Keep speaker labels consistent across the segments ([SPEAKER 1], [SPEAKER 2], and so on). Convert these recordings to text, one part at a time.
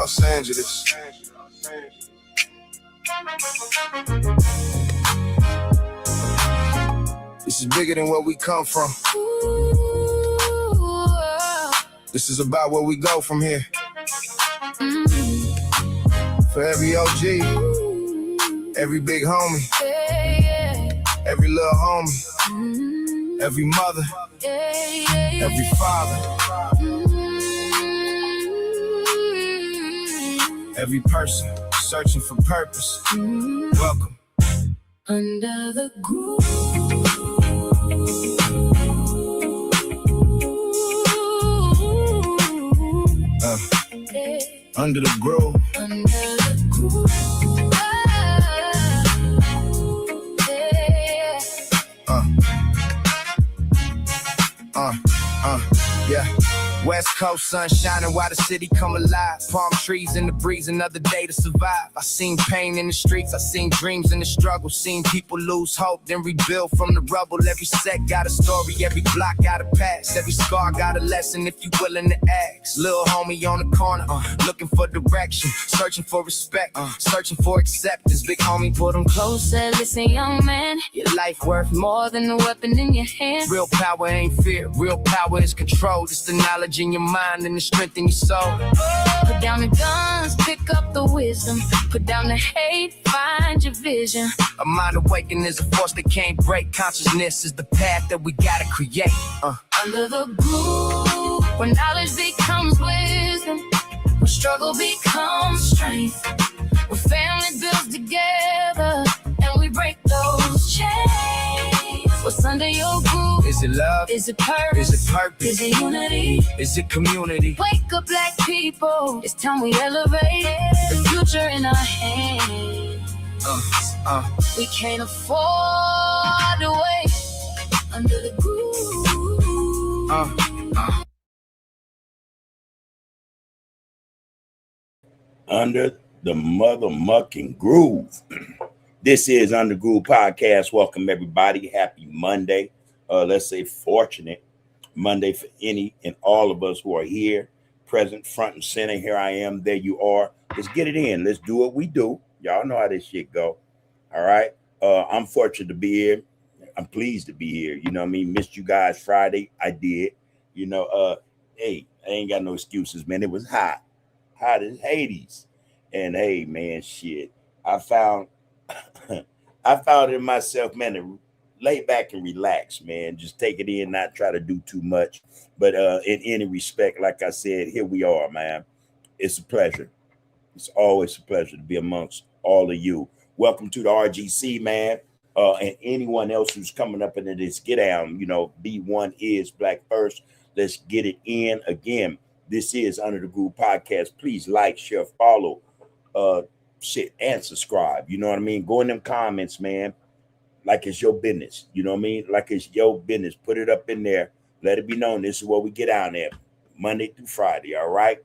[SPEAKER 1] Los Angeles. This is bigger than where we come from. This is about where we go from here. For every OG, every big homie, every little homie, every mother, every father, every person searching for purpose. Welcome.
[SPEAKER 2] Under the groove.
[SPEAKER 1] Under the groove.
[SPEAKER 2] Under the groove.
[SPEAKER 1] Yeah. West Coast sun shining while the city come alive. Palm trees in the breeze, another day to survive. I seen pain in the streets, I seen dreams in the struggle. Seen people lose hope, then rebuild from the rubble. Every set got a story, every block got a past. Every scar got a lesson if you willing to ask. Little homie on the corner, looking for direction. Searching for respect, searching for acceptance. Big homie, put them
[SPEAKER 2] Closer, listen, young man.
[SPEAKER 1] Your life worth
[SPEAKER 2] More than the weapon in your hand.
[SPEAKER 1] Real power ain't fear, real power is control. It's the knowledge in your mind and the strength in your soul.
[SPEAKER 2] Put down the guns, pick up the wisdom. Put down the hate, find your vision.
[SPEAKER 1] A mind awakened is a force that can't break. Consciousness is the path that we gotta create.
[SPEAKER 2] Under the groove, where knowledge becomes wisdom, where struggle becomes strength, where family builds together, and we break those chains. What's under your groove?
[SPEAKER 1] Is it love?
[SPEAKER 2] Is it purpose?
[SPEAKER 1] Is it purpose?
[SPEAKER 2] Is it unity?
[SPEAKER 1] Is it community?
[SPEAKER 2] Wake up, black people. It's time we elevate the future in our hands. We can't afford to wait. Under the groove.
[SPEAKER 3] Under the mother mucking groove. This is Under Groove Podcast. Welcome everybody. Happy Monday. Let's say fortunate Monday for any and all of us who are here, present, front and center. Here I am. There you are. Let's get it in. Let's do what we do. Y'all know how this shit go. All right. I'm fortunate to be here. I'm pleased to be here. You know what I mean? Missed you guys Friday. I did. You know, hey, I ain't got no excuses, man. It was hot as Hades. And hey, man, shit. I found in myself, man, to lay back and relax, man. Just take it in, not try to do too much. But in any respect, like I said, here we are, man. It's a pleasure. It's always a pleasure to be amongst all of you. Welcome to the RGC, man. And anyone else who's coming up into this get down, you know, B1 is Black First. Let's get it in again. This is Under the Groove Podcast. Please like, share, follow, and subscribe. You know what I mean? Go in them comments, man. Like it's your business. You know what I mean? Like it's your business. Put it up in there. Let it be known. This is what we get down there Monday through Friday. All right.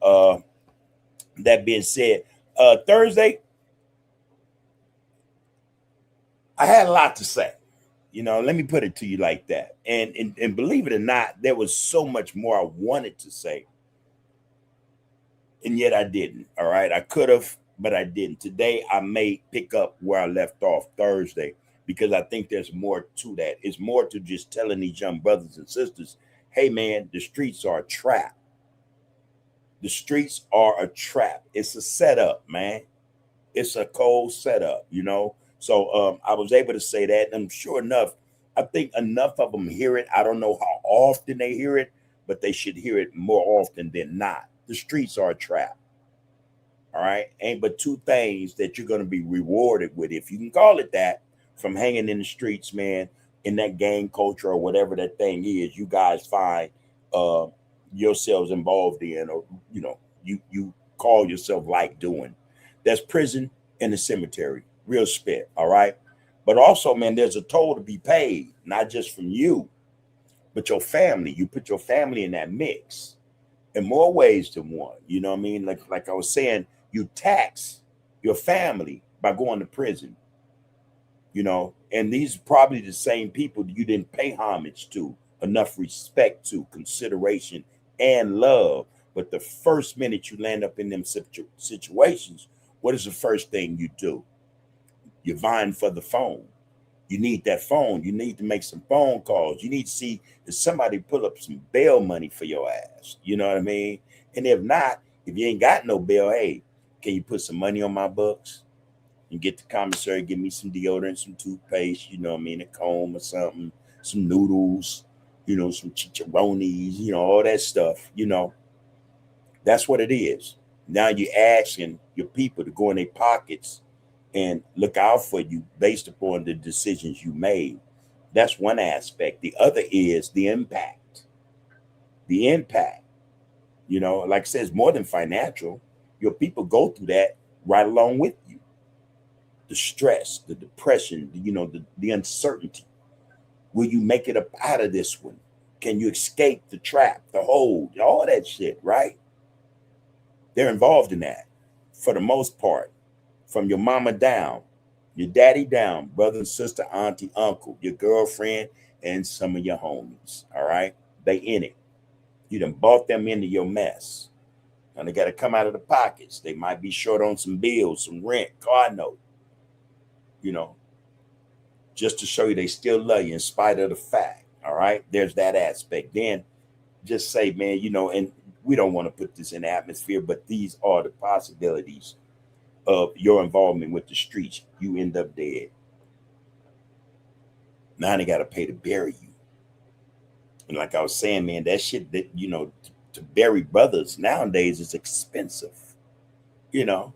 [SPEAKER 3] That being said, Thursday, I had a lot to say. You know, let me put it to you like that. And believe it or not, there was so much more I wanted to say. And yet I didn't. All right. I could have, but I didn't. Today, I may pick up where I left off Thursday because I think there's more to that. It's more to just telling these young brothers and sisters, hey, man, the streets are a trap. The streets are a trap. It's a setup, man. It's a cold setup, you know. So I was able to say that. And sure enough, I think enough of them hear it. I don't know how often they hear it, but they should hear it more often than not. The streets are a trap. All right. Ain't but two things that you're going to be rewarded with, if you can call it that, from hanging in the streets, man, in that gang culture or whatever that thing is, you guys find yourselves involved in, or, you know, you call yourself like doing. That's prison and the cemetery. Real spit. All right. But also, man, there's a toll to be paid, not just from you, but your family. You put your family in that mix in more ways than one. You know what I mean? Like I was saying, you tax your family by going to prison, you know, and these are probably the same people you didn't pay homage to, enough respect to, consideration and love. But the first minute you land up in them situations, what is the first thing you do? You're vying for the phone. You need that phone. You need to make some phone calls. You need to see if somebody pull up some bail money for your ass. You know what I mean? And if not, if you ain't got no bail, hey, can you put some money on my books? And get the commissary, give me some deodorant, some toothpaste, you know what I mean, a comb or something, some noodles, you know, some chicharrones, you know, all that stuff, you know. That's what it is. Now you're asking your people to go in their pockets and look out for you based upon the decisions you made. That's one aspect. The other is the impact. The impact, you know, like I said, it's more than financial. Your people go through that right along with you. The stress, the depression, you know, the uncertainty. Will you make it up out of this one? Can you escape the trap, the hold, all that shit, right? They're involved in that for the most part, from your mama down, your daddy down, brother and sister, auntie, uncle, your girlfriend, and some of your homies, all right? They in it. You done bought them into your mess. And they got to come out of the pockets. They might be short on some bills, some rent, car note, you know, just to show you they still love you in spite of the fact, all right? There's that aspect. Then just say, man, you know, and we don't want to put this in the atmosphere, but these are the possibilities of your involvement with the streets. You end up dead. Now they got to pay to bury you. And like I was saying, man, that shit that, you know, to bury brothers nowadays is expensive. You know,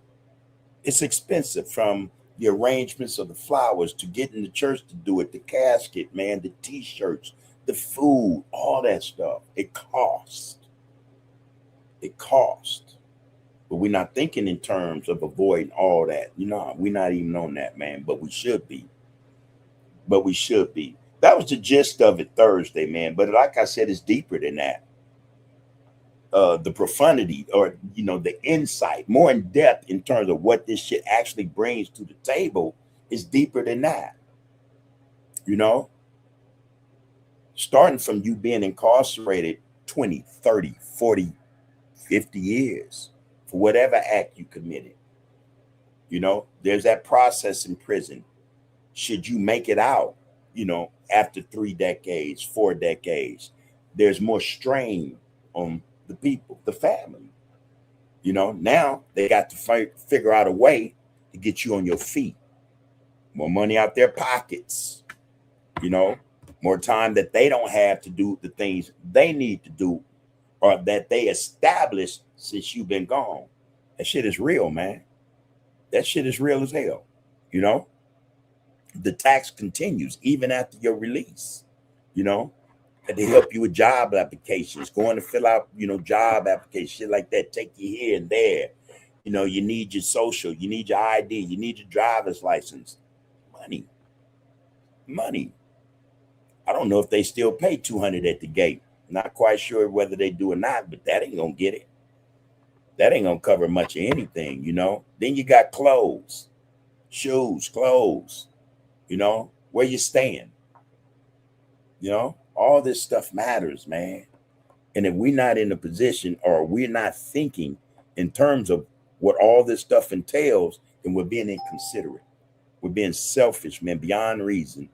[SPEAKER 3] it's expensive, from the arrangements of the flowers to getting the church to do it, the casket, man, the t-shirts, the food, all that stuff. It costs. It costs. But we're not thinking in terms of avoiding all that. You know, we're not even on that, man, but we should be. But we should be. That was the gist of it Thursday, man. But like I said, it's deeper than that. The profundity, or, you know, the insight, more in depth in terms of what this shit actually brings to the table, is deeper than that. You know, starting from you being incarcerated 20, 30, 40, 50 years for whatever act you committed. You know, there's that process in prison. Should you make it out, you know, after 3 decades, 4 decades, there's more strain on the people, the family. You know, now they got to figure out a way to get you on your feet. More money out their pockets. You know, more time that they don't have to do the things they need to do, or that they established since you've been gone. That shit is real, man. That shit is real as hell. You know, the tax continues even after your release. You know, and they help you with job applications, going to fill out, you know, job applications, shit like that, take you here and there. You know, you need your social, you need your ID, you need your driver's license. Money. I don't know if they still pay $200 at the gate. Not quite sure whether they do or not, but that ain't gonna get it. That ain't gonna cover much of anything, you know. Then you got clothes, shoes, clothes, you know, where you staying. You know, all this stuff matters, man. And if we're not in a position, or we're not thinking in terms of what all this stuff entails, then we're being inconsiderate. We're being selfish, man, beyond reason.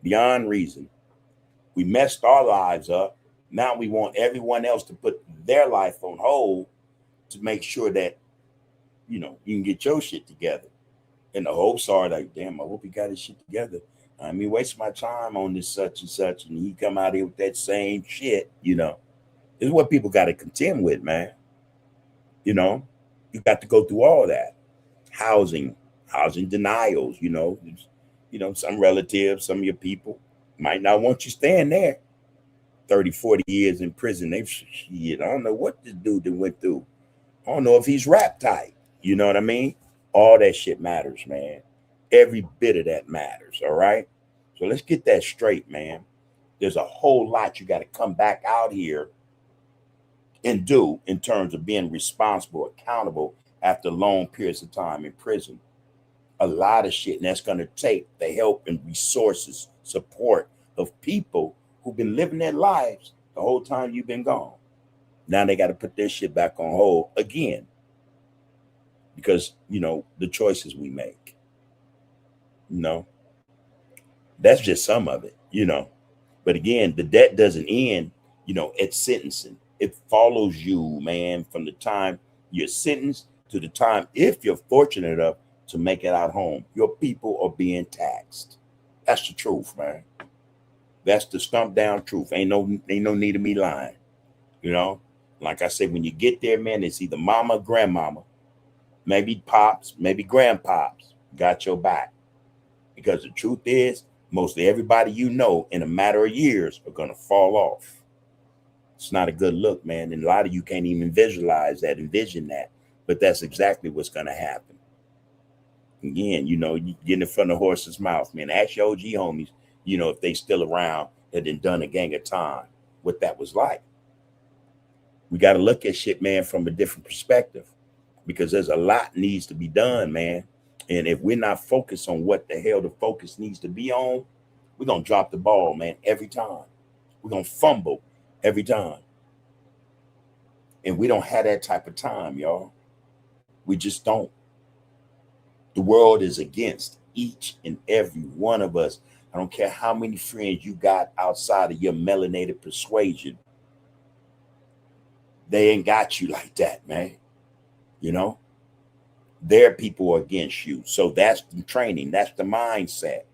[SPEAKER 3] Beyond reason. We messed our lives up. Now we want everyone else to put their life on hold to make sure that, you know, you can get your shit together. And the hopes are like, damn, I hope he got his shit together. I mean, waste my time on this such and such, and he come out here with that same shit, you know. This is what people got to contend with, man. You know, you got to go through all that. Housing denials, you know. Some relatives, some of your people might not want you staying there 30, 40 years in prison. I don't know what this dude went through. I don't know if he's rap tight. You know what I mean? All that shit matters, man. Every bit of that matters, all right? So let's get that straight, man. There's a whole lot you got to come back out here and do in terms of being responsible, accountable after long periods of time in prison. A lot of shit, and that's going to take the help and resources, support of people who've been living their lives the whole time you've been gone. Now they got to put their shit back on hold again because, the choices we make. That's just some of it. But again, the debt doesn't end, at sentencing. It follows you, man, from the time you're sentenced to the time, if you're fortunate enough to make it out home. Your people are being taxed. That's the truth, man. That's the stump down truth. Ain't no need of me lying. Like I said, when you get there, man, it's either mama, grandmama, maybe pops, maybe grandpops got your back. Because the truth is, mostly everybody in a matter of years are going to fall off. It's not a good look, man. And a lot of you can't even envision that. But that's exactly what's going to happen. Again, you get in front of the horse's mouth, man. Ask your OG homies, if they still around that done a gang of time, what that was like. We got to look at shit, man, from a different perspective, because there's a lot needs to be done, man. And if we're not focused on what the hell the focus needs to be on, we're going to drop the ball, man, every time. We're going to fumble every time. And we don't have that type of time, y'all. We just don't. The world is against each and every one of us. I don't care how many friends you got outside of your melanated persuasion. They ain't got you like that, man. Their people are against you. So that's the training. That's the mindset.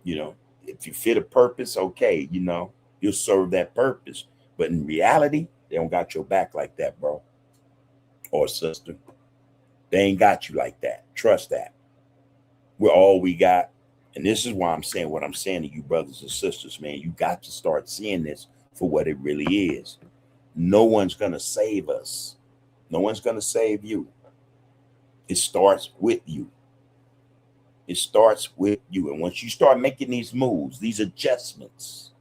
[SPEAKER 3] If you fit a purpose, okay, you'll serve that purpose. But in reality, they don't got your back like that, bro or sister. They ain't got you like that. Trust that. We're all we got. And this is why I'm saying what I'm saying to you, brothers and sisters, man. You got to start seeing this for what it really is. No one's going to save us. No one's going to save you. It starts with you. It starts with you. And once you start making these moves, these adjustments,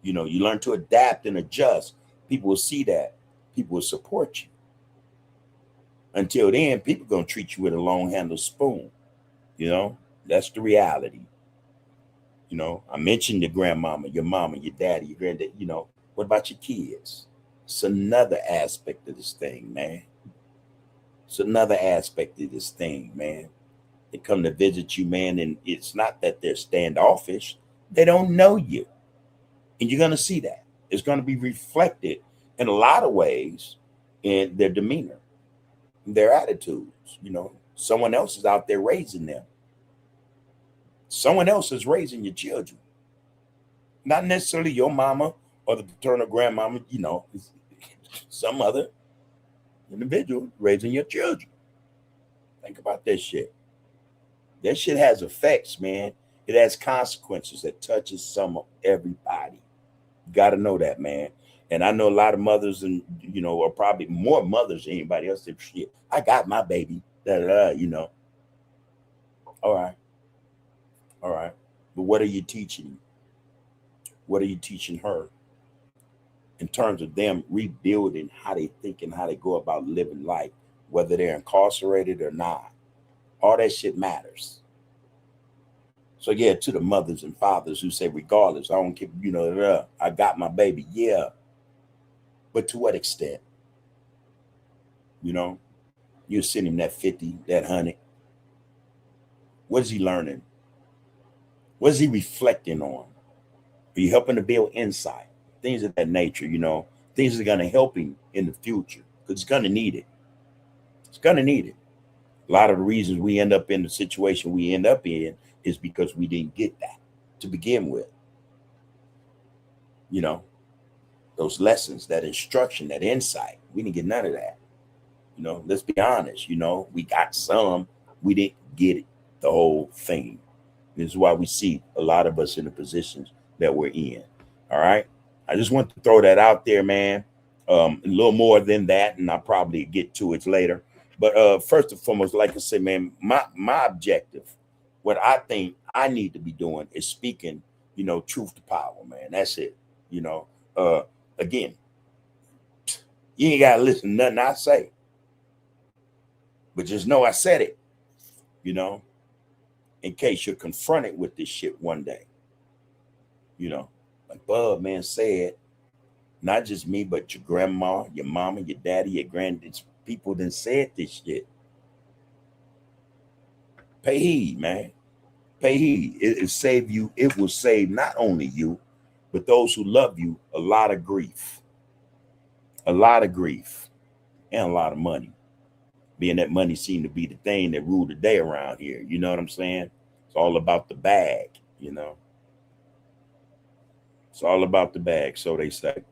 [SPEAKER 3] you learn to adapt and adjust. People will see that. People will support you. Until then, people are going to treat you with a long-handled spoon. That's the reality. I mentioned your grandmama, your mama, your daddy, your granddad. What about your kids? It's another aspect of this thing, man. It's another aspect of this thing, man. They come to visit you, man, and it's not that they're standoffish. They don't know you. And you're going to see that. It's going to be reflected in a lot of ways in their demeanor, their attitudes. Someone else is out there raising them. Someone else is raising your children. Not necessarily your mama or the paternal grandmama, some other individual raising your children. Think about this shit. That shit has effects, man. It has consequences that touches some of everybody. You got to know that, man. And I know a lot of mothers and, or probably more mothers than anybody else. Say, shit, I got my baby. All right. But what are you teaching? What are you teaching her in terms of them rebuilding how they think and how they go about living life, whether they're incarcerated or not? All that shit matters. So yeah, to the mothers and fathers who say, regardless, I don't care, I got my baby. Yeah. But to what extent? You send him that 50, that 100. What is he learning? What is he reflecting on? Are you helping to build insight? Things of that nature, things that are going to help him in the future, because it's going to need it. It's going to need it. A lot of the reasons we end up in the situation we end up in is because we didn't get that to begin with. Those lessons, that instruction, that insight, we didn't get none of that. Let's be honest, we got some, we didn't get it, the whole thing. This is why we see a lot of us in the positions that we're in. All right. I just want to throw that out there, man. A little more than that, and I'll probably get to it later. But first and foremost, like I said, man, my objective, what I think I need to be doing is speaking, truth to power, man. That's it. Again, you ain't got to listen to nothing I say. But just know I said it, in case you're confronted with this shit one day. Like Bub, man, said, Not just me, but your grandma, your mama, your daddy, your granddad. People done said this shit. Pay heed, man. Pay heed. It save you. It will save not only you, but those who love you a lot of grief. A lot of grief and a lot of money. Being that money seemed to be the thing that ruled the day around here. You know what I'm saying? It's all about the bag, you know. It's all about the bag, so they say.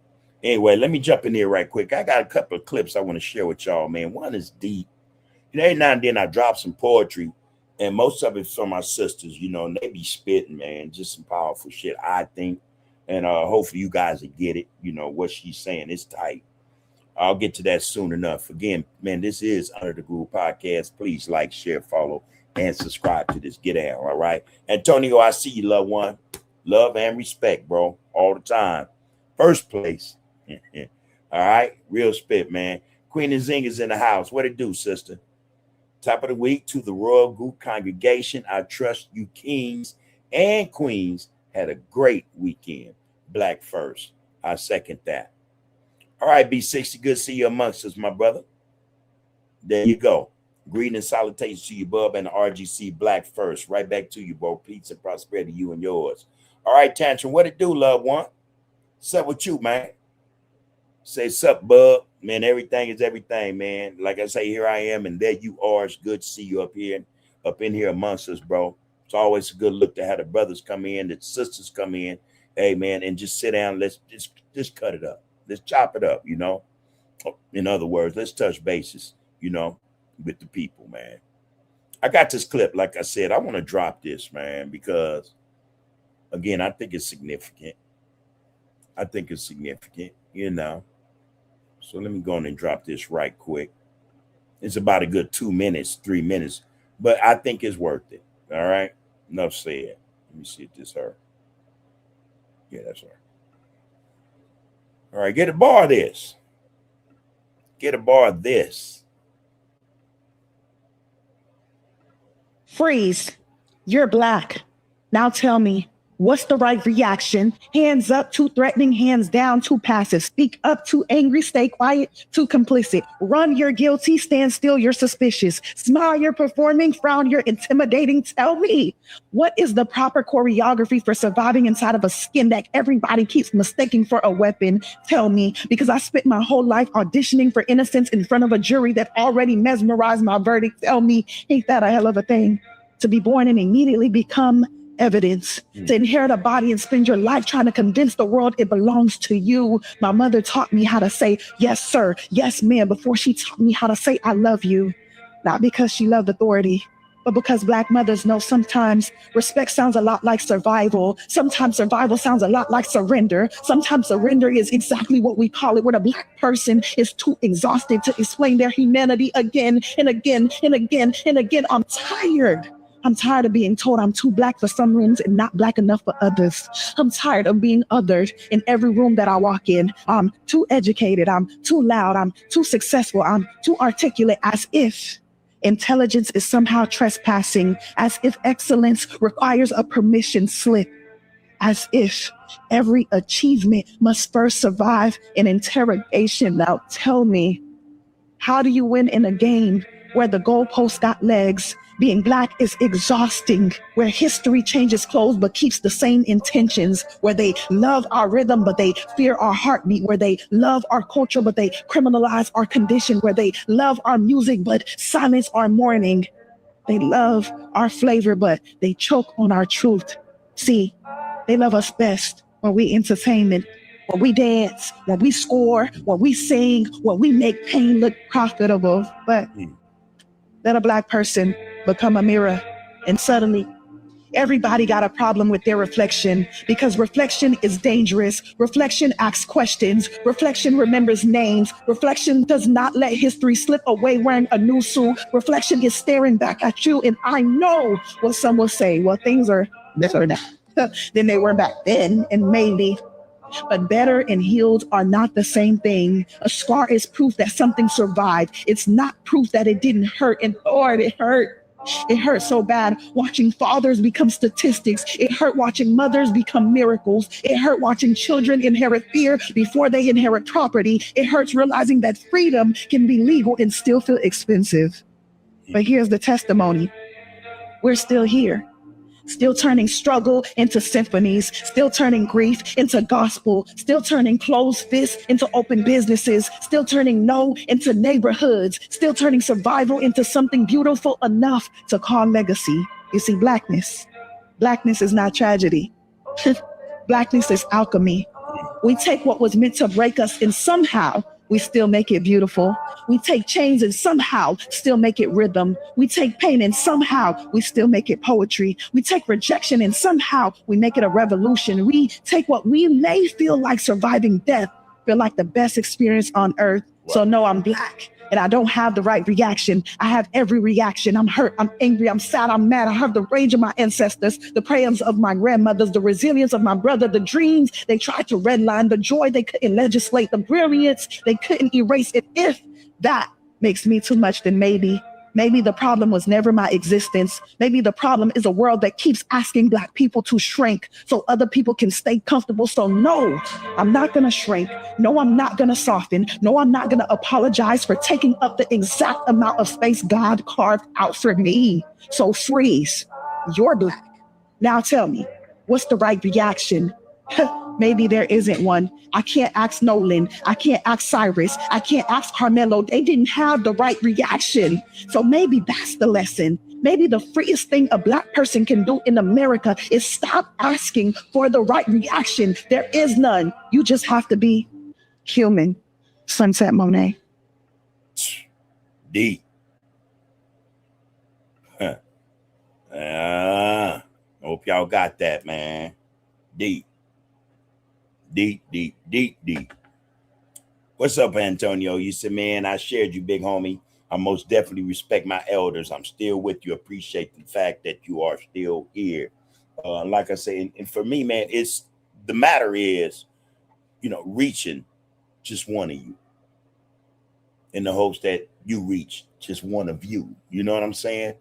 [SPEAKER 3] Anyway, let me jump in here right quick. I got a couple of clips I want to share with y'all, man. One is deep. You know, every now and then I drop some poetry, and most of it's from my sisters, you know, and they be spitting, man. Just some powerful shit, I think. And hopefully you guys will get it. You know, what she's saying is tight. I'll get to that soon enough. Again, man, this is Under the Groove Podcast. Please like, share, follow, and subscribe to this. Get down, all right? Antonio, I see you, loved one. Love and respect, bro, all the time. First place. All right? Real spit, man. Queen Nzinga's in the house. What it do, sister? Top of the week to the Royal Goop congregation. I trust you kings and queens had a great weekend. Black first. I second that. All right, B60, good to see you amongst us, my brother. There you go. Greeting and salutations to you, bub, and the RGC Black first. Right back to you, bro. Peace and prosperity, you and yours. All right, Tantrum, what it do, loved one? What's up with you, man? Say sup, bub. Man, everything is everything, man. Like I say, here I am, and there you are. It's good to see you up in here amongst us, bro. It's always a good look to have the brothers come in, the sisters come in. Hey, man, and just sit down. Let's just cut it up. Let's chop it up, you know. In other words, let's touch bases, you know, with the people, man. I got this clip, like I said, I want to drop this, man, because, again, I think it's significant. You know. So let me go on and drop this right quick. It's about a good 2 minutes, 3 minutes, but I think it's worth it. All right. Enough said. Let me see if this is her. Yeah, that's her. All right, get a bar of this. Get a bar of this.
[SPEAKER 4] Freeze. You're black. Now tell me, what's the right reaction? Hands up, too threatening. Hands down, too passive. Speak up, too angry. Stay quiet, too complicit. Run, you're guilty. Stand still, you're suspicious. Smile, you're performing. Frown, you're intimidating. Tell me, what is the proper choreography for surviving inside of a skin that everybody keeps mistaking for a weapon? Tell me, because I spent my whole life auditioning for innocence in front of a jury that already mesmerized my verdict. Tell me, ain't that a hell of a thing? To be born and immediately become evidence, to inherit a body and spend your life trying to convince the world it belongs to you. My mother taught me how to say, yes, sir, yes, ma'am, before she taught me how to say, I love you. Not because she loved authority, but because Black mothers know sometimes respect sounds a lot like survival. Sometimes survival sounds a lot like surrender. Sometimes surrender is exactly what we call it, where the Black person is too exhausted to explain their humanity again and again and again and again. I'm tired. I'm tired of being told I'm too Black for some rooms and not Black enough for others. I'm tired of being othered in every room that I walk in. I'm too educated. I'm too loud. I'm too successful. I'm too articulate, as if intelligence is somehow trespassing, as if excellence requires a permission slip, as if every achievement must first survive an interrogation. Now tell me, how do you win in a game where the goalposts got legs? Being Black is exhausting, where history changes clothes but keeps the same intentions, where they love our rhythm but they fear our heartbeat, where they love our culture but they criminalize our condition, where they love our music but silence our mourning. They love our flavor but they choke on our truth. See, they love us best when we entertainment, when we dance, when we score, when we sing, when we make pain look profitable. But let a Black person become a mirror, and suddenly everybody got a problem with their reflection, because reflection is dangerous. Reflection asks questions. Reflection remembers names. Reflection does not let history slip away wearing a new suit. Reflection is staring back at you, and I know what some will say. Well, things are better now than they were back then, and maybe. But better and healed are not the same thing. A scar is proof that something survived. It's not proof that it didn't hurt, and Lord, it hurt. It hurt so bad watching fathers become statistics. It hurt watching mothers become miracles. It hurt watching children inherit fear before they inherit property. It hurts realizing that freedom can be legal and still feel expensive. But here's the testimony. We're still here. Still turning struggle into symphonies, still turning grief into gospel, still turning closed fists into open businesses, still turning no into neighborhoods, still turning survival into something beautiful enough to call legacy. You see, blackness is not tragedy. Blackness is alchemy. We take what was meant to break us and somehow we still make it beautiful. We take chains and somehow still make it rhythm. We take pain and somehow we still make it poetry. We take rejection and somehow we make it a revolution. We take what we may feel like surviving death, feel like the best experience on earth. So no, I'm black and I don't have the right reaction. I have every reaction. I'm hurt, I'm angry, I'm sad, I'm mad. I have the rage of my ancestors, the prayers of my grandmothers, the resilience of my brother, the dreams they tried to redline, the joy they couldn't legislate, the brilliance they couldn't erase it. If that makes me too much, then maybe the problem was never my existence. Maybe the problem is a world that keeps asking Black people to shrink so other people can stay comfortable. So no, I'm not gonna shrink. No, I'm not gonna soften. No, I'm not gonna apologize for taking up the exact amount of space God carved out for me. So freeze, you're Black. Now tell me, what's the right reaction? Maybe there isn't one. I can't ask Nolan. I can't ask Cyrus. I can't ask Carmelo. They didn't have the right reaction. So maybe that's the lesson. Maybe the freest thing a Black person can do in America is stop asking for the right reaction. There is none. You just have to be human. Sunset Monet.
[SPEAKER 3] Deep. Hope y'all got that, man. Deep. Deep. What's up, Antonio? You said, man, I shared you, big homie. I most definitely respect my elders. I'm still with you. Appreciate the fact that you are still here. Like I say, and for me, man, it's the matter is, reaching just one of you in the hopes that you reach just one of you. You know what I'm saying?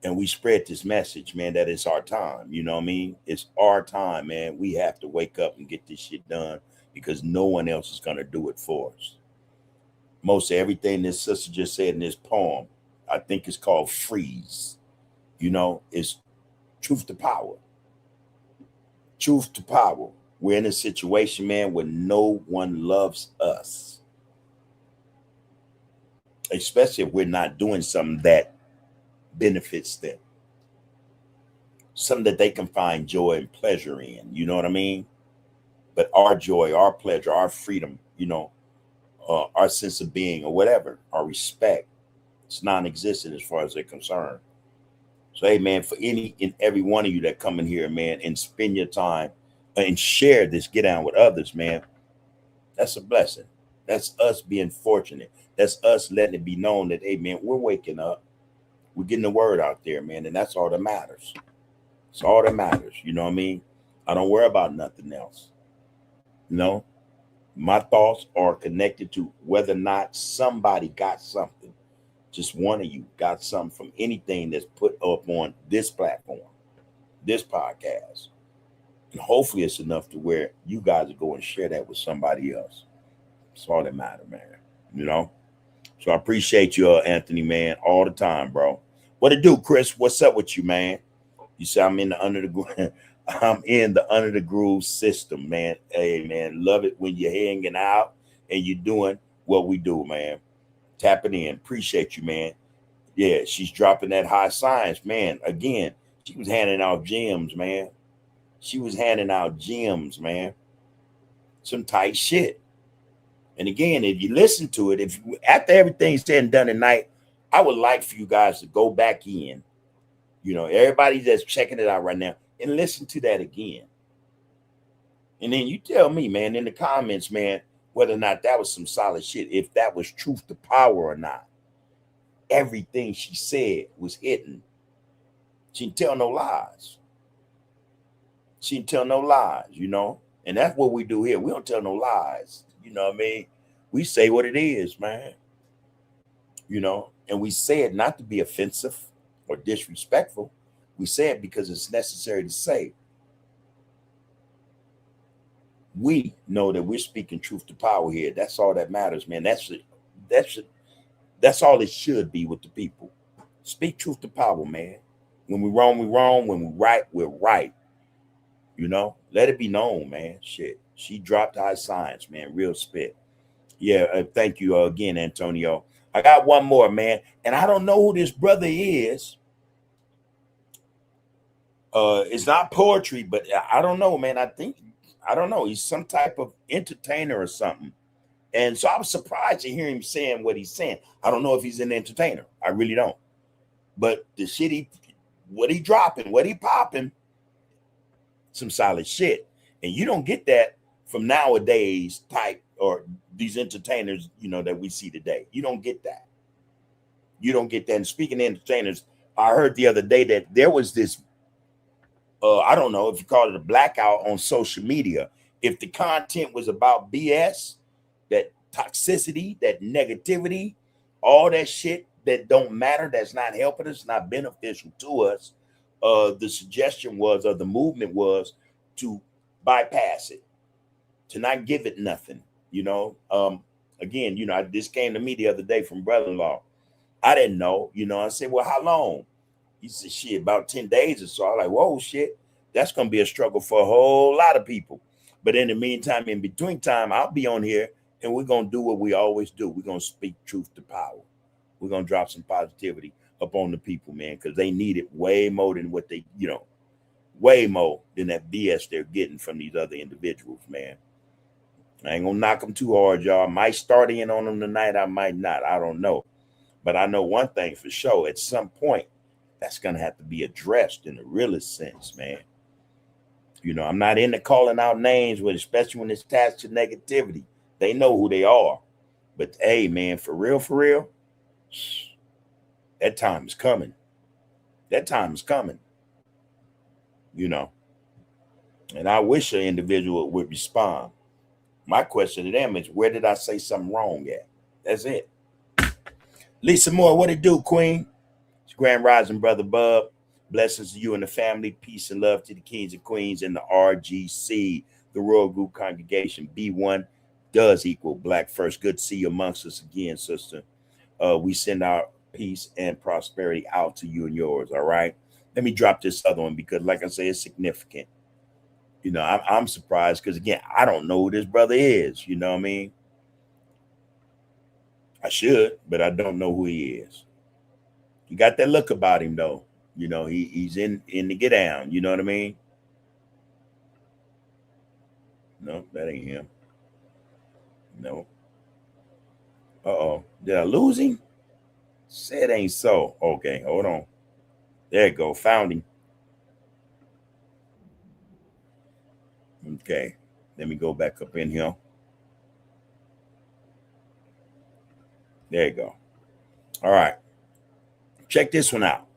[SPEAKER 3] And we spread this message, man, that it's our time. You know what I mean? It's our time, man. We have to wake up and get this shit done because no one else is going to do it for us. Most of everything this sister just said in this poem, I think it's called Freeze. It's truth to power. Truth to power. We're in a situation, man, where no one loves us. Especially if we're not doing something that benefits them, something that they can find joy and pleasure in, you know what I mean? But our joy, our pleasure, our freedom, our sense of being or whatever, our respect, it's non-existent as far as they're concerned. So hey, man, for any and every one of you that come in here, man, and spend your time and share this get down with others, man, that's a blessing. That's us being fortunate. That's us letting it be known that, hey, man, we're waking up. We're getting the word out there, man, and that's all that matters. It's all that matters. You know what I mean? I don't worry about nothing else. My thoughts are connected to whether or not somebody got something. Just one of you got something from anything that's put up on this platform, this podcast. And hopefully it's enough to where you guys will go and share that with somebody else. It's all that matters, man. So I appreciate you, Anthony, man, all the time, bro. What it do, Chris? What's up with you, man? You say I'm in the under the groove system, man. Hey, man, love it when you're hanging out and you're doing what we do, man. Tapping in. Appreciate you, man. Yeah, she's dropping that high science, man. Again, she was handing out gems, man. Some tight shit. And again, if you listen to it, after everything's said and done tonight, I would like for you guys to go back in, everybody that's checking it out right now, and listen to that again. And then you tell me, man, in the comments, man, whether or not that was some solid shit, if that was truth to power or not. Everything she said was hitting. She didn't tell no lies. And that's what we do here. We don't tell no lies. You know what I mean? We say what it is, man. And we say it not to be offensive or disrespectful. We say it because it's necessary to say. We know that we're speaking truth to power here. That's all that matters, man. That's all it should be with the people. Speak truth to power, man. When we're wrong, we're wrong. When we're right, we're right. You know, let it be known, man. Shit. She dropped high science, man. Real spit. Yeah, thank you again, Antonio. I got one more, man. And I don't know who this brother is. It's not poetry, but I don't know, man. I don't know. He's some type of entertainer or something. And so I was surprised to hear him saying what he's saying. I don't know if he's an entertainer. I really don't. But the shit what he dropping, what he popping, some solid shit. And you don't get that from nowadays type or these entertainers, you know, that we see today. You don't get that. You don't get that. And speaking of entertainers, I heard the other day that there was this, I don't know if you call it a blackout on social media. If the content was about BS, that toxicity, that negativity, all that shit that don't matter, that's not helping us, not beneficial to us, the suggestion was, or the movement was, to bypass it, to not give it nothing, you know. Again, you know, this came to me the other day from brother-in-law. I didn't know, you know. I said, well, how long? He said, shit, about 10 days or so. I'm like, whoa, shit, that's going to be a struggle for a whole lot of people. But in the meantime, in between time, I'll be on here and we're going to do what we always do. We're going to speak truth to power. We're going to drop some positivity up on the people, man, because they need it way more than what they, you know, way more than that BS they're getting from these other individuals, man. I ain't going to knock them too hard, y'all. I might start in on them tonight. I might not. I don't know. But I know one thing for sure. At some point, that's going to have to be addressed in the realest sense, man. You know, I'm not into calling out names, especially when it's attached to negativity. They know who they are. But, hey, man, for real, that time is coming. That time is coming. You know. And I wish an individual would respond. My question to them is, where did I say something wrong at? That's it. Lisa Moore, what it do, Queen? It's Grand Rising, Brother Bub. Blessings to you and the family. Peace and love to the kings and queens in the RGC, the Royal Group Congregation. B1 does equal Black First. Good to see you amongst us again, sister. We send our peace and prosperity out to you and yours, all right? Let me drop this other one because, like I say, it's significant. You know, I'm surprised because, again, I don't know who this brother is. You know what I mean? I should, but I don't know who he is. He got that look about him, though. You know, he's in the get down. You know what I mean? No, that ain't him. No. Uh-oh. Did I lose him? Said ain't so. Okay, hold on. There you go. Found him. Okay. Let me go back up in here. There you go. All right. Check this one out.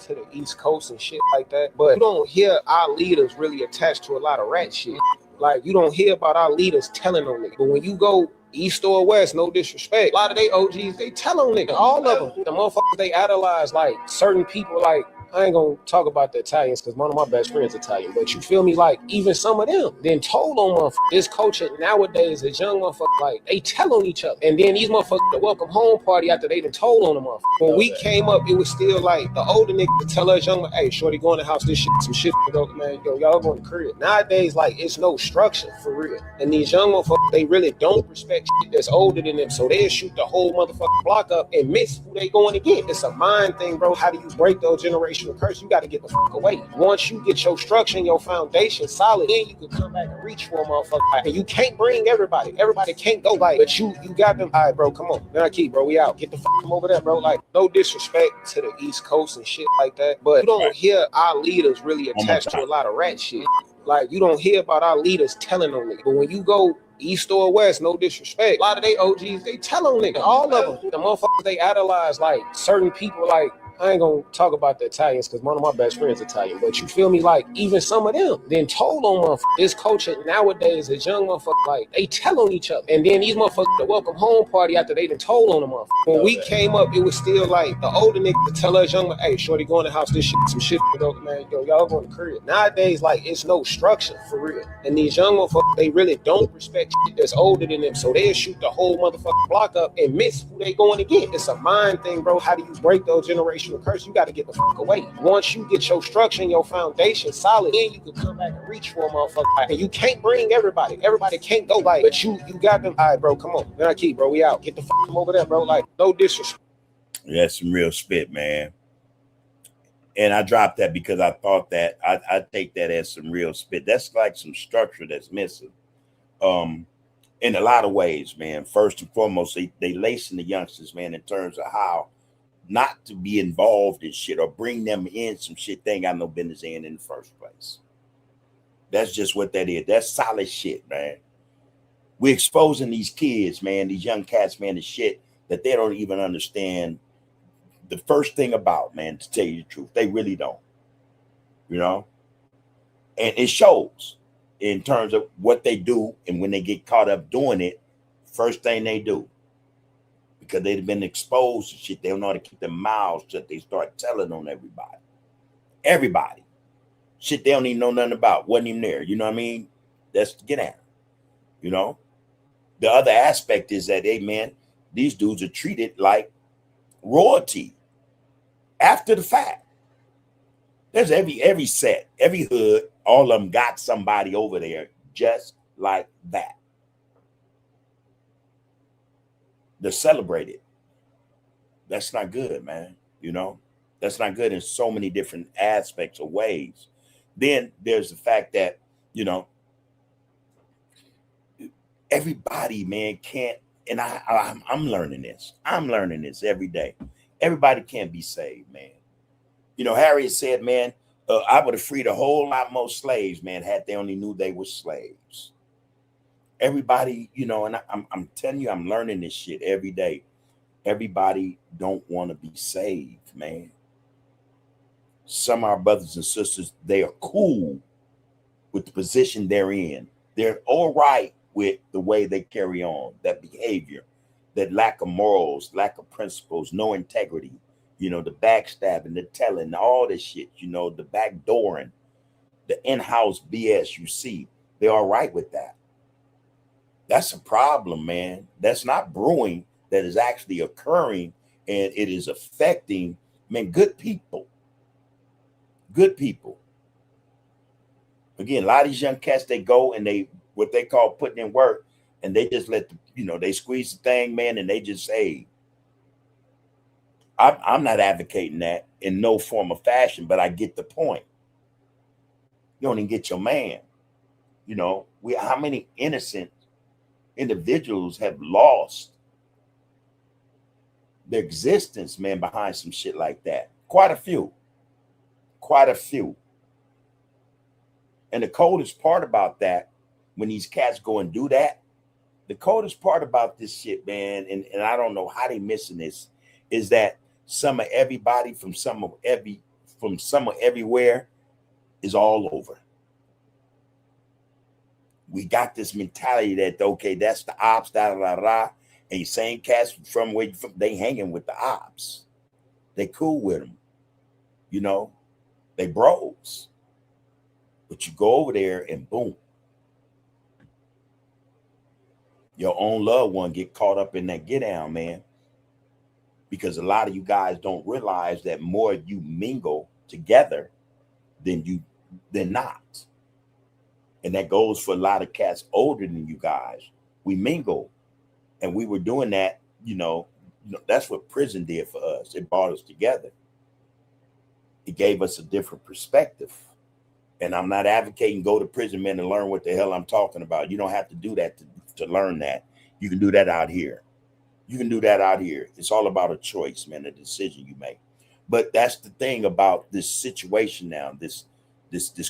[SPEAKER 5] To the East Coast and shit like that, but you don't hear our leaders really attached to a lot of rat shit. Like, you don't hear about our leaders telling on niggas. But when you go East or West, no disrespect, a lot of they OGs, they tell on niggas. All of them. The motherfuckers, they idolize like certain people. Like, I ain't gonna talk about the Italians because one of my best friends Italian, but you feel me? Like, even some of them then told on motherfuckers. This culture nowadays, this young motherfucker, like, they tell on each other. And then these motherfuckers, the welcome home party after they done told on the motherfucker. When we came up, it was still like the older niggas tell us young, hey, shorty, go in the house, this shit, some shit, go, man, yo, y'all go in the crib. Nowadays, like, it's no structure for real. And these young motherfuckers, they really don't respect shit that's older than them. So they'll shoot the whole motherfucking block up and miss who they going to get. It's a mind thing, bro. How do you break those generational curses? You got to get the fuck away. Once you get your structure and your foundation solid, then you can come back and reach for a motherfucker. And you can't bring everybody. Everybody can't go like, but you got them. All right, bro, come on. Then I keep, bro, we out. Get the fuck from over there, bro. Like, no disrespect to the East Coast and shit like that, but you don't hear our leaders really attached to a lot of rat shit. Like, you don't hear about our leaders telling on niggas. But when you go East or West, no disrespect, a lot of they OGs, they tell on niggas. All of them. The motherfuckers, they idolize like certain people. Like, I ain't gonna talk about the Italians because one of my best friends Italian, but you feel me? Like even some of them then told on motherfuckers. This culture nowadays is young motherfuckers like they tell on each other, and then these motherfuckers the welcome home party after they done told on them motherfuckers. When we came up, it was still like the older niggas to tell us young, hey, shorty, go in the house, this shit, some shit, man, yo, y'all going to crib. Nowadays, like it's no structure for real, and these young motherfuckers they really don't respect shit that's older than them, so they'll shoot the whole motherfucking block up and miss who they going to get. It's a mind thing, bro. How do you break those generational curses? You got to get the fuck away. Once you get your structure and your foundation solid, then you can come back and reach for a motherfucker. And you can't bring everybody. Everybody can't go like, but you got them. All right, bro, come on. Then I keep, bro. We out. Get the fuck from over there, bro. Like, no disrespect.
[SPEAKER 3] That's some real spit, man. And I dropped that because I thought that I take that as some real spit. That's like some structure that's missing. In a lot of ways, man. First and foremost, they lacing the youngsters, man, in terms of how not to be involved in shit or bring them in some shit they ain't got no business in the first place. That's just what that is. That's solid shit, man. We're exposing these kids, man, these young cats, man, to shit that they don't even understand the first thing about, man, to tell you the truth. They really don't, you know? And it shows in terms of what they do, and when they get caught up doing it, first thing they do, because they've been exposed to shit, they don't know how to keep their mouths shut. They start telling on everybody. Everybody. Shit they don't even know nothing about. Wasn't even there. You know what I mean? That's get at. You know? The other aspect is that, hey, man, these dudes are treated like royalty after the fact. There's every set, every hood, all of them got somebody over there just like that. They're celebrated. That's not good, man. You know, that's not good in so many different aspects or ways. Then there's the fact that, you know, everybody, man, can't, and I'm learning this. I'm learning this every day. Everybody can't be saved, man. You know, Harriet said, man, I would have freed a whole lot more slaves, man, had they only knew they were slaves. Everybody, you know, and I'm telling you, I'm learning this shit every day. Everybody don't want to be saved, man. Some of our brothers and sisters, they are cool with the position they're in. They're all right with the way they carry on, that behavior, that lack of morals, lack of principles, no integrity, you know, the backstabbing, the telling, all this shit, you know, the backdooring, the in-house BS you see. They're all right with that. That's a problem, man. That's not brewing. That is actually occurring, and it is affecting, man, good people. Good people. Again, a lot of these young cats, they go and they, what they call putting in work, and they just let, you know, they squeeze the thing, man, and they just say, I'm not advocating that in no form of fashion, but I get the point. You don't even get your man. You know, how many innocent individuals have lost their existence, man, behind some shit like that? Quite a few. Quite a few. And the coldest part about that, when these cats go and do that, the coldest part about this shit, man, and I don't know how they missing this, is that some of everybody from some of everywhere is all over. We got this mentality that, okay, that's the ops, and you same cats from where they hanging with the ops. They cool with them. You know, they bros. But you go over there and boom, your own loved one get caught up in that get down, man. Because a lot of you guys don't realize that more you mingle together than not. And that goes for a lot of cats older than you guys. We mingle. And we were doing that, you know, that's what prison did for us. It brought us together. It gave us a different perspective. And I'm not advocating go to prison, man, and learn what the hell I'm talking about. You don't have to do that to learn that. You can do that out here. You can do that out here. It's all about a choice, man, a decision you make. But that's the thing about this situation now, this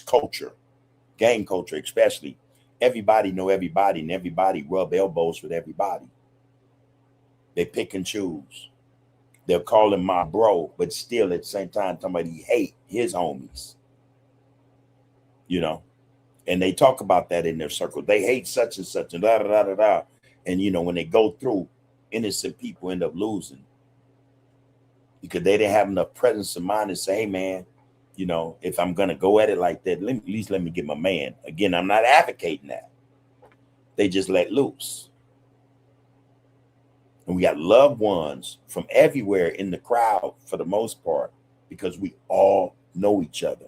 [SPEAKER 3] culture, gang culture especially. Everybody know everybody, and everybody rub elbows with everybody. They pick and choose. They'll call him my bro, but still at the same time, somebody hate his homies. You know, and they talk about that in their circle. They hate such and such and da da da da da. And you know, when they go through, innocent people end up losing because they didn't have enough presence of mind to say, hey man, you know, if I'm gonna go at it like that, at least let me get my man. Again, I'm not advocating that. They just let loose. And we got loved ones from everywhere in the crowd for the most part because we all know each other.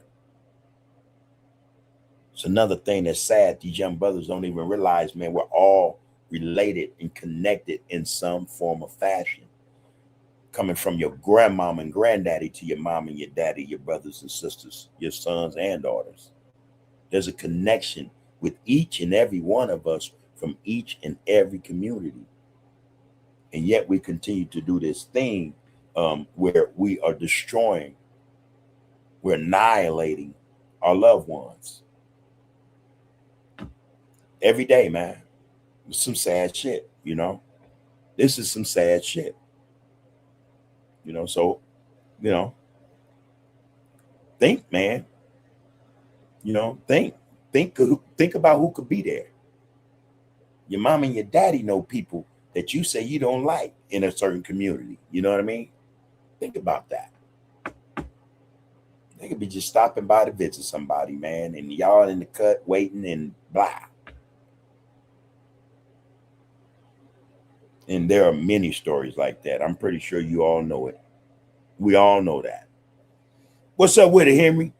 [SPEAKER 3] It's another thing that's sad. These young brothers don't even realize, man, we're all related and connected in some form or fashion. Coming from your grandmom and granddaddy to your mom and your daddy, your brothers and sisters, your sons and daughters. There's a connection with each and every one of us from each and every community. And yet we continue to do this thing where we are destroying, we're annihilating our loved ones. Every day, man. It's some sad shit, you know. This is some sad shit. You know, so, you know, think, man. You know, think about who could be there. Your mom and your daddy know people that you say you don't like in a certain community. You know what I mean? Think about that. They could be just stopping by to visit somebody, man, and y'all in the cut waiting and blah. And there are many stories like that. I'm pretty sure you all know it. We all know that. What's up with it, Henry?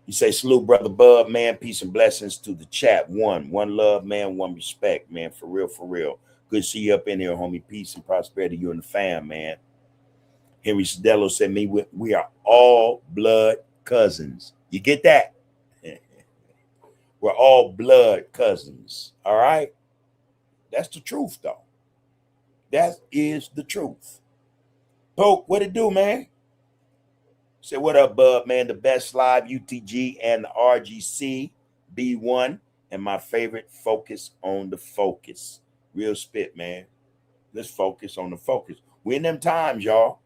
[SPEAKER 3] You say, salute, brother Bub, man. Peace and blessings to the chat. One love, man. One respect, man. For real, for real. Good to see you up in here, homie. Peace and prosperity, you and the fam, man. Henry Sadello said, we are all blood cousins. You get that? We're all blood cousins. All right? That's the truth, though. That is the truth. Poke, what it do, man? Say, what up, bub, man? The best live UTG and the RGC B1 and my favorite, focus on the focus. Real spit, man. Let's focus on the focus. We're in them times, y'all,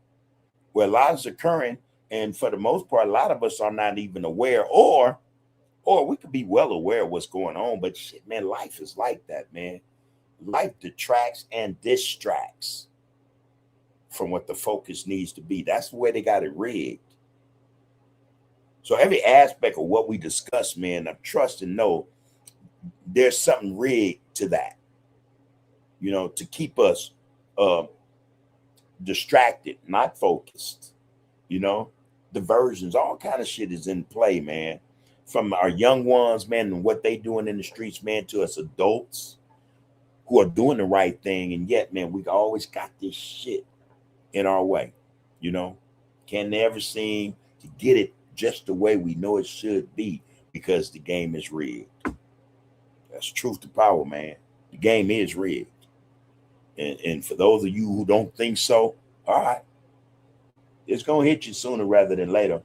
[SPEAKER 3] where a lot is occurring, and for the most part, a lot of us are not even aware, or we could be well aware of what's going on, but shit, man, life is like that, man. Life detracts and distracts from what the focus needs to be. That's the way they got it rigged. So every aspect of what we discuss, man, I trust and know there's something rigged to that, you know, to keep us distracted, not focused, you know, diversions, all kind of shit is in play, man. From our young ones, man, and what they doing in the streets, man, to us adults who are doing the right thing. And yet, man, we always got this shit in our way, you know, can never seem to get it just the way we know it should be because the game is rigged. That's truth to power, man. The game is rigged. And for those of you who don't think so, all right, it's going to hit you sooner rather than later.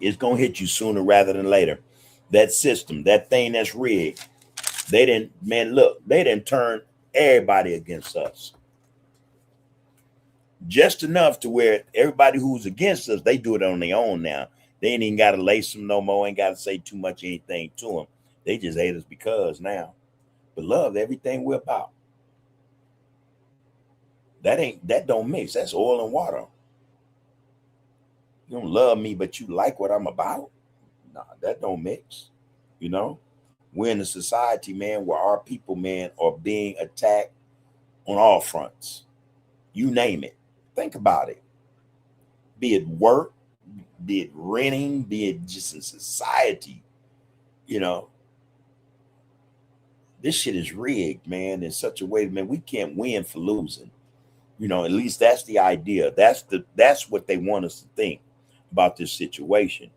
[SPEAKER 3] It's going to hit you sooner rather than later. That system, that thing that's rigged, they didn't turn everybody against us. Just enough to where everybody who's against us, they do it on their own now. They ain't even got to lace them no more, ain't got to say too much anything to them. They just hate us because now. But love everything we're about. That don't mix. That's oil and water. You don't love me, but you like what I'm about? Nah, that don't mix. You know? We're in a society, man, where our people, man, are being attacked on all fronts. You name it. Think about it. Be it work, be it renting, be it just in society. You know, this shit is rigged, man, in such a way, man, we can't win for losing. You know, at least that's the idea. That's what they want us to think about this situation.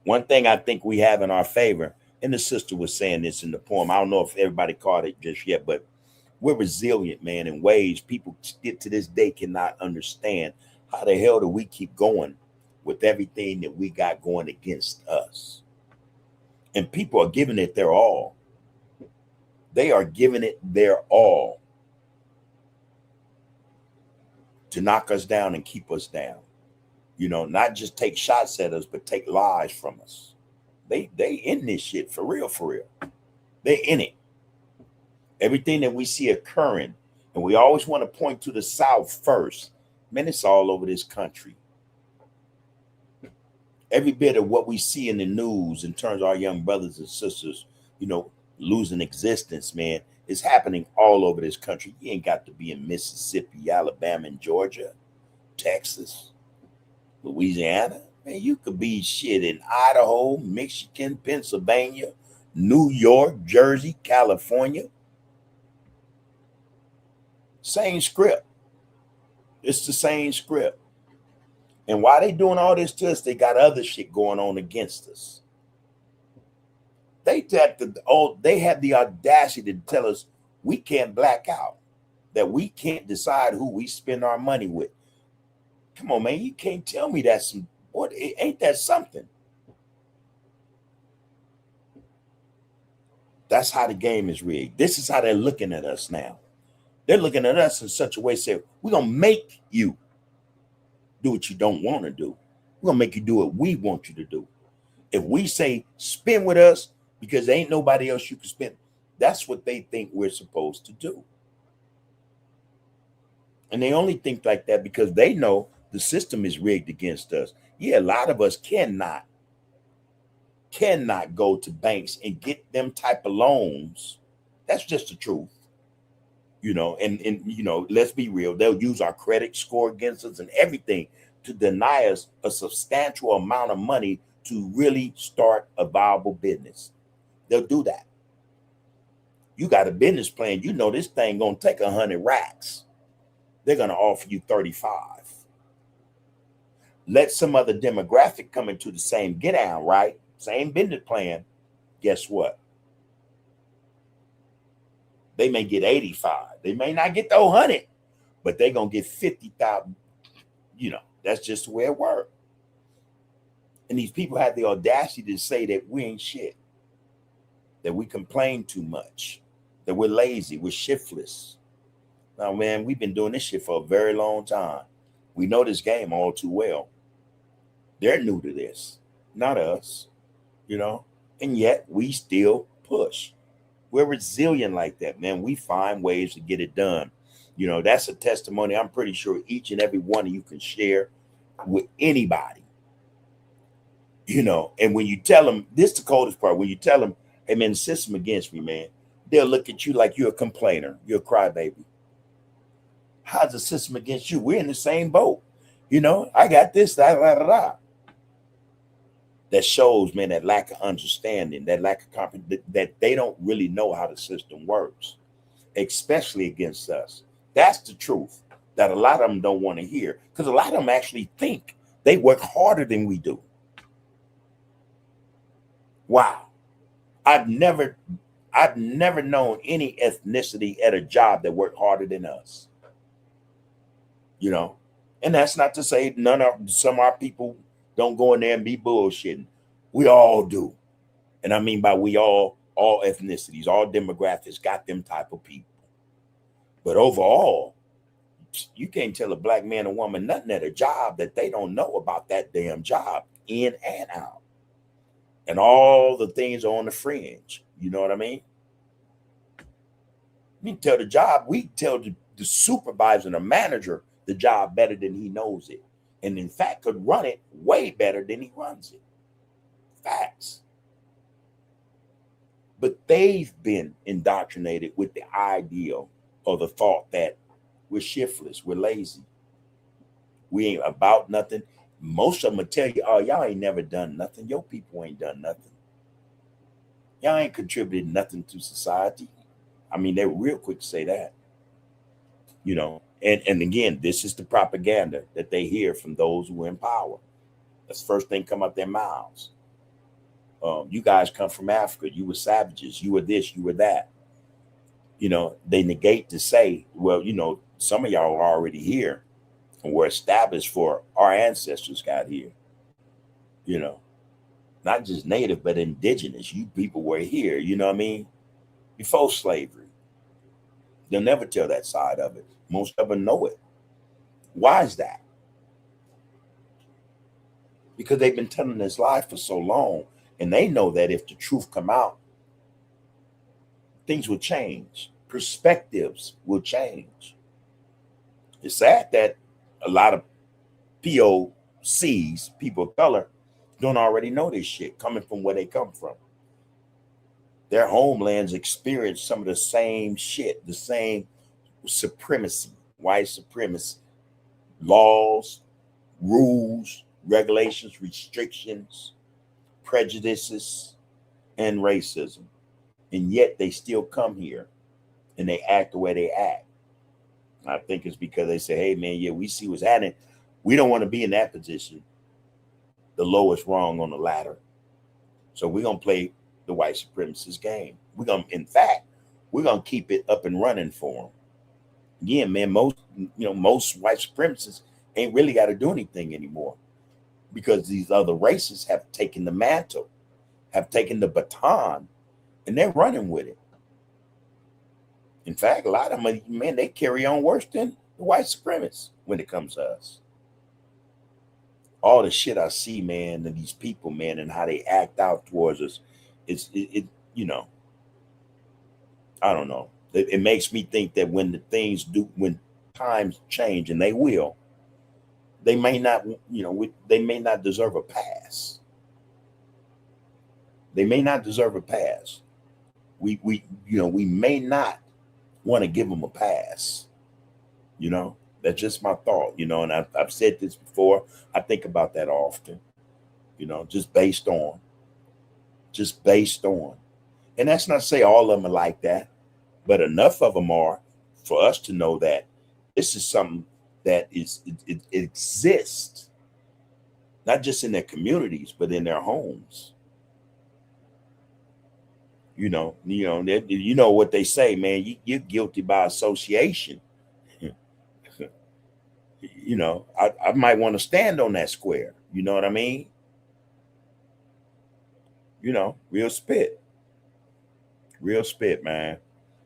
[SPEAKER 3] One thing I think we have in our favor, and the sister was saying this in the poem, I don't know if everybody caught it just yet, but we're resilient, man, in ways people get to this day cannot understand. How the hell do we keep going with everything that we got going against us? And people are giving it their all. They are giving it their all. to knock us down and keep us down. You know, not just take shots at us, but take lives from us. They in this shit for real, for real. They in it. Everything that we see occurring, and we always want to point to the South first. Man, it's all over this country. Every bit of what we see in the news in terms of our young brothers and sisters, you know, losing existence, man, is happening all over this country. You ain't got to be in Mississippi, Alabama, and Georgia, Texas, Louisiana. Man, you could be shit in Idaho, Michigan, Pennsylvania, New York, Jersey, California. Same script. It's the same script. And while they doing all this to us, they got other shit going on against us. They have the audacity to tell us we can't black out, that we can't decide who we spend our money with. Come on, man, you can't tell me that's what ain't that something? That's how the game is rigged. This is how they're looking at us now. They're looking at us in such a way, say, we're gonna make you do what you don't want to do. We're gonna make you do what we want you to do. If we say spend with us because there ain't nobody else you can spend, that's what they think we're supposed to do. And they only think like that because they know the system is rigged against us. Yeah, a lot of us cannot go to banks and get them type of loans. That's just the truth. You know, and you know, let's be real, they'll use our credit score against us and everything to deny us a substantial amount of money to really start a viable business. They'll do that. You got a business plan, you know this thing gonna take 100 racks. They're gonna offer you 35. Let some other demographic come into the same get down, right? Same business plan. Guess what? They may get 85. They may not get the 100, but they're going to get 50,000. You know, that's just the way it works. And these people have the audacity to say that we ain't shit, that we complain too much, that we're lazy, we're shiftless. Now, man, we've been doing this shit for a very long time. We know this game all too well. They're new to this, not us, you know, and yet we still push. We're resilient like that, man. We find ways to get it done. You know, that's a testimony I'm pretty sure each and every one of you can share with anybody. You know, and when you tell them, this is the coldest part, when you tell them, hey, man, the system against me, man, they'll look at you like you're a complainer. You're a crybaby. How's the system against you? We're in the same boat. You know, I got this, that shows, man, that lack of understanding, that lack of confidence, that they don't really know how the system works, especially against us. That's the truth that a lot of them don't want to hear, because a lot of them actually think they work harder than we do. Wow. I've never known any ethnicity at a job that worked harder than us. You know, and that's not to say some of our people don't go in there and be bullshitting. We all do. And I mean by we all ethnicities, all demographics got them type of people. But overall, you can't tell a black man or woman nothing at a job that they don't know about that damn job in and out. And all the things are on the fringe. You know what I mean? We can tell the job, we tell the supervisor and the manager the job better than he knows it. And in fact, could run it way better than he runs it. Facts. But they've been indoctrinated with the ideal or the thought that we're shiftless, we're lazy, we ain't about nothing. Most of them will tell you, oh, y'all ain't never done nothing. Your people ain't done nothing. Y'all ain't contributed nothing to society. I mean, they're real quick to say that. You know, and again, this is the propaganda that they hear from those who are in power. That's the first thing come out their mouths. You guys come from Africa. You were savages. You were this, you were that. You know, they negate to say, well, you know, some of y'all are already here and were established for our ancestors got here. You know, not just native, but indigenous. You people were here, you know what I mean? Before slavery. They'll never tell that side of it. Most of them know it. Why is that? Because they've been telling this lie for so long, and they know that if the truth come out, things will change. Perspectives will change. It's sad that a lot of POCs, people of color, don't already know this shit coming from where they come from. Their homelands experience some of the same shit, the same supremacy, white supremacy, laws, rules, regulations, restrictions, prejudices, and racism. And yet they still come here and they act the way they act. I think it's because they say, hey, man, yeah, we see what's happening. We don't want to be in that position, the lowest rung on the ladder. So we're going to play the white supremacist game. In fact, we're going to keep it up and running for them. Again, man, most white supremacists ain't really got to do anything anymore because these other races have taken the mantle, have taken the baton, and they're running with it. In fact, a lot of them, man, they carry on worse than the white supremacists when it comes to us. All the shit I see, man, and these people, man, and how they act out towards us, I don't know. It makes me think that when times change, and they will, they may not, they may not deserve a pass. They may not deserve a pass. We may not want to give them a pass. That's just my thought, and I've said this before. I think about that often, just based on. And that's not to say all of them are like that, but enough of them are for us to know that this is something that it exists, not just in their communities, but in their homes. You know what they say, man, you're guilty by association. I might want to stand on that square. You know what I mean? Real spit, man.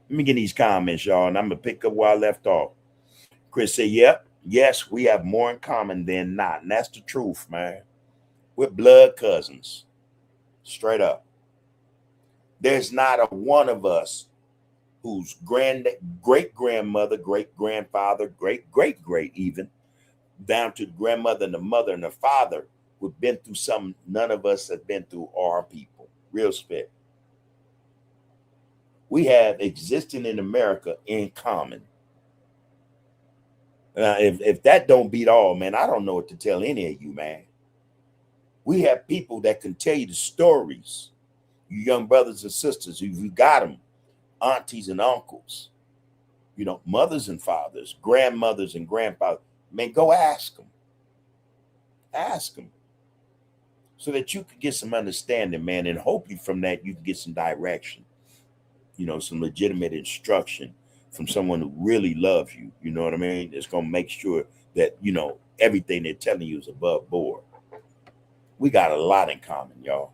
[SPEAKER 3] Let me get these comments, y'all, and I'm going to pick up where I left off. Chris said, yes, we have more in common than not. And that's the truth, man. We're blood cousins. Straight up. There's not a one of us whose great-grandmother, great-grandfather, great-great-great even, down to the grandmother and the mother and the father, who've been through something none of us have been through, our people. Real spit. We have existing in America in common. If that don't beat all, man, I don't know what to tell any of you, man. We have people that can tell you the stories. You young brothers and sisters, you got them, aunties and uncles, mothers and fathers, grandmothers and grandfathers. Man, go ask them. Ask them. So that you could get some understanding, man, and hopefully from that you can get some direction, some legitimate instruction from someone who really loves you. You know what I mean? It's going to make sure that, everything they're telling you is above board. We got a lot in common, y'all.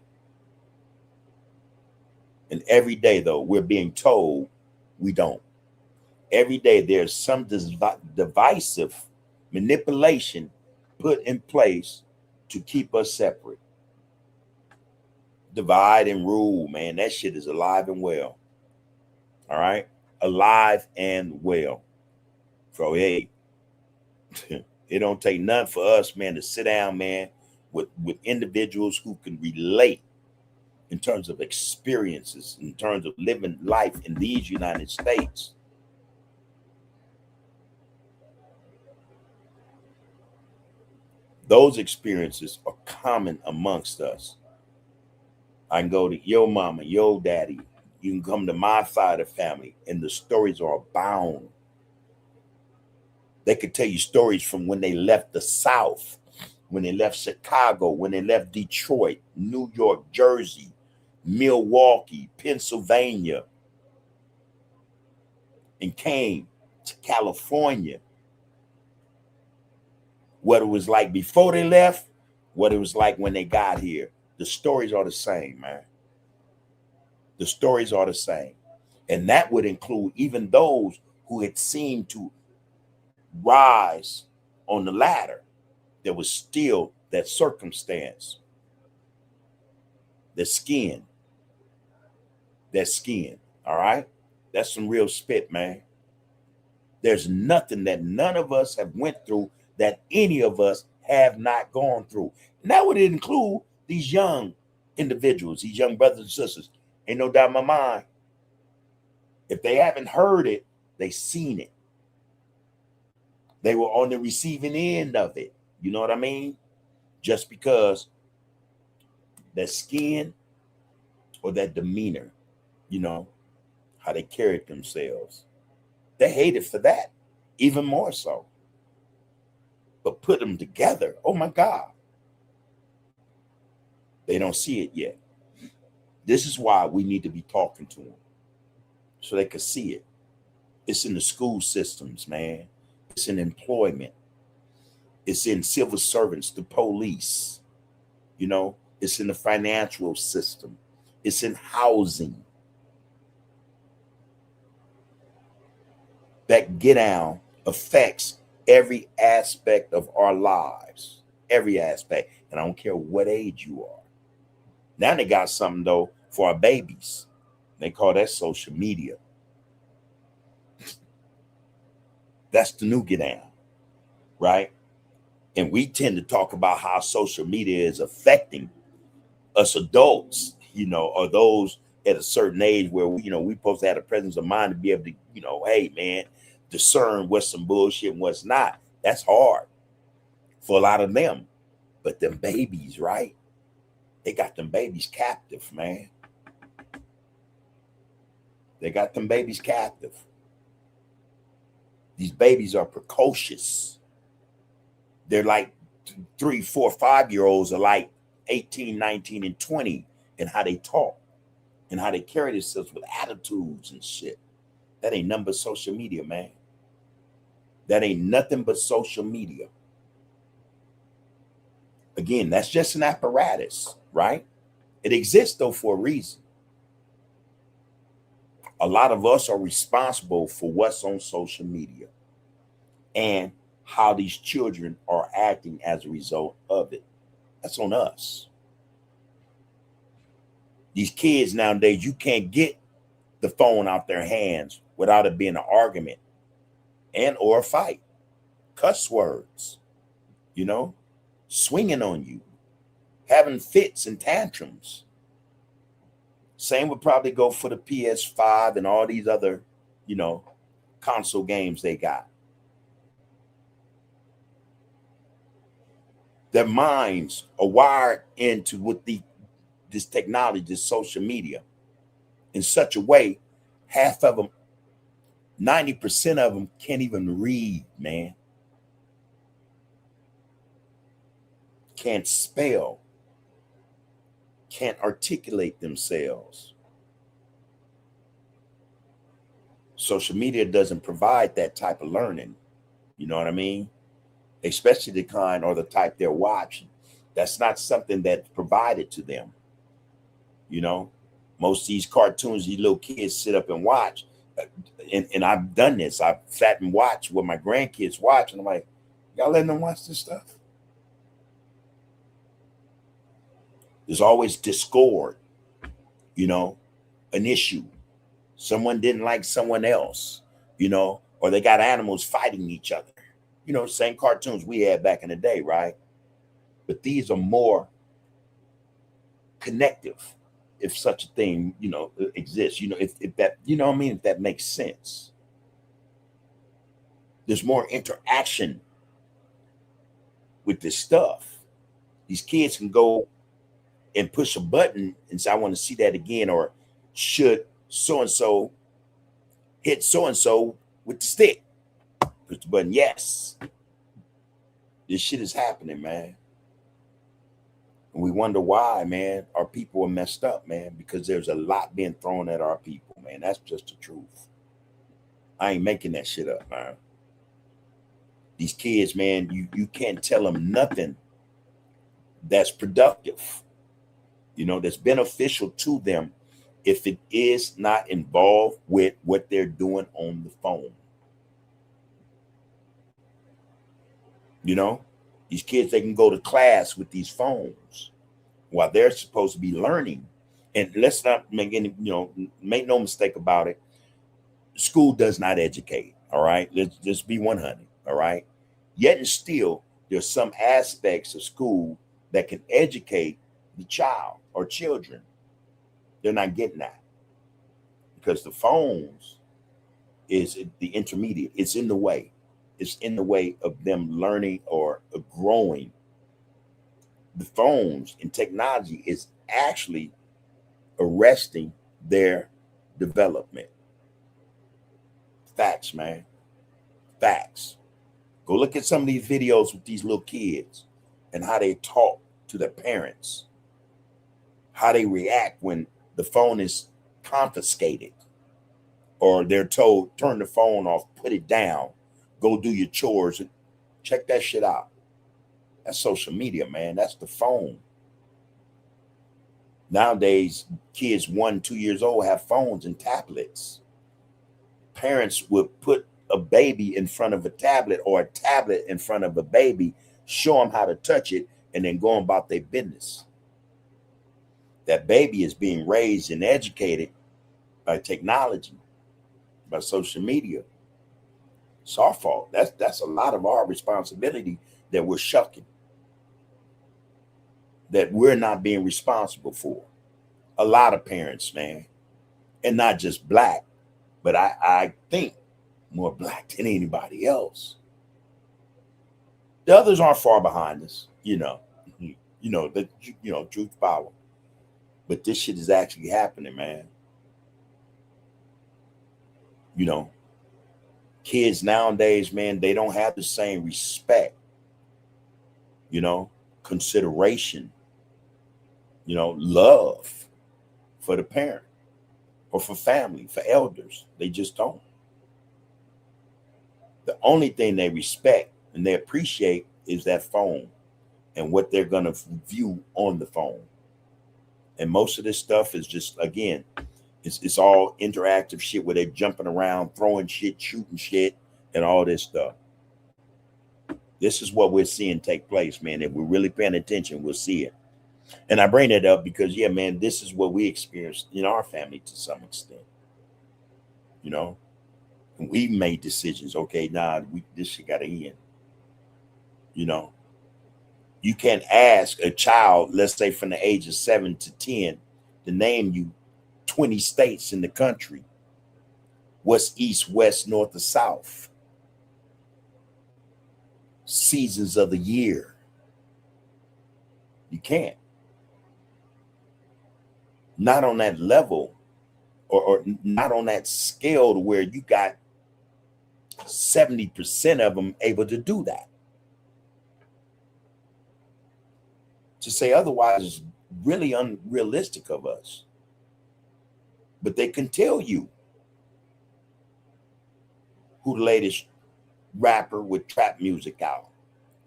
[SPEAKER 3] And every day, though, we're being told we don't. Every day there's some divisive manipulation put in place to keep us separate. Divide and rule, man. That shit is alive and well. All right? Alive and well. So, hey, it don't take nothing for us, man, to sit down, man, with individuals who can relate in terms of experiences, in terms of living life in these United States. Those experiences are common amongst us. I can go to your mama, your daddy. You can come to my side of the family, and the stories are abound. They could tell you stories from when they left the South, when they left Chicago, when they left Detroit, New York, Jersey, Milwaukee, Pennsylvania, and came to California. What it was like before they left, what it was like when they got here. The stories are the same, man. The stories are the same. And that would include even those who had seemed to rise on the ladder, there was still that circumstance. The skin. That skin. All right? That's some real spit, man. There's nothing that none of us have went through that any of us have not gone through. And that would include these young individuals, these young brothers and sisters. Ain't no doubt in my mind. If they haven't heard it, they seen it. They were on the receiving end of it. You know what I mean? Just because that skin or that demeanor, you know, how they carried themselves. They hated for that, even more so. But put them together, oh my God. They don't see it yet. This is why we need to be talking to them so they can see it. It's in the school systems, man. It's in employment. It's in civil servants, the police. You know, it's in the financial system. It's in housing. That get down affects every aspect of our lives. Every aspect. And I don't care what age you are. Now they got something, though, for our babies. They call that social media. That's the new get down, right? And we tend to talk about how social media is affecting us adults, you know, or those at a certain age where, we supposed to have a presence of mind to be able to, hey, man, discern what's some bullshit and what's not. That's hard for a lot of them. But them babies, right? They got them babies captive, man. They got them babies captive. These babies are precocious. They're like 3, 4, 5-year-olds are like 18, 19, and 20 in how they talk and how they carry themselves with attitudes and shit. That ain't nothing but social media, man. That ain't nothing but social media. Again, that's just an apparatus, right? It exists, though, for a reason. A lot of us are responsible for what's on social media and how these children are acting as a result of it. That's on us. These kids nowadays, you can't get the phone out their hands without it being an argument and or a fight. Cuss words, swinging on you, having fits and tantrums. Same would probably go for the PS5 and all these other, console games they got. Their minds are wired into this technology, this social media, in such a way, half of them, 90% of them can't even read, man. Can't spell. Can't articulate themselves. Social media doesn't provide that type of learning. You know what I mean? Especially the kind or the type they're watching. That's not something that's provided to them. Most of these cartoons, these little kids sit up and watch. And I've done this. I've sat and watched what my grandkids watch. And I'm like, y'all letting them watch this stuff? There's always discord, an issue. Someone didn't like someone else, or they got animals fighting each other. Same cartoons we had back in the day, right? But these are more connective, if such a thing, exists. If that, if that makes sense. There's more interaction with this stuff. These kids can go and push a button and say, I want to see that again, or should so-and-so hit so-and-so with the stick? Push the button, yes. This shit is happening, man. And we wonder why, man, our people are messed up, man, because there's a lot being thrown at our people, man. That's just the truth. I ain't making that shit up, man. These kids, man, you can't tell them nothing that's productive, that's beneficial to them if it is not involved with what they're doing on the phone. You know, these kids, they can go to class with these phones while they're supposed to be learning. And let's not make any, make no mistake about it. School does not educate. All right. Let's just be 100. All right. Yet and still, there's some aspects of school that can educate the child or children. They're not getting that because the phones is the intermediate. It's in the way. It's in the way of them learning or growing. The phones and technology is actually arresting their development. Facts, man. Facts. Go look at some of these videos with these little kids and how they talk to their parents, how they react when the phone is confiscated or they're told, turn the phone off, put it down, go do your chores. Check that shit out. That's social media, man. That's the phone. Nowadays, kids 1, 2 years old have phones and tablets. Parents would put a baby in front of a tablet or a tablet in front of a baby, show them how to touch it, and then go about their business. That baby is being raised and educated by technology, by social media. It's our fault. That's a lot of our responsibility that we're shucking, that we're not being responsible for. A lot of parents, man, and not just black, but I think more black than anybody else. The others aren't far behind us, truth power. But this shit is actually happening, man. Kids nowadays, man, they don't have the same respect, consideration, love for the parent or for family, for elders. They just don't. The only thing they respect and they appreciate is that phone and what they're going to view on the phone. And most of this stuff is just, again, it's all interactive shit where they're jumping around, throwing shit, shooting shit, and all this stuff. This is what we're seeing take place, man. If we're really paying attention, we'll see it. And I bring that up because, yeah, man, this is what we experienced in our family to some extent. And we made decisions. Okay, this shit got to end. You can't ask a child, let's say from the age of 7 to 10, to name you 20 states in the country. What's east, west, north, or south? Seasons of the year. You can't. Not on that level or not on that scale to where you got 70% of them able to do that. To say otherwise is really unrealistic of us. But they can tell you who the latest rapper with trap music out,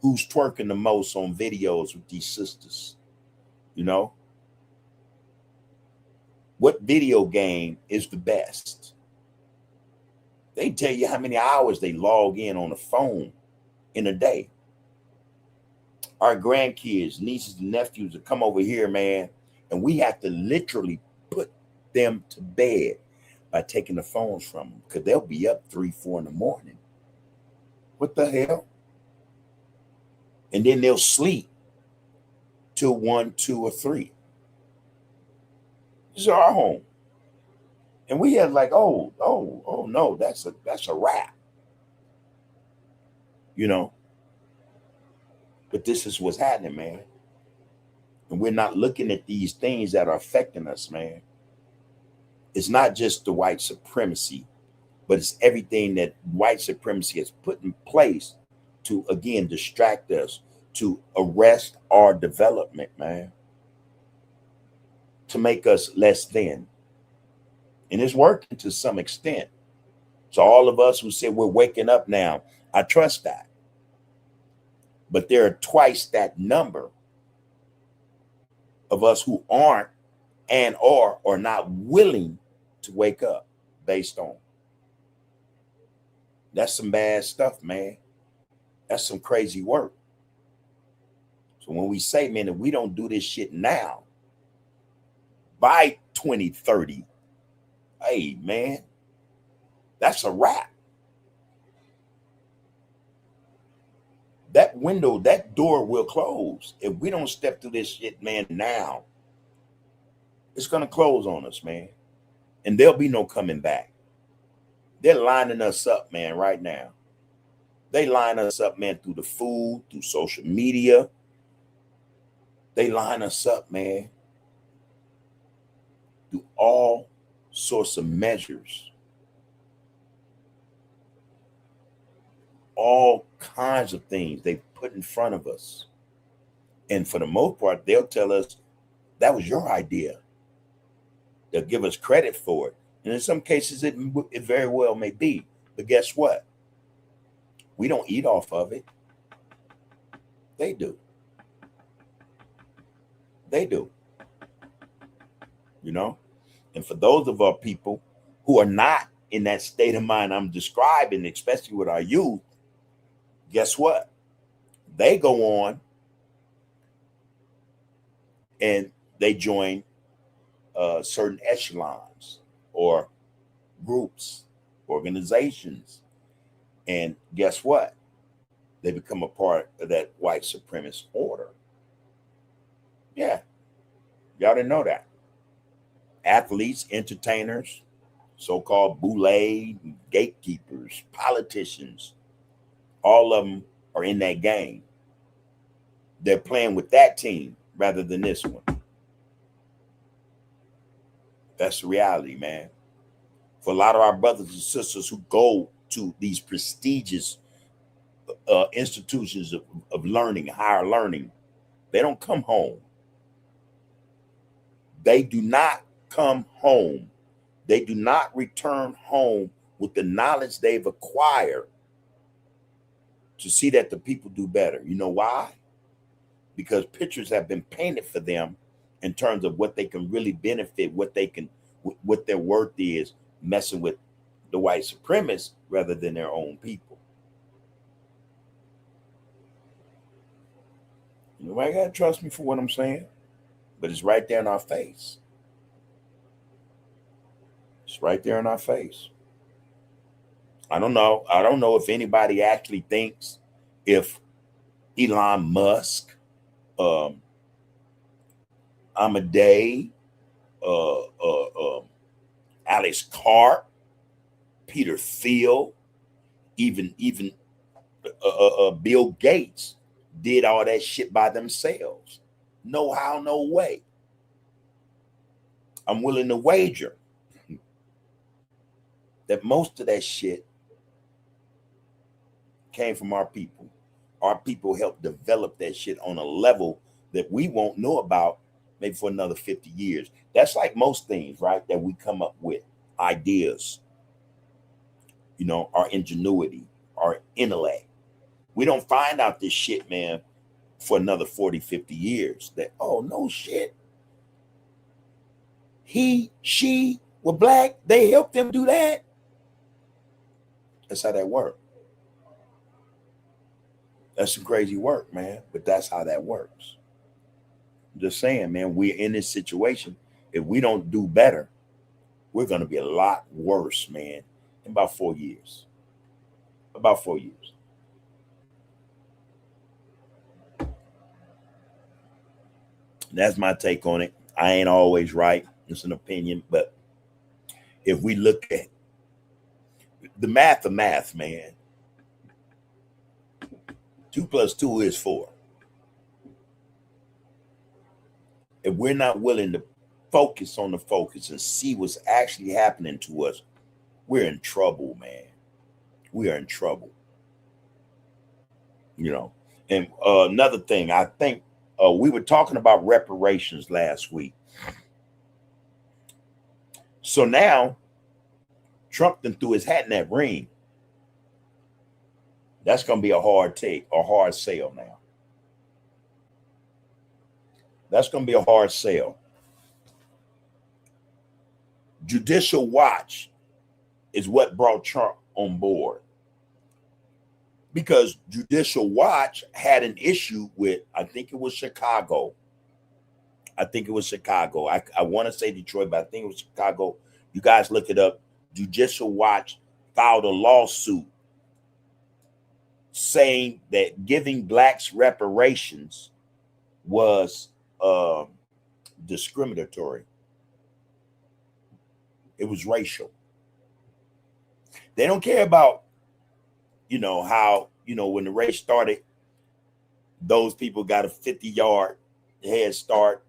[SPEAKER 3] who's twerking the most on videos with these sisters, what video game is the best. They tell you how many hours they log in on the phone in a day. Our grandkids, nieces and nephews will come over here, man, and we have to literally put them to bed by taking the phones from them because they'll be up 3, 4 in the morning. What the hell? And then they'll sleep till 1, 2, or 3. This is our home. And we have like, oh no, that's a wrap. But this is what's happening, man. And we're not looking at these things that are affecting us, man. It's not just the white supremacy, but it's everything that white supremacy has put in place to, again, distract us, to arrest our development, man, to make us less than. And it's working to some extent. So all of us who say we're waking up now, I trust that. But there are twice that number of us who aren't and are not willing to wake up based on. That's some bad stuff, man. That's some crazy work. So when we say, man, if we don't do this shit now, by 2030, hey, man, that's a wrap. That window, that door will close. If we don't step through this shit, man, now, it's going to close on us, man. And there'll be no coming back. They're lining us up, man, right now. They line us up, man, through the food, through social media. They line us up, man, through all sorts of measures. All kinds of things they put in front of us. And for the most part, they'll tell us that was your idea. They'll give us credit for it. And in some cases, it very well may be. But guess what? We don't eat off of it. They do. They do. You know? And for those of our people who are not in that state of mind I'm describing, especially with our youth, guess what? They go on and they join certain echelons or groups, organizations. And guess what? They become a part of that white supremacist order. Yeah. Y'all didn't know that. Athletes, entertainers, so-called boule, gatekeepers, politicians, all of them are in that game. They're playing with that team rather than this one. That's the reality, man. For a lot of our brothers and sisters who go to these prestigious institutions of learning, higher learning, they don't come home. They do not come home. They do not return home with the knowledge they've acquired to see that the people do better. You know why? Because pictures have been painted for them in terms of what they can really benefit, what their worth is, messing with the white supremacists rather than their own people. You know, I gotta trust me for what I'm saying, but it's right there in our face. It's right there in our face. I don't know if anybody actually thinks if Elon Musk, Amadei, Alex Karp, Peter Thiel, even Bill Gates did all that shit by themselves. No how, no way. I'm willing to wager that most of that shit came from our people. Our people helped develop that shit on a level that we won't know about maybe for another 50 years. That's like most things, right? That we come up with ideas, you know, our ingenuity, our intellect. We don't find out this shit, man, for another 40, 50 years that, oh, no shit. She were black. They helped them do that. That's how that works. That's some crazy work, man. But that's how that works. I'm just saying, man, we're in this situation. If we don't do better, we're going to be a lot worse, man, in about 4 years. About 4 years. That's my take on it. I ain't always right. It's an opinion. But if we look at the math of math, man, 2 + 2 is 4. If we're not willing to focus on the focus and see what's actually happening to us, we're in trouble, man. We are in trouble. You know, and another thing, I think we were talking about reparations last week. So now Trump then threw his hat in that ring. That's going to be a hard sale now. That's going to be a hard sale. Judicial Watch is what brought Trump on board. because Judicial Watch had an issue with, I think it was Chicago. I want to say Detroit, but I think it was Chicago. You guys look it up. Judicial Watch filed a lawsuit saying that giving blacks reparations was discriminatory. It was racial. They don't care about, how, when the race started, those people got a 50-yard head start,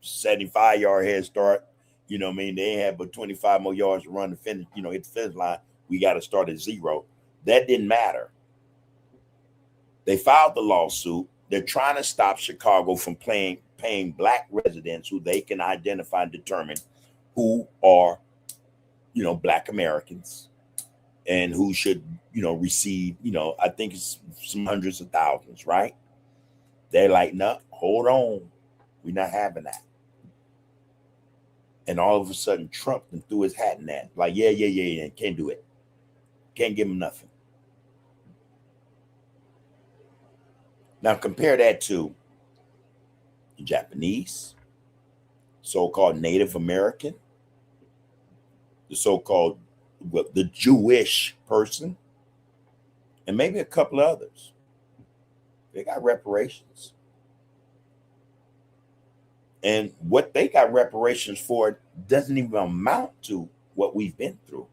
[SPEAKER 3] 75-yard head start. They had but 25 more yards to run to finish, hit the finish line. We got to start at 0. That didn't matter. They filed the lawsuit. They're trying to stop Chicago from paying black residents who they can identify and determine who are, black Americans and who should, receive, I think it's some hundreds of thousands, right? They're like, no, hold on. We're not having that. And all of a sudden, Trump threw his hat in that. Like, yeah. Can't do it. Can't give him nothing. Now, compare that to the Japanese, so-called Native American, the so-called, the Jewish person, and maybe a couple of others. They got reparations. And what they got reparations for doesn't even amount to what we've been through.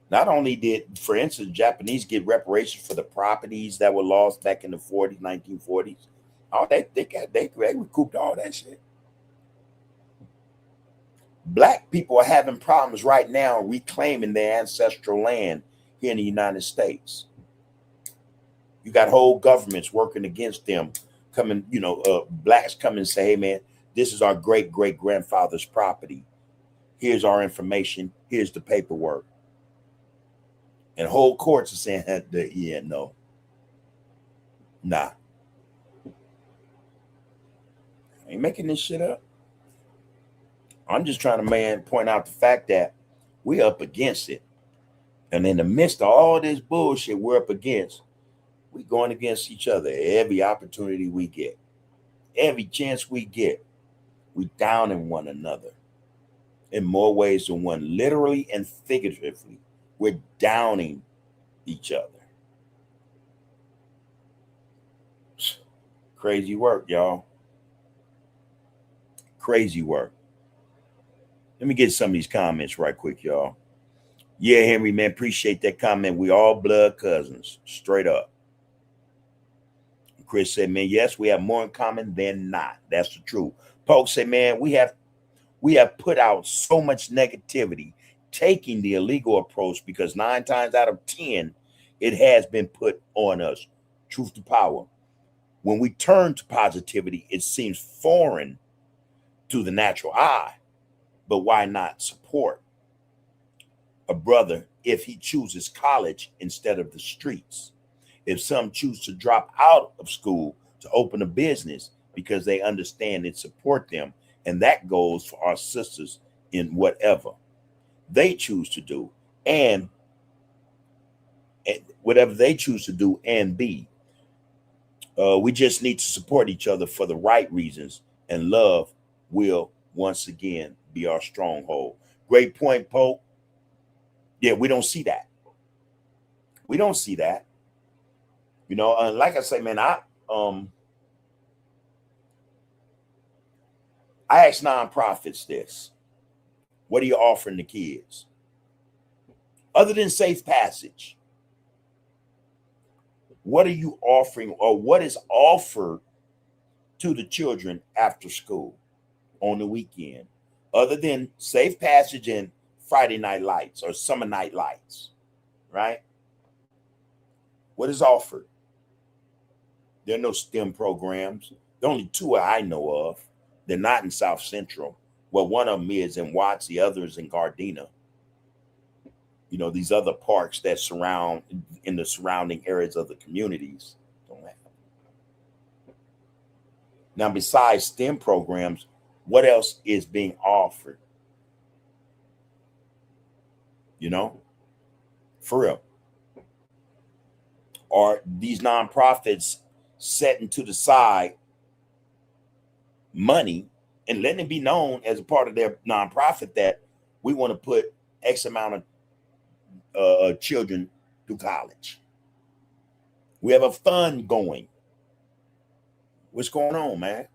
[SPEAKER 3] Not only did, for instance, Japanese get reparations for the properties that were lost back in the 40s, 1940s. Oh, they recouped all that shit. Black people are having problems right now reclaiming their ancestral land here in the United States. You got whole governments working against them, coming, blacks come and say, hey, man, this is our great-great-grandfather's property. Here's our information. Here's the paperwork. And whole courts are saying, yeah, no. Nah. I ain't making this shit up. I'm just trying to, point out the fact that we're up against it. And in the midst of all this bullshit we're up against, we're going against each other every opportunity we get. Every chance we get, we downing one another in more ways than one. Literally and figuratively, we're downing each other. Crazy work, y'all. Crazy work. Let me get some of these comments right quick, y'all. Yeah, Henry, man, appreciate that comment. We all blood cousins, straight up. Chris said, man, yes, we have more in common than not. That's the truth. Polk said, man, we have put out so much negativity, taking the illegal approach, because 9 times out of 10, it has been put on us. Truth to power. When we turn to positivity, it seems foreign to the natural eye. But why not support a brother if he chooses college instead of the streets? If some choose to drop out of school to open a business because they understand and support them, and that goes for our sisters in whatever they choose to do, and whatever they choose to do and be. We just need to support each other for the right reasons, and love will once again be our stronghold. Great point, Pope. Yeah, we don't see that. We don't see that. Like I say, man, I ask nonprofits this. What are you offering the kids? Other than safe passage, what are you offering, or what is offered to the children after school on the weekend, other than safe passage and Friday night lights or summer night lights, right? What is offered? There are no STEM programs. The only 2 I know of. They're not in South Central. Well, one of them is in Watts, the other is in Gardena. These other parks that surround in the surrounding areas of the communities don't have. Now, besides STEM programs, what else is being offered? For real. Or these nonprofits setting to the side money and letting it be known as a part of their nonprofit that we want to put X amount of children through college. We have a fund going. What's going on, man?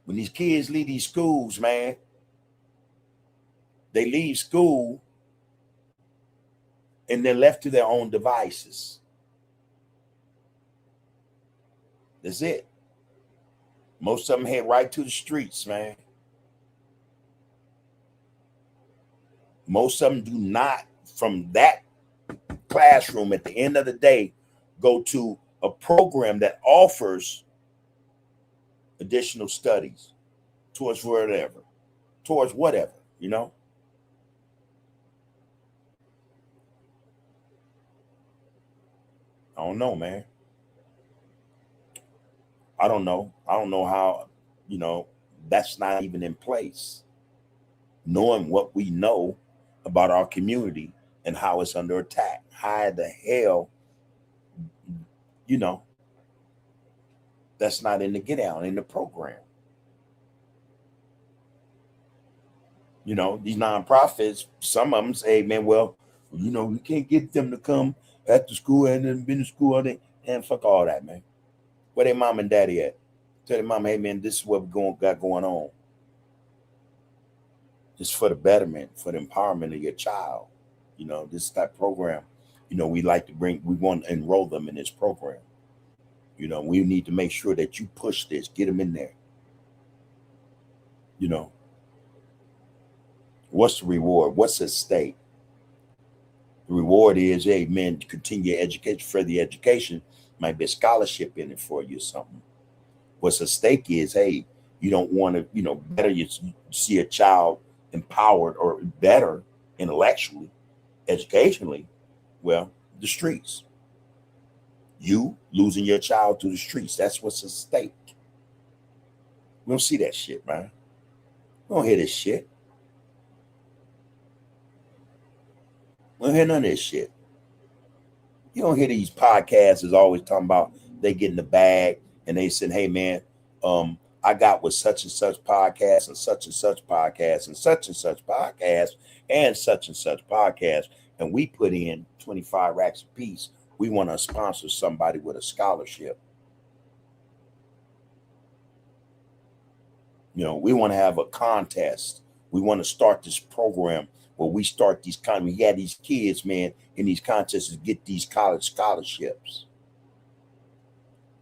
[SPEAKER 3] When these kids leave these schools, man, they leave school and they're left to their own devices. That's it. Most of them head right to the streets, man. Most of them do not, from that classroom at the end of the day, go to a program that offers additional studies towards whatever, you know? I don't know, man. I don't know how, you know, that's not even in place. Knowing what we know about our community and how it's under attack. How the hell, you know, that's not in the get out in the program. You know, these nonprofits, some of them say, man, well, you know, we can't get them to come after school and then been to school all day. And fuck all that, man. Where their mom and daddy at? Tell their mom, hey man, this is what we got going on. Just for the betterment, for the empowerment of your child. You know, this type of program, you know, we want to enroll them in this program. You know, we need to make sure that you push this, get them in there. You know, what's the reward? What's at stake? The reward is, hey, man, to continue your education, further education, might be a scholarship in it for you or something. What's at stake is, hey, you don't want to, you know, better you see a child empowered or better intellectually, educationally, well, the streets. You losing your child to the streets. That's what's at stake. We don't see that shit, man. We don't hear this shit. We don't hear none of this shit. You don't hear these podcasts is always talking about they get in the bag and they said, hey, man, I got with such and such podcast and such podcast and such podcast and such podcast. And we put in 25 racks a piece. We want to sponsor somebody with a scholarship. You know, we want to have a contest. We want to start this program where we start these we had these kids, man, in these contests to get these college scholarships.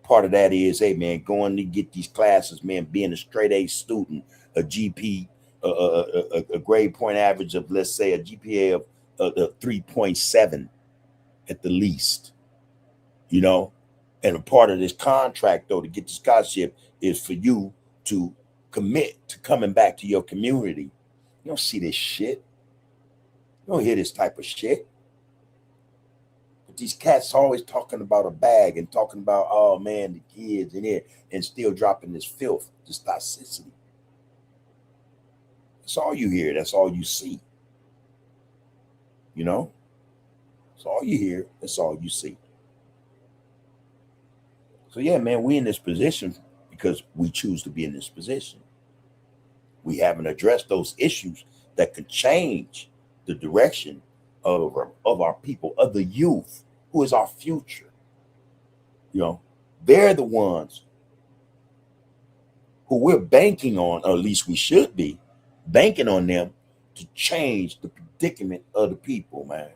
[SPEAKER 3] Part of that is, hey, man, going to get these classes, man, being a straight A student, a GP, a grade point average of, let's say, a GPA of 3.7 at the least, you know. And a part of this contract, though, to get the scholarship is for you to commit to coming back to your community. You don't see this shit. You don't hear this type of shit. But these cats always talking about a bag and talking about, oh man, the kids in here, and still dropping this filth, this toxicity. That's all you hear. That's all you see. You know? That's all you hear. That's all you see. So yeah, man, we in this position because we choose to be in this position. We haven't addressed those issues that could change the direction of our people, of the youth, who is our future. You know, they're the ones who we're banking on, or at least we should be banking on them to change the predicament of the people, man.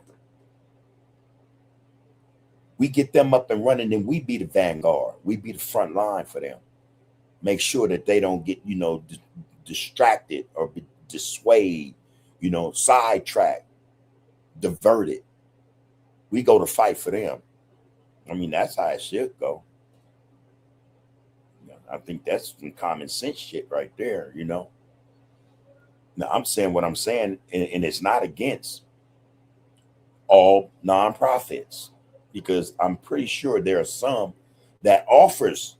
[SPEAKER 3] We get them up and running, and we be the vanguard. We be the front line for them. Make sure that they don't get, you know, distracted or be dissuaded, you know, sidetracked, diverted. We go to fight for them. I mean, that's how it should go. I think that's some common sense shit right there, you know. Now, I'm saying what I'm saying, and it's not against all nonprofits, because I'm pretty sure there are some that offers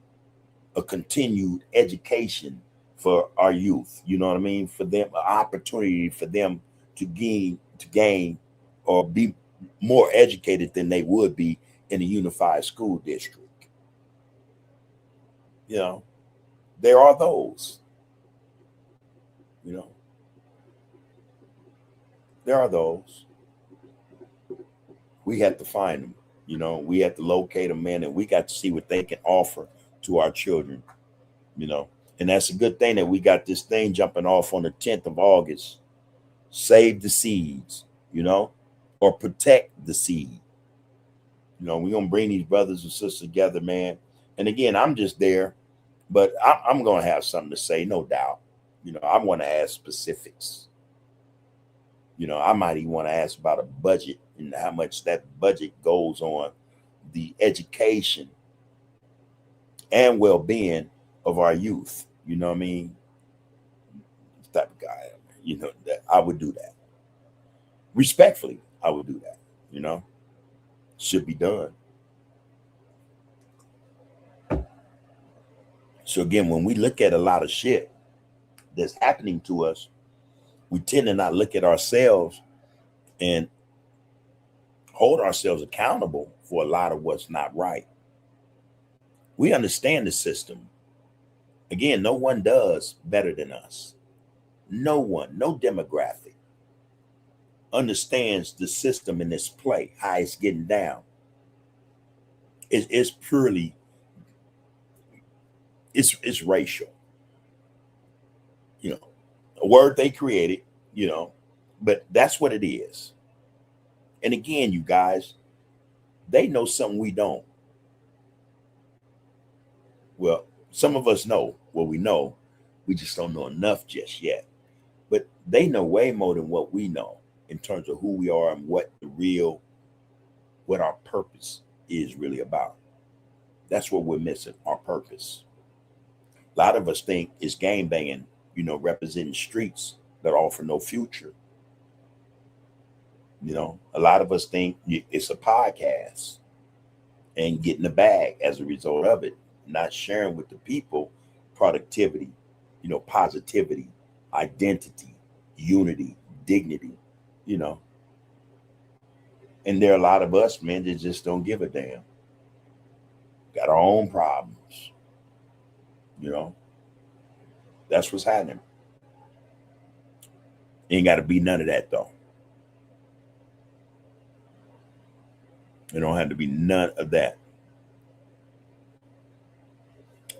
[SPEAKER 3] a continued education for our youth. You know what I mean? For them, an opportunity for them to gain or be more educated than they would be in a unified school district. You know, there are those. You know, there are those. We have to find them. You know, we have to locate them, man, and we got to see what they can offer to our children. You know, and that's a good thing that we got this thing jumping off on the 10th of August. Save the seeds, you know, or protect the seed. You know, we're going to bring these brothers and sisters together, man. And again, I'm just there, but I'm going to have something to say, no doubt. You know, I want to ask specifics. You know, I might even want to ask about a budget and how much that budget goes on the education and well-being of our youth. You know what I mean? The type of guy, you know, that I would do that. Respectfully, I would do that, you know. Should be done. So again, when we look at a lot of shit that's happening to us, we tend to not look at ourselves and hold ourselves accountable for a lot of what's not right. We understand the system. Again, no one does better than us. No one, no demographic understands the system in this play, how it's getting down. It's purely, it's racial. You know, a word they created, you know, but that's what it is. And again, you guys, they know something we don't. Well, some of us know what we know. We just don't know enough just yet. But they know way more than what we know in terms of who we are and what our purpose is really about. That's what we're missing, our purpose. A lot of us think it's gang banging, you know, representing streets that offer no future. You know, a lot of us think it's a podcast and getting the bag as a result of it, not sharing with the people productivity, you know, positivity, identity, unity, dignity, you know. And there are a lot of us, man, that just don't give a damn. Got our own problems, you know. That's what's happening. Ain't got to be none of that, though. It don't have to be none of that.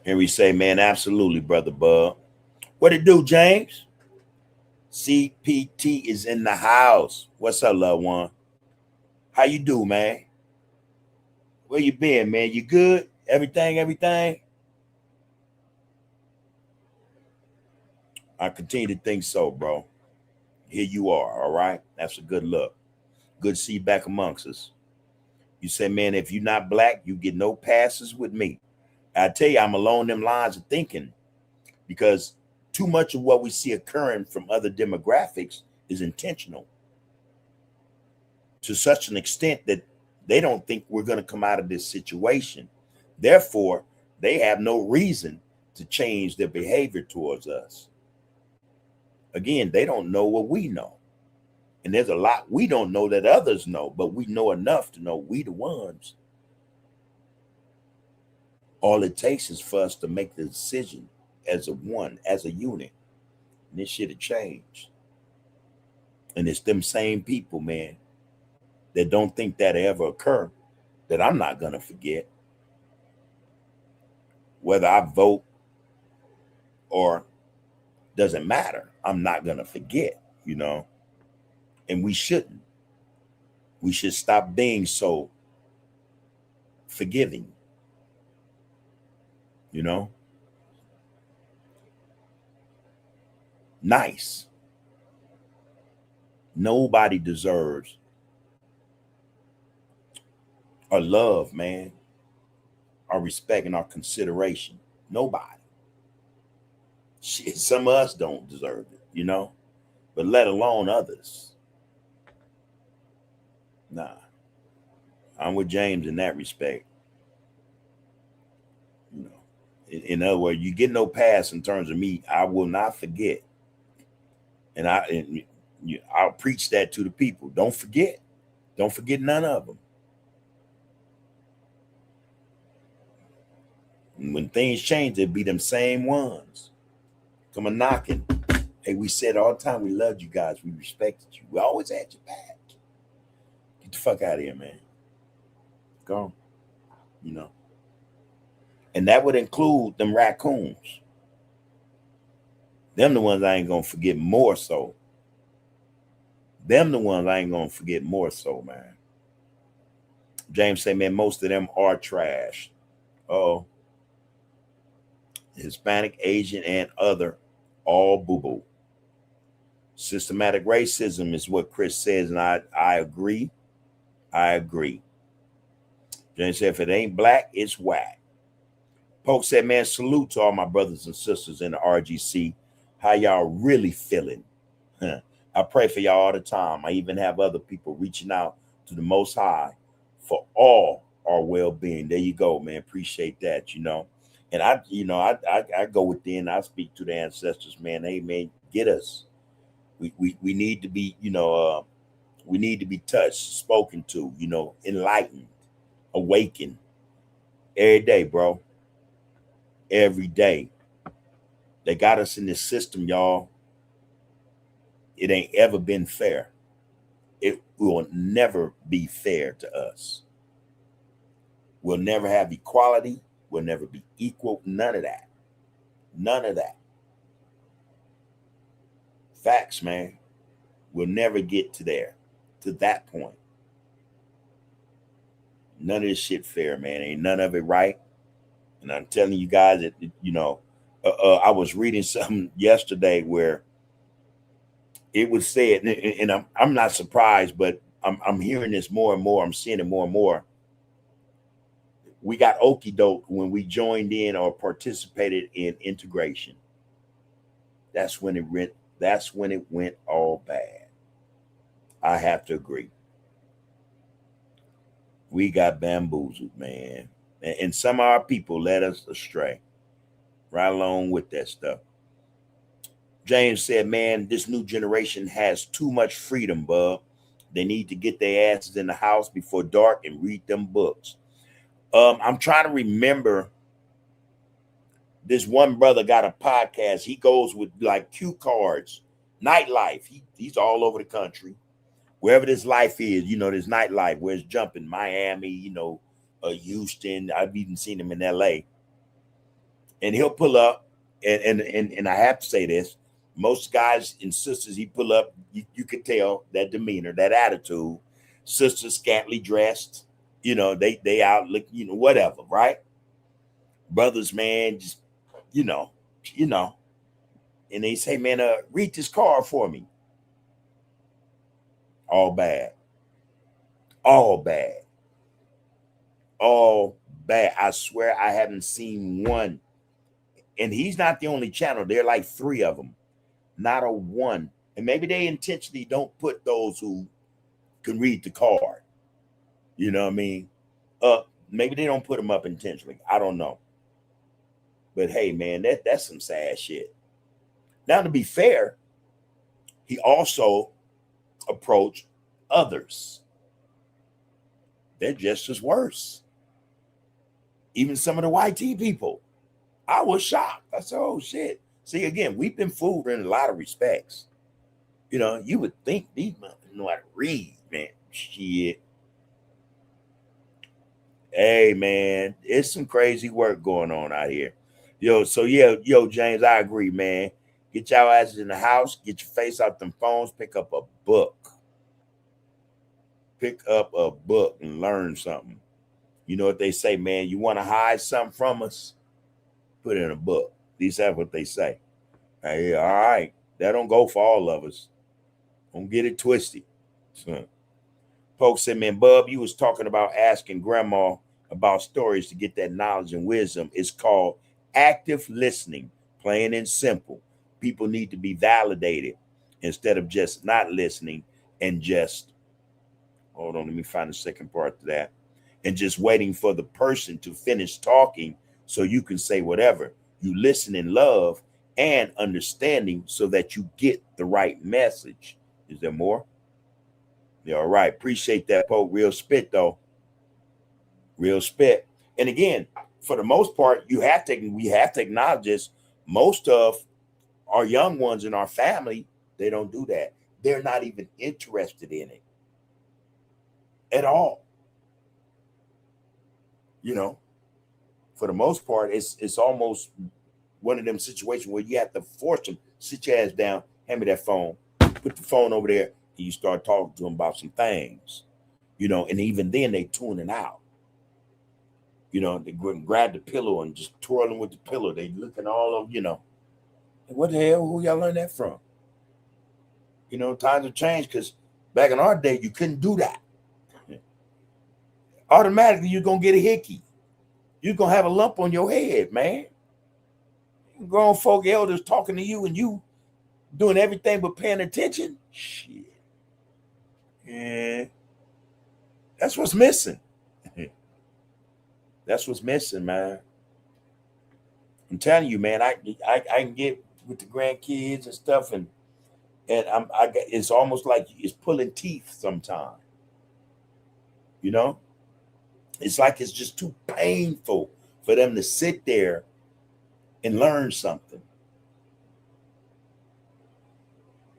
[SPEAKER 3] And we say, man, absolutely, brother Bub. What it do, James? CPT is in the house. What's up, loved one? How you do, man? Where you been, man? You good? Everything? I continue to think so, bro. Here you are, all right? That's a good look. Good to see you back amongst us. You say, man, if you're not black, you get no passes with me. I tell you, I'm along them lines of thinking because too much of what we see occurring from other demographics is intentional to such an extent that they don't think we're going to come out of this situation. Therefore, they have no reason to change their behavior towards us. Again, they don't know what we know. And there's a lot we don't know that others know, but we know enough to know we the ones. All it takes is for us to make the decision as a one, as a unit. And this shit will change. And it's them same people, man, that don't think that'll ever occur, that I'm not going to forget. Whether I vote or doesn't matter, I'm not going to forget, you know. And we shouldn't. We should stop being so forgiving, you know. Nice. Nobody deserves our love, man, our respect and our consideration. Nobody. Shit, some of us don't deserve it, you know, but let alone others. Nah, I'm with James in that respect. You know, in other words, you get no pass in terms of me. I will not forget, and I'll preach that to the people. Don't forget. Don't forget none of them. And when things change, it'll be them same ones. Come a knocking. Hey, we said all the time we loved you guys. We respected you. We always had your back. Get the fuck out of here, man. Go. You know. And that would include them raccoons. Them the ones I ain't gonna forget more so. Them the ones I ain't gonna forget more so, man. James say, man, most of them are trash. Oh. Hispanic, Asian, and other, all boo-boo. Systematic racism is what Chris says, and I agree. I agree. James said, if it ain't black, it's whack. Polk said, man, salute to all my brothers and sisters in the RGC. How y'all really feeling? I pray for y'all all the time. I even have other people reaching out to the Most High for all our well-being. There you go, man. Appreciate that, you know. And I go within. I speak to the ancestors, man. Hey, man, get us. We need to be, we need to be touched, spoken to, enlightened, awakened every day, bro. Every day. They got us in this system, y'all. It ain't ever been fair. It will never be fair to us. We'll never have equality. We'll never be equal. None of that. None of that. Facts, man. We'll never get to that point. None of this shit fair, man. Ain't none of it right. And I'm telling you guys that, I was reading something yesterday where it was said, and I'm not surprised, but I'm hearing this more and more. I'm seeing it more and more. We got okie doke when we joined in or participated in integration. That's when it went all bad. I have to agree. We got bamboozled, man. And some of our people led us astray. Right along with that stuff. James said, man, this new generation has too much freedom, bub. They need to get their asses in the house before dark and read them books. I'm trying to remember. This one brother got a podcast. He goes with like cue cards, nightlife. He's all over the country. Wherever this life is, this nightlife, where it's jumping, Miami, Houston. I've even seen him in LA. And he'll pull up, and I have to say this, most guys and sisters he pull up, you could tell that demeanor, that attitude. Sisters scantily dressed, they out look, whatever, right? Brothers, man, just, and they say, man, read this card for me. All bad. All bad. All bad. I swear I haven't seen one. And he's not the only channel. There are like 3 of them. Not a one. And maybe they intentionally don't put those who can read the card. You know what I mean? Maybe they don't put them up intentionally. I don't know. But hey, man, that's some sad shit. Now, to be fair, he also approached others. They're just as worse. Even some of the YT people. I was shocked. I said, oh, shit. See, again, we've been fooled in a lot of respects. You would think these motherfuckers know how to read, man. Shit. Hey, man, it's some crazy work going on out here. James, I agree, man. Get your asses in the house. Get your face out them phones. Pick up a book. Pick up a book and learn something. You know what they say, man? You want to hide something from us? Put it in a book. At least that's what they say. Hey, all right. That don't go for all of us. Don't get it twisted. Folks said, man, Bub, you was talking about asking grandma about stories to get that knowledge and wisdom. It's called active listening, plain and simple. People need to be validated instead of just not listening and just, hold on, let me find the second part to that, and just waiting for the person to finish talking so you can say whatever. You listen in love and understanding so that you get the right message. Is there more? Yeah, all right. Appreciate that, Pope. Real spit, though. Real spit. And again, for the most part, we have to acknowledge this. Most of our young ones in our family, they don't do that. They're not even interested in it at all. You know, for the most part, it's almost one of them situations where you have to force them, sit your ass down, hand me that phone, put the phone over there, and you start talking to them about some things. You know, and even then they tuning out. You know, they go and grab the pillow and just twirling with the pillow. They looking all over, you know. What the hell? Who y'all learn that from? You know, times have changed because back in our day, you couldn't do that. Automatically, you're going to get a hickey. You're going to have a lump on your head, man. Grown folk elders talking to you and you doing everything but paying attention. Shit. Yeah. That's what's missing. That's what's missing, man. I'm telling you, man, I can get with the grandkids and stuff, and it's almost like it's pulling teeth sometimes. You know? It's like it's just too painful for them to sit there and learn something.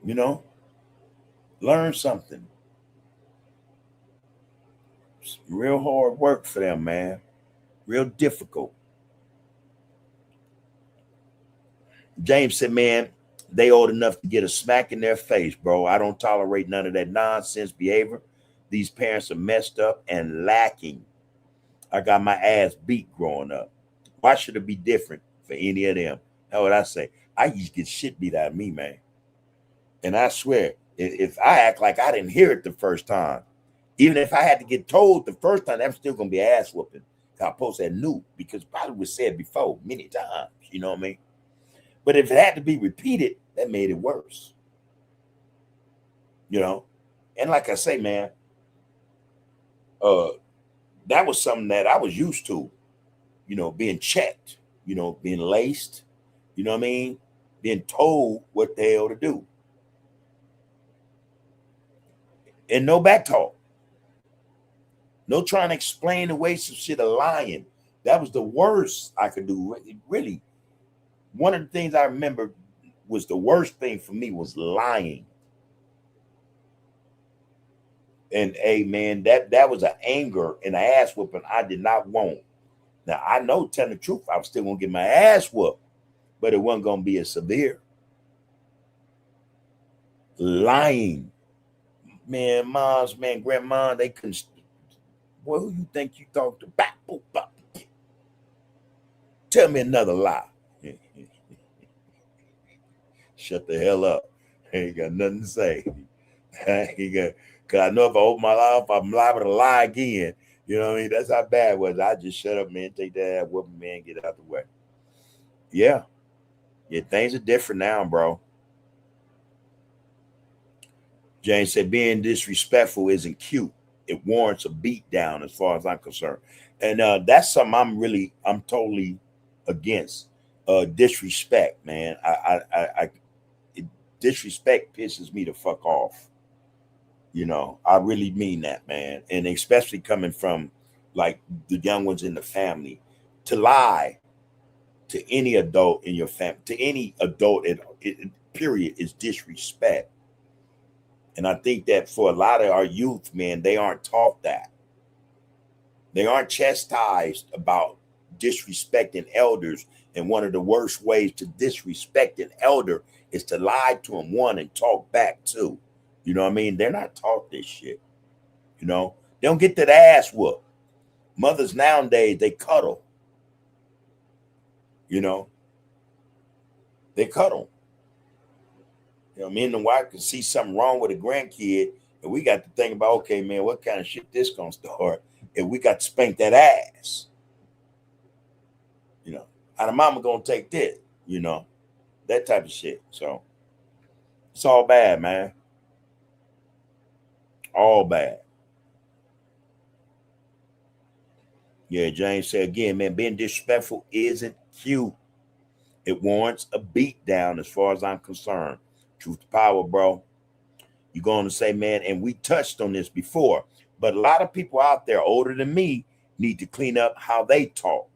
[SPEAKER 3] You know? Learn something. It's real hard work for them, man. Real difficult. James said, man, they old enough to get a smack in their face, bro. I don't tolerate none of that nonsense behavior. These parents are messed up and lacking. I got my ass beat growing up. Why should it be different for any of them? How would I say? I used to get shit beat out of me, man. And I swear, if I act like I didn't hear it the first time, even if I had to get told the first time, I'm still going to be ass whooping. I post that knew because probably was said before many times, you know what I mean? But if it had to be repeated, that made it worse. You know? And like I say, man, that was something that I was used to, you know, being checked, you know, being laced, you know what I mean? Being told what the hell to do. And no back talk. No trying to explain away some shit of lying. That was the worst I could do. Really. One of the things I remember was the worst thing for me was lying. And hey, man, that was an anger and an ass whooping I did not want. Now, I know, telling the truth, I was still going to get my ass whooped, but it wasn't going to be as severe. Lying. Man, moms, man, grandma, they couldn't. Well, who you think you talk to? Tell me another lie. Shut the hell up. I ain't got nothing to say. Because I know if I open my mouth, I'm liable to lie again. You know what I mean? That's how bad it was. I just shut up, man, take that ass whooping, man, get out the way. Yeah. Yeah, things are different now, bro. James said, being disrespectful isn't cute. It warrants a beat down as far as I'm concerned. And that's something I'm totally against. Disrespect, man. Disrespect pisses me the fuck off. You know, I really mean that, man. And especially coming from like the young ones in the family. To lie to any adult in your family, to any adult, period, is disrespect. And I think that for a lot of our youth, man, they aren't taught that. They aren't chastised about disrespecting elders. And one of the worst ways to disrespect an elder is to lie to them, one, and talk back, two. You know what I mean? They're not taught this shit. You know, they don't get that ass whoop. Mothers nowadays, they cuddle. You know, they cuddle. You know, me and the wife can see something wrong with a grandkid, and we got to think about, okay, man, what kind of shit this gonna start? And we got to spank that ass. You know, how the mama gonna take this? You know, that type of shit. So it's all bad, man. All bad. Yeah, James said again, man, being disrespectful isn't cute. It warrants a beat down as far as I'm concerned. Truth to power, bro. You're going to say, man, and we touched on this before, but a lot of people out there older than me need to clean up how they talk.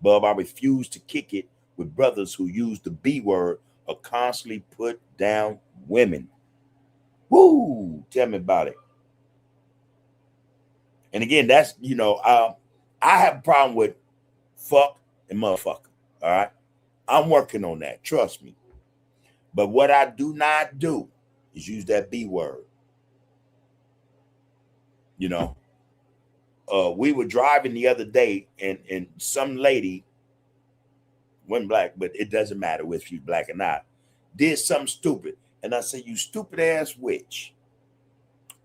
[SPEAKER 3] Bub, I refuse to kick it with brothers who use the B word or constantly put down women. Woo! Tell me about it. And again, that's, I have a problem with fuck and motherfucker. All right. I'm working on that. Trust me. But what I do not do is use that B word. We were driving the other day and some lady, wasn't black, but it doesn't matter if she's black or not, did something stupid. And I said, you stupid ass witch.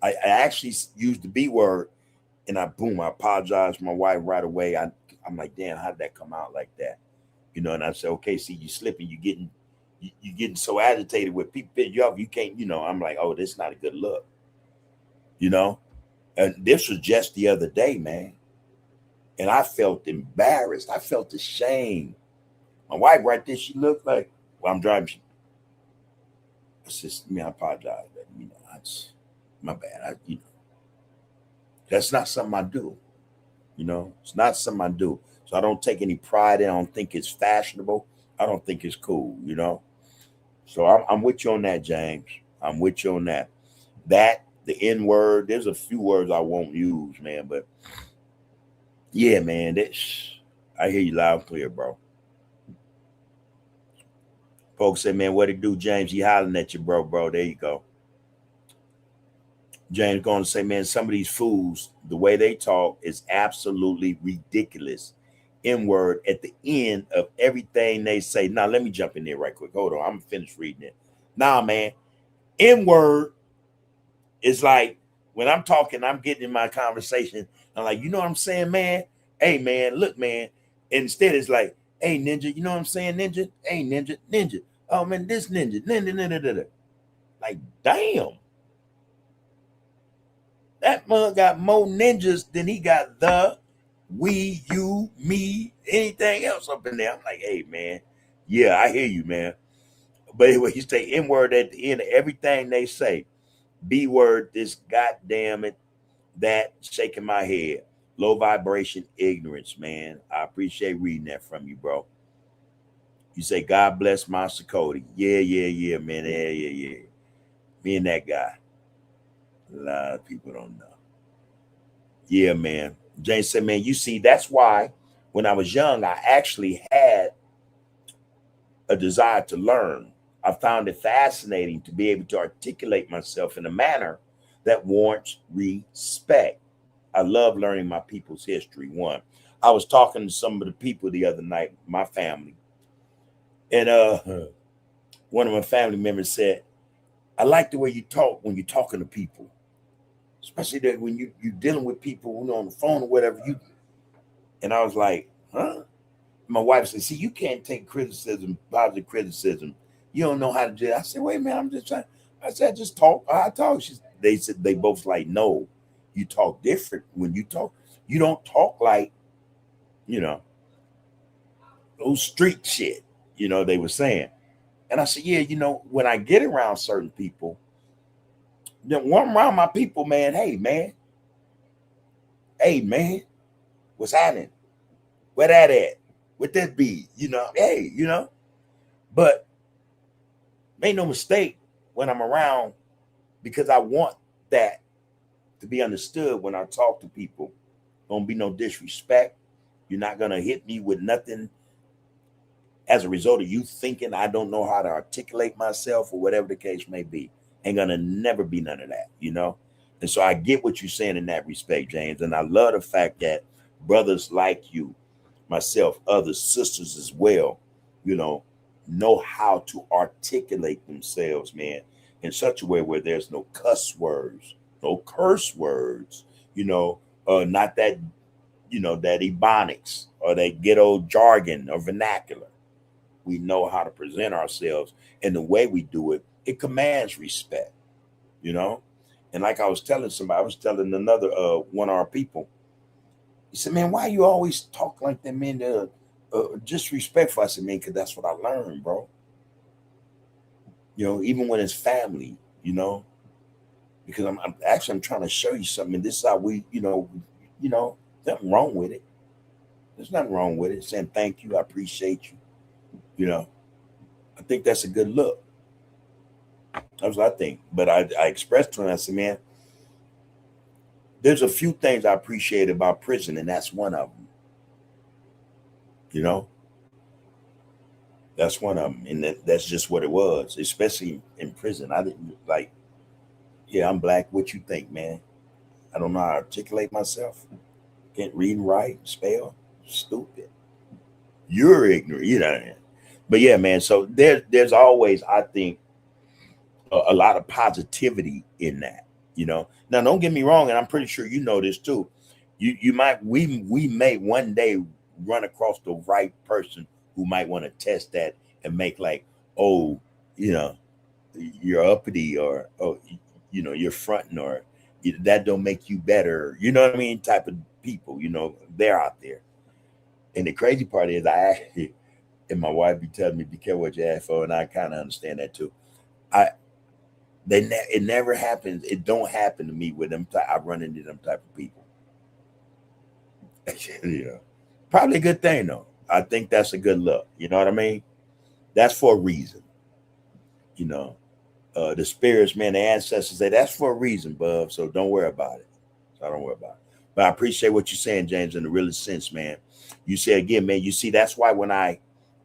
[SPEAKER 3] I actually used the B word and I apologized to my wife right away. I'm like, damn, how did that come out like that? And I said, okay, see, you slipping, you getting so agitated with people pick you up, you can't, I'm like, oh, this is not a good look. And this was just the other day, man. And I felt embarrassed. I felt ashamed. My wife right there, she looked like, well, I'm driving. I said, I apologize. That's my bad. That's not something I do. It's not something I do. So I don't take any pride in it. I don't think it's fashionable. I don't think it's cool, So I'm with you on that, James. I'm with you on that. The N word, there's a few words I won't use, man. But yeah, man, I hear you loud and clear, bro. Folks say, man, what it do, James? He hollering at you, bro. There you go. James going to say, man, some of these fools, the way they talk is absolutely ridiculous. N-word at the end of everything they say. Now, let me jump in there right quick. Hold on. I'm finished reading it. Nah, man. N-word is like when I'm talking, I'm getting in my conversation. I'm like, you know what I'm saying, man? Hey, man, look, man. Instead, it's like, hey, ninja, you know what I'm saying, ninja? Hey, ninja. Oh, man, this ninja. Like, damn. That mug got more ninjas than he got we, you, me, anything else up in there. I'm like, hey, man. Yeah, I hear you, man. But anyway, you say N-word at the end of everything they say. B-word, this goddamn it, that, shaking my head. Low vibration ignorance, man. I appreciate reading that from you, bro. You say, God bless Monster Cody. Yeah, man. Yeah. Me and that guy. A lot of people don't know. Yeah, man. James said, man, you see, that's why when I was young, I actually had a desire to learn. I found it fascinating to be able to articulate myself in a manner that warrants respect. I love learning my people's history. One, I was talking to some of the people the other night, my family, and one of my family members said, I like the way you talk when you're talking to people, especially that when you're dealing with people on the phone or whatever. And I was like, huh? My wife said, see, you can't take criticism, positive criticism. You don't know how to do it. I said, wait a minute, I'm just trying. I said, just talk. I talk. They said, they both like, no, you talk different. When you talk, you don't talk like, those street shit, they were saying. And I said, yeah, when I get around certain people, when I'm around my people, man, hey, man, what's happening? Where that at? What that be? Hey, but make no mistake when I'm around, because I want that to be understood when I talk to people. Don't be no disrespect. You're not going to hit me with nothing as a result of you thinking I don't know how to articulate myself or whatever the case may be. Ain't going to never be none of that, And so I get what you're saying in that respect, James. And I love the fact that brothers like you, myself, other sisters as well, know how to articulate themselves, man, in such a way where there's no cuss words, no curse words, not that, that ebonics or that ghetto jargon or vernacular. We know how to present ourselves, and the way we do it, it commands respect, And like I was telling somebody, I was telling another one of our people, he said, man, why you always talk like that, man? Disrespectful. I said, man, because that's what I learned, bro. Even when it's family, because I'm trying to show you something. And this is how we, nothing wrong with it. There's nothing wrong with it. Saying thank you, I appreciate you. I think that's a good look. That's what I think. But I expressed to him, I said, man, there's a few things I appreciate about prison, and that's one of them. That's one of them. And that's just what it was, especially in prison. I didn't yeah, I'm black. What you think, man? I don't know how to articulate myself. Can't read and write, spell. Stupid. You're ignorant, But yeah, man. So there's always, I think, a lot of positivity in that. Now don't get me wrong, and I'm pretty sure you know this too. We may one day run across the right person who might want to test that and make you're uppity, or you're fronting, or that don't make you better. You know what I mean? Type of people. They're out there. And the crazy part is, and my wife be telling me, be careful what you ask for, and I kind of understand that too. It never happens. It don't happen to me with them. I run into them type of people. Probably a good thing though. I think that's a good look. You know what I mean? That's for a reason. The spirits, man, the ancestors say that's for a reason, bub. So don't worry about it. But I appreciate what you're saying, James, in the real sense, man. You say again, man, you see, that's why when I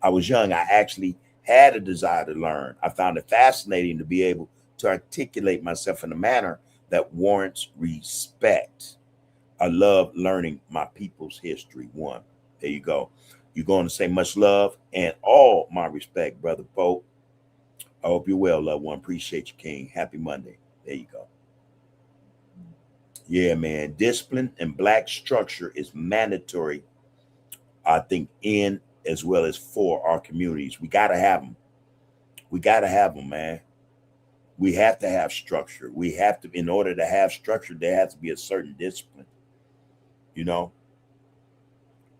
[SPEAKER 3] was young, I actually had a desire to learn. I found it fascinating to be able to articulate myself in a manner that warrants respect. I love learning my people's history. One, there you go. You're going to say much love and all my respect, Brother Pope. I hope you're well, loved one. Appreciate you, King. Happy Monday. There you go. Yeah, man. Discipline and black structure is mandatory, I think, in as well as for our communities. We got to have them. Man. We have to have structure. We have to, in order to have structure, there has to be a certain discipline.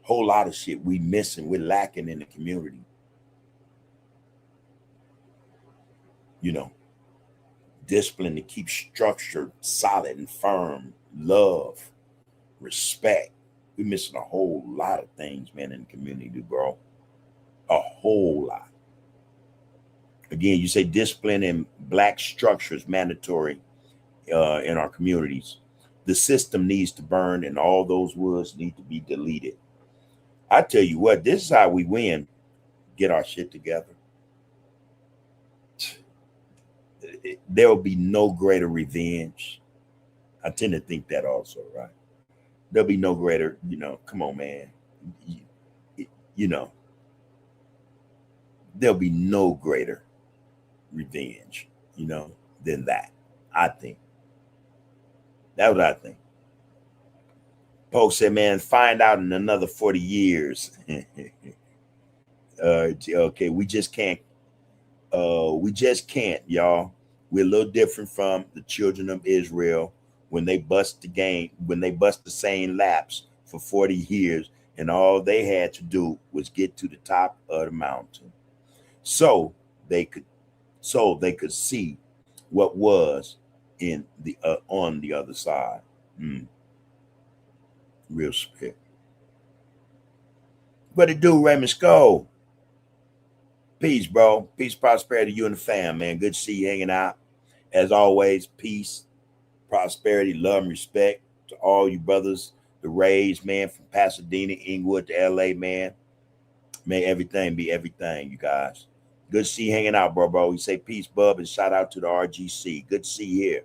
[SPEAKER 3] Whole lot of shit we missing, we're lacking in the community. Discipline to keep structure solid and firm, love, respect. We're missing a whole lot of things, man, in the community, bro. A whole lot. Again, you say discipline and black structure is mandatory in our communities. The system needs to burn and all those woods need to be deleted. I tell you what, this is how we win. Get our shit together. There will be no greater revenge. I tend to think that also, right? There'll be no greater, come on, man. There'll be no greater revenge, than that. I think. That's what I think. Pope said, man, find out in another 40 years. Okay, we just can't, y'all. We're a little different from the children of Israel when they bust the same laps for 40 years, and all they had to do was get to the top of the mountain. So they could see what was in the on the other side. Real spit. What it do, Raymond Skull? Peace, bro. Peace, prosperity, you and the fam, man. Good to see you hanging out. As always, peace, prosperity, love, and respect to all you brothers, the Rays, man, from Pasadena, Inglewood to LA, man. May everything be everything, you guys. Good to see you hanging out, bro. We say peace, bub, and shout out to the RGC. Good to see you here.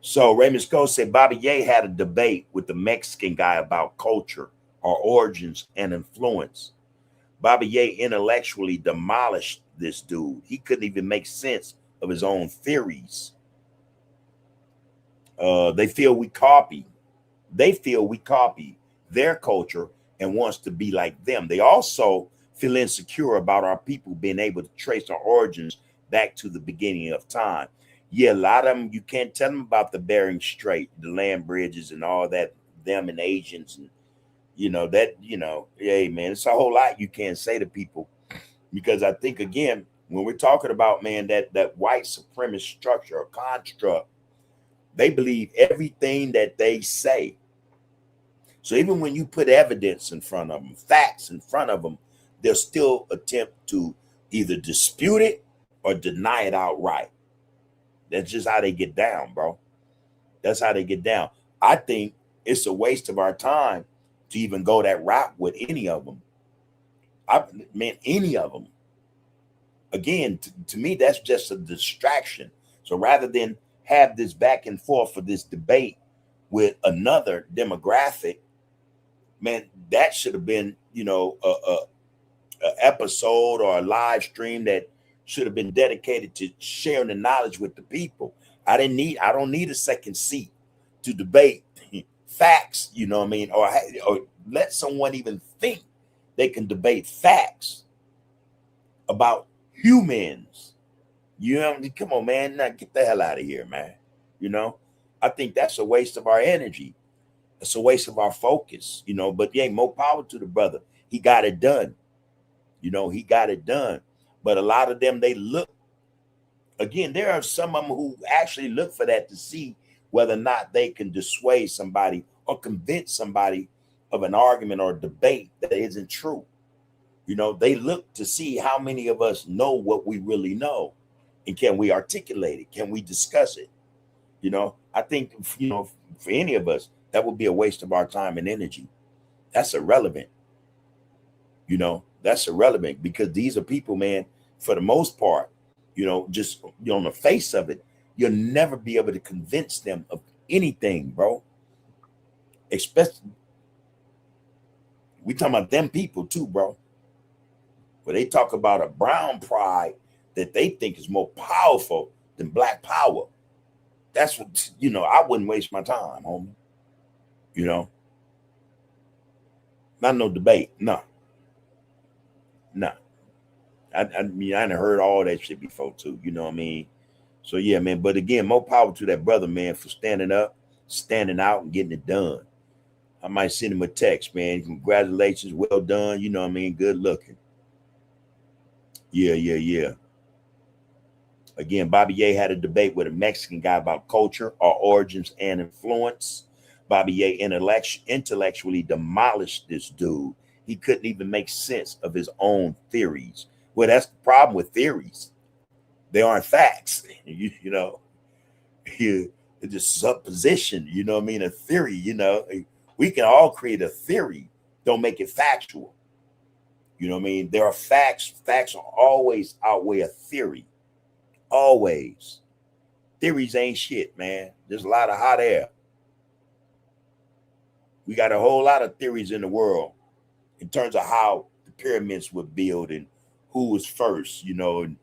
[SPEAKER 3] So Raymond Scott said Baba Ye had a debate with the Mexican guy about culture, our origins, and influence. Baba Ye intellectually demolished this dude. He couldn't even make sense of his own theories. They feel we copy their culture and wants to be like them. They also feel insecure about our people being able to trace our origins back to the beginning of time. Yeah, a lot of them, you can't tell them about the Bering Strait, the land bridges and all that, them and Asians and, hey, man, it's a whole lot you can't say to people because I think, again, when we're talking about, man, that white supremacist structure or construct, they believe everything that they say. So even when you put evidence in front of them, facts in front of them, they'll still attempt to either dispute it or deny it outright. That's just how they get down, bro. That's how they get down. I think it's a waste of our time to even go that route with any of them. Any of them. Again, to me, that's just a distraction. So rather than have this back and forth for this debate with another demographic, man, that should have been, a episode or a live stream that should have been dedicated to sharing the knowledge with the people. I don't need a second seat to debate facts, you know what I mean? Or let someone even think they can debate facts about humans. You know what I mean? Come on, man. Now get the hell out of here, man. I think that's a waste of our energy. It's a waste of our focus, but yeah, more power to the brother. He got it done. He got it done. But a lot of them, they look, again, there are some of them who actually look for that to see whether or not they can dissuade somebody or convince somebody of an argument or debate that isn't true. They look to see how many of us know what we really know, and can we articulate it? Can we discuss it? I think, for any of us, that would be a waste of our time and energy. That's irrelevant. That's irrelevant because these are people, man, for the most part, just on the face of it, you'll never be able to convince them of anything, bro. Especially, we talking about them people too, bro. Where they talk about a brown pride that they think is more powerful than black power. That's what, I wouldn't waste my time, homie. Not no debate. No. I mean, I hadn't heard all that shit before too. You know what I mean? So yeah, man. But again, more power to that brother, man, for standing up, standing out, and getting it done. I might send him a text, man. Congratulations, well done. You know what I mean? Good looking. Yeah. Again, Bobby Ye had a debate with a Mexican guy about culture, our origins, and influence. Bobby Ye intellectually demolished this dude. He couldn't even make sense of his own theories. Well, that's the problem with theories. They aren't facts. It's just supposition. You know what I mean? A theory, we can all create a theory. Don't make it factual. You know what I mean? There are facts. Facts will always outweigh a theory. Always. Theories ain't shit, man. There's a lot of hot air. We got a whole lot of theories in the world in terms of how the pyramids were built and who was first, and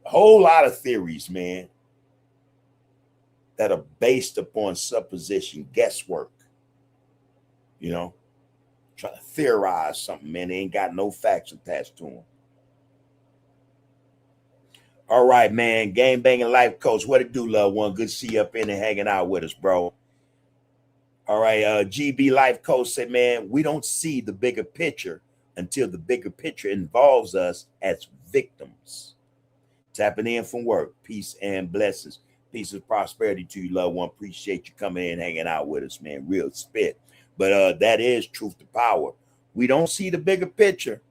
[SPEAKER 3] a whole lot of theories, man, that are based upon supposition, guesswork, trying to theorize something, man. They ain't got no facts attached to them. All right, man. Game banging life coach. What it do, loved one? Good to see you up in and hanging out with us, bro. All right. GB life coach said, man, we don't see the bigger picture until the bigger picture involves us as victims. Tapping in from work. Peace and blessings. Peace and prosperity to you, loved one. Appreciate you coming in and hanging out with us, man. Real spit. But that is truth to power. We don't see the bigger picture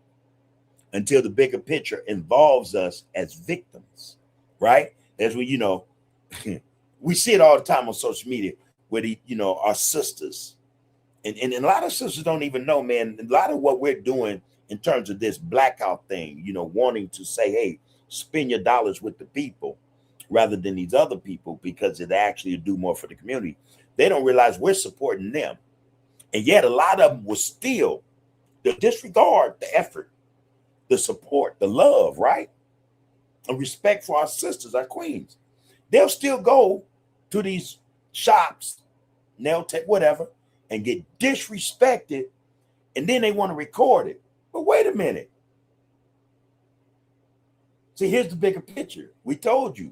[SPEAKER 3] until the bigger picture involves us as victims, right? As we, we see it all the time on social media with, our sisters. And a lot of sisters don't even know, man, a lot of what we're doing in terms of this blackout thing, wanting to say, hey, spend your dollars with the people rather than these other people because it actually do more for the community. They don't realize we're supporting them. And yet a lot of them will still disregard the effort, the support, the love, right? And respect for our sisters, our queens. They'll still go to these shops, nail tech, whatever, and get disrespected, and then they want to record it. But wait a minute. See, here's the bigger picture. We told you,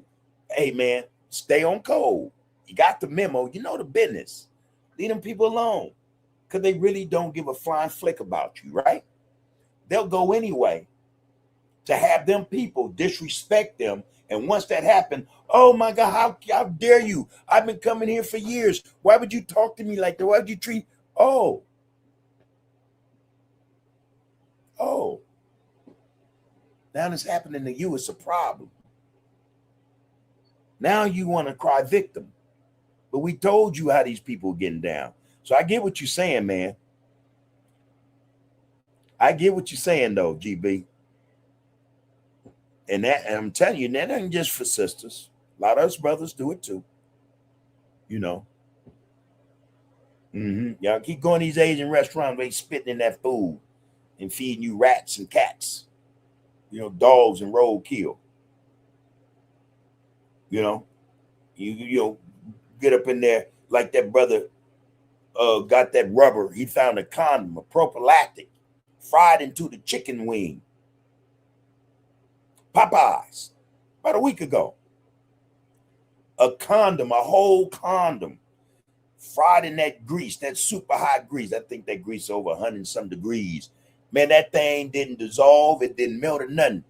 [SPEAKER 3] hey, man, stay on code. You got the memo. You know the business. Leave them people alone because they really don't give a flying flick about you, right? They'll go anyway to have them people disrespect them. And once that happened, oh my God, how dare you? I've been coming here for years. Why would you talk to me like that? Why would you treat? Oh. Now it's happening to you. It's a problem. Now you want to cry victim. But we told you how these people are getting down. So I get what you're saying, man. I get what you're saying, though, GB. And I'm telling you, that ain't just for sisters. A lot of us brothers do it too. You know. Y'all keep going to these Asian restaurants where they spitting in that food and feeding you rats and cats. You know, dogs and roadkill. You know, you get up in there like that brother got that rubber. He found a condom, a prophylactic, fried into the chicken wing. Popeyes, about a week ago. A condom, a whole condom, fried in that grease, that super hot grease. I think that grease over 100 and some degrees. Man, that thing didn't dissolve. It didn't melt or nothing.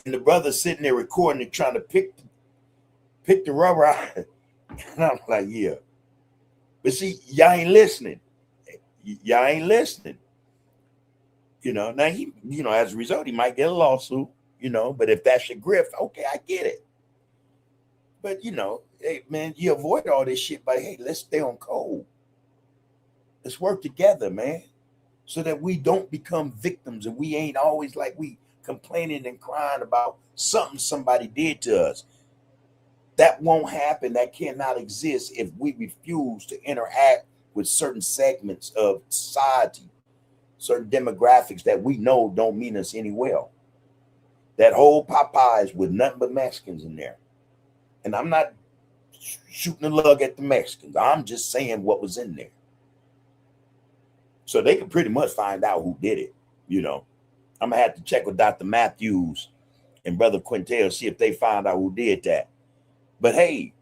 [SPEAKER 3] And the brother sitting there recording it, trying to pick the rubber out. And I'm like, yeah. But see, y'all ain't listening. Y'all ain't listening. You know, now he, you know, as a result, he might get a lawsuit, you know, but if that's your grift, okay, I get it. But, you know, hey, man, you avoid all this shit by, hey, let's stay on code. Let's work together, man, so that we don't become victims and we ain't always like we complaining and crying about something somebody did to us. That won't happen. That cannot exist if we refuse to interact with certain segments of society, certain demographics that we know don't mean us any well. That whole Popeyes with nothing but Mexicans in there. And I'm not shooting a lug at the Mexicans. I'm just saying what was in there. So they can pretty much find out who did it, you know. I'm going to have to check with Dr. Matthews and Brother Quintel, see if they find out who did that. But hey,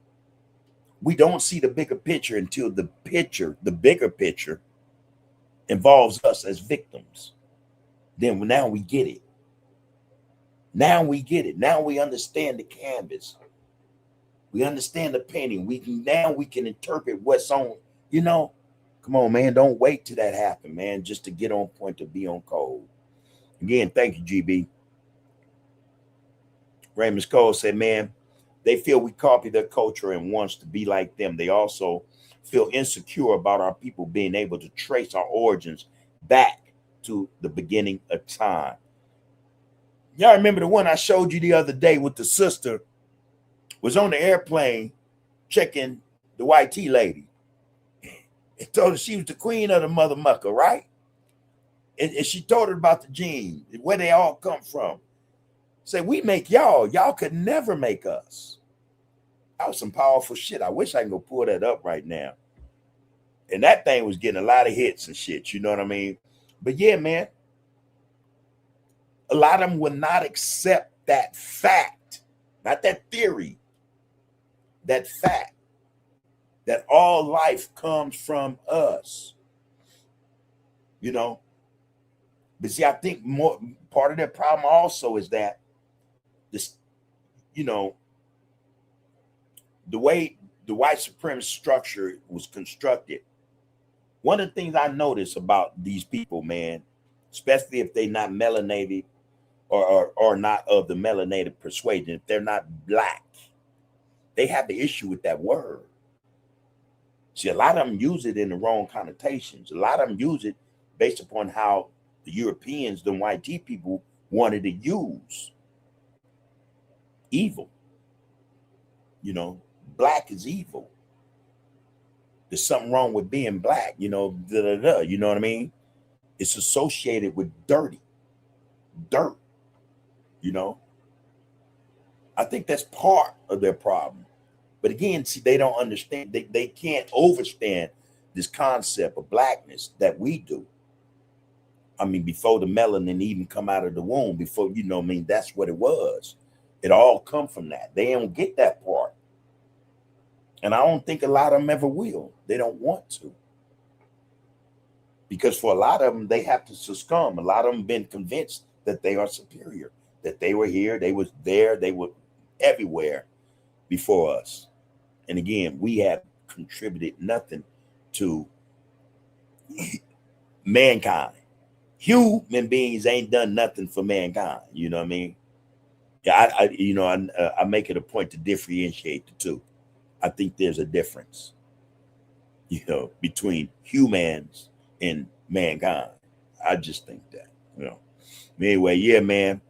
[SPEAKER 3] we don't see the bigger picture until the bigger picture involves us as victims. Then now we get it. Now we get it. Now we understand the canvas. We understand the painting. Now we can interpret what's on, you know. Come on, man. Don't wait till that happen, man, just to get on point, to be on code. Again, thank you, GB. Raymond Cole said, man, they feel we copy their culture and wants to be like them. They also feel insecure about our people being able to trace our origins back to the beginning of time. Y'all remember the one I showed you the other day with the sister was on the airplane checking the white tea lady. It told her she was the queen of the mother mucker, right? And she told her about the genes, where they all come from. Say, we make y'all. Y'all could never make us. That was some powerful shit. I wish I can go pull that up right now. And that thing was getting a lot of hits and shit. You know what I mean? But yeah, man, a lot of them will not accept that fact, not that theory, that fact that all life comes from us. You know? But see, I think more part of their problem also is that this, you know, the way the white supremacist structure was constructed. One of the things I notice about these people, man, especially if they're not melanated or not of the melanated persuasion, if they're not black, they have the issue with that word. See, a lot of them use it in the wrong connotations. A lot of them use it based upon how the Europeans, the white tea people, wanted to use evil. You know, black is evil. There's something wrong with being black, you know, you know what I mean? It's associated with dirt, you know? I think that's part of their problem. But again, see, they don't understand. They can't understand this concept of blackness that we do. I mean, before the melanin even come out of the womb, before, you know, I mean, that's what it was. It all come from that. They don't get that part. And I don't think a lot of them ever will. They don't want to. Because for a lot of them, they have to succumb. A lot of them been convinced that they are superior, that they were here, they was there, they were everywhere before us. And again, we have contributed nothing to mankind. Human beings ain't done nothing for mankind. You know what I mean? Yeah, I make it a point to differentiate the two. I think there's a difference, between humans and mankind. I just think that. Anyway, yeah, man.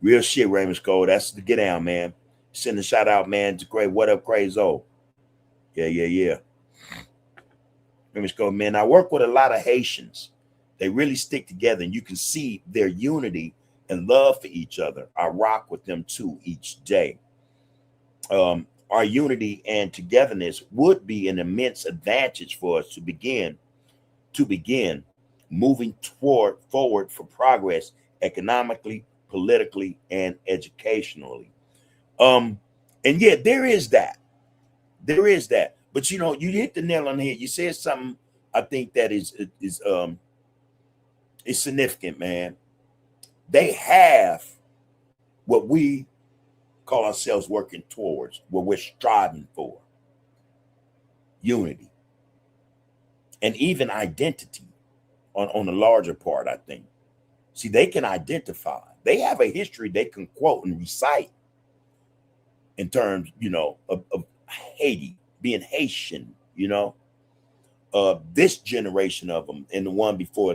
[SPEAKER 3] Real shit, Raymond Cole. That's the get down, man. Send a shout out, man, to Craig. What up, Crazo? Yeah. Raymond Cole, man. I work with a lot of Haitians. They really stick together, and you can see their unity and love for each other. I rock with them too each day. Our unity and togetherness would be an immense advantage for us to begin moving forward for progress economically, politically, and educationally. And yeah, there is that. But you hit the nail on the head. You said something I think that is significant, man. They have what we call ourselves working towards, what we're striving for. Unity. And even identity on a larger part, I think. See, they can identify. They have a history they can quote and recite in terms, of Haiti, being Haitian, this generation of them and the one before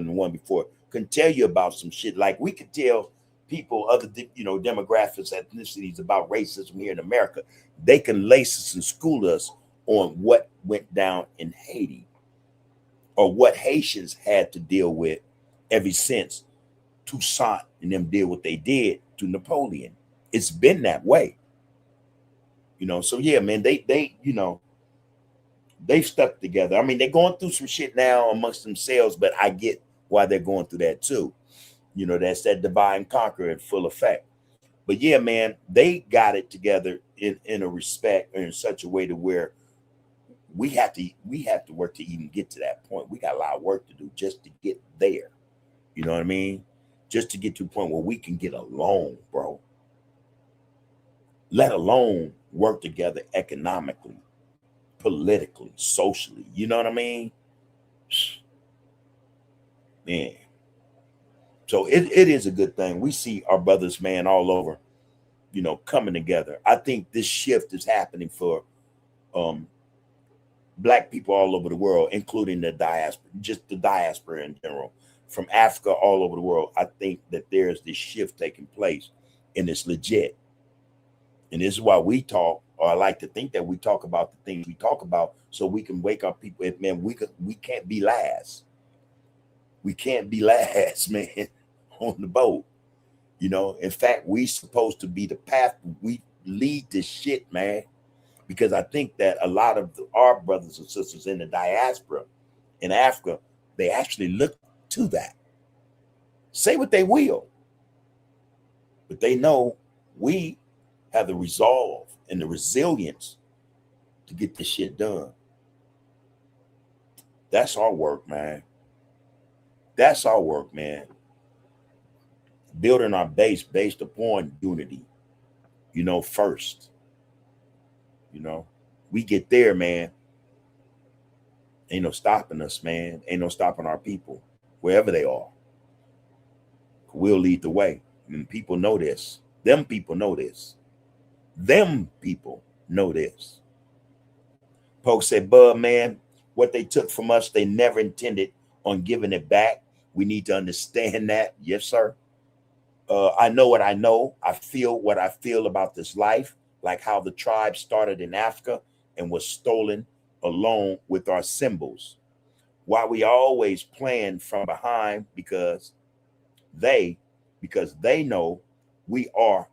[SPEAKER 3] can tell you about some shit. Like we could tell people, other, demographics, ethnicities about racism here in America. They can lace us and school us on what went down in Haiti or what Haitians had to deal with ever since Toussaint and them did what they did to Napoleon. It's been that way. So yeah, man, they've stuck together. I mean, they're going through some shit now amongst themselves, but I get why they're going through that too. That's that divide and conquer in full effect. But yeah, man, they got it together in a respect or in such a way to where we have to work to even get to that point. We got a lot of work to do just to get there. You know what I mean? Just to get to a point where we can get along, bro. Let alone work together economically, politically, socially. You know what I mean? Man. So it is a good thing. We see our brothers, man, all over, coming together. I think this shift is happening for Black people all over the world, including the diaspora, just the diaspora in general, from Africa all over the world. I think that there's this shift taking place, and it's legit. And this is why we talk, or I like to think that we talk about the things we talk about, so we can wake up people. Man, we can't be last. We can't be last, man, on the boat. In fact, we supposed to be the path. We lead this shit, man, because I think that a lot of our brothers and sisters in the diaspora in Africa, they actually look to that. Say what they will, but they know we have the resolve and the resilience to get this shit done. That's our work, man. That's our work, man. Building our base based upon unity, first. We get there, man. Ain't no stopping us, man. Ain't no stopping our people, wherever they are. We'll lead the way. And people know this. Them people know this. Them people know this. Poke said, Bub, man, what they took from us, they never intended on giving it back. We need to understand that. Yes, sir. I know what I know. I feel what I feel about this life, like how the tribe started in Africa and was stolen along with our symbols. Why we always playing from behind because they know we are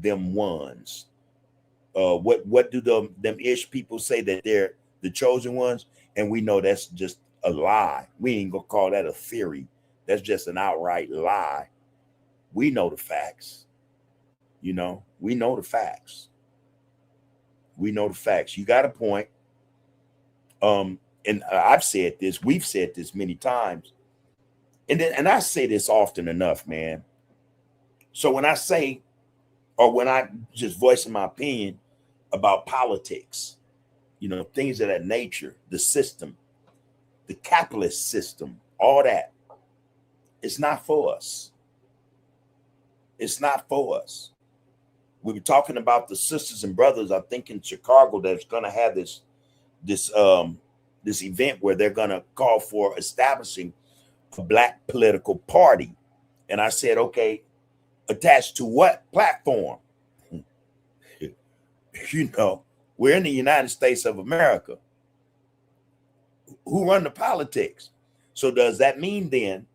[SPEAKER 3] them ones. What do them ish people say, that they're the chosen ones? And we know that's just a lie. We ain't gonna call that a theory. That's just an outright lie. We know the facts. We know the facts. We know the facts. You got a point. And I've said this, we've said this many times. And I say this often enough, man. So when I say, or when I just voicing my opinion about politics, you know, things of that nature, the system, the capitalist system, all that, it's not for us. It's not for us. We were talking about the sisters and brothers, I think in Chicago, that's going to have this event where they're going to call for establishing a Black political party. And I said, okay, attached to what platform? You know, we're in the United States of America. Who run the politics? So does that mean then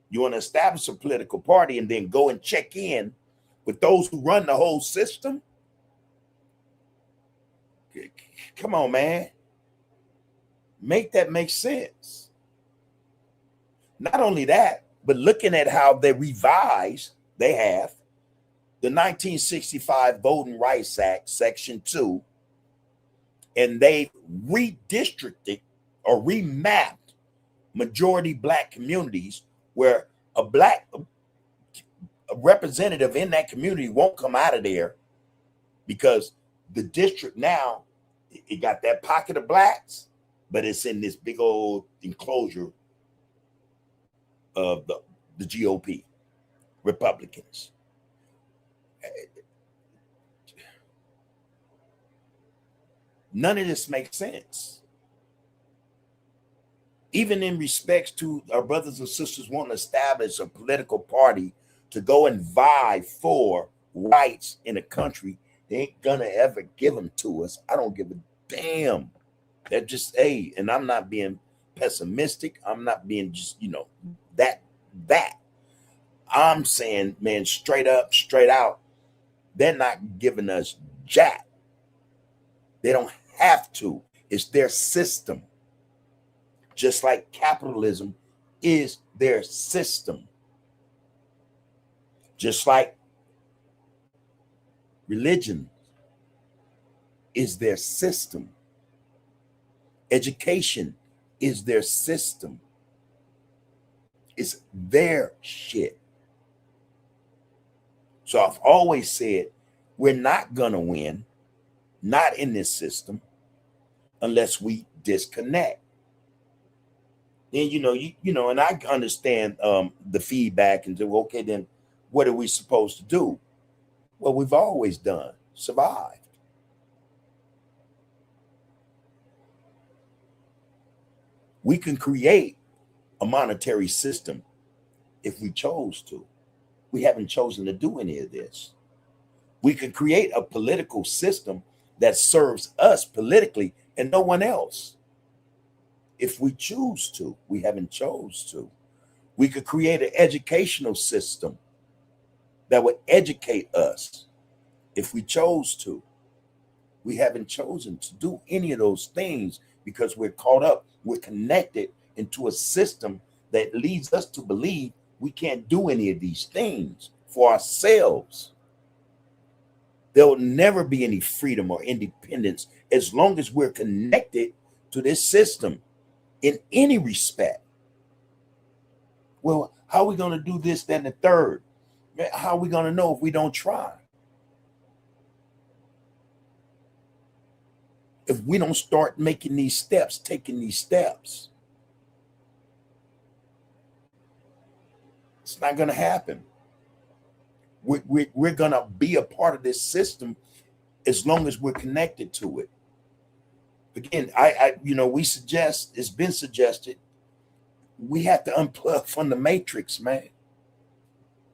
[SPEAKER 3] you want to establish a political party and then go and check in with those who run the whole system? Come on, man. Make that make sense. Not only that, but looking at how they revised, they have the 1965 Voting Rights Act, Section 2, and they redistricted or remapped majority Black communities where a representative in that community won't come out of there because the district now, it got that pocket of Blacks, but it's in this big old enclosure of the GOP, Republicans. None of this makes sense. Even in respects to our brothers and sisters wanting to establish a political party to go and vie for rights in a country, they ain't gonna ever give them to us. I don't give a damn. They're just, hey, and I'm not being pessimistic. I'm not being just, you know, that. I'm saying, man, straight up, straight out, they're not giving us jack. They don't have to. It's their system. Just like capitalism is their system. Just like religion is their system. Education is their system. It's their shit. So I've always said, we're not going to win, not in this system, unless we disconnect. Then, you know, and I understand the feedback and say, okay, then what are we supposed to do? Well, we've always done, survived. We can create a monetary system if we chose to. We haven't chosen to do any of this. We can create a political system that serves us politically and no one else. If we choose to, we haven't chose to. We could create an educational system that would educate us if we chose to. We haven't chosen to do any of those things because we're caught up, we're connected into a system that leads us to believe we can't do any of these things for ourselves. There will never be any freedom or independence as long as we're connected to this system in any respect. Well, how are we going to do this, then the third? How are we going to know if we don't try? If we don't start making these steps, taking these steps, it's not going to happen. We're going to be a part of this system as long as we're connected to it. Again, we suggest, it's been suggested, we have to unplug from the matrix, man.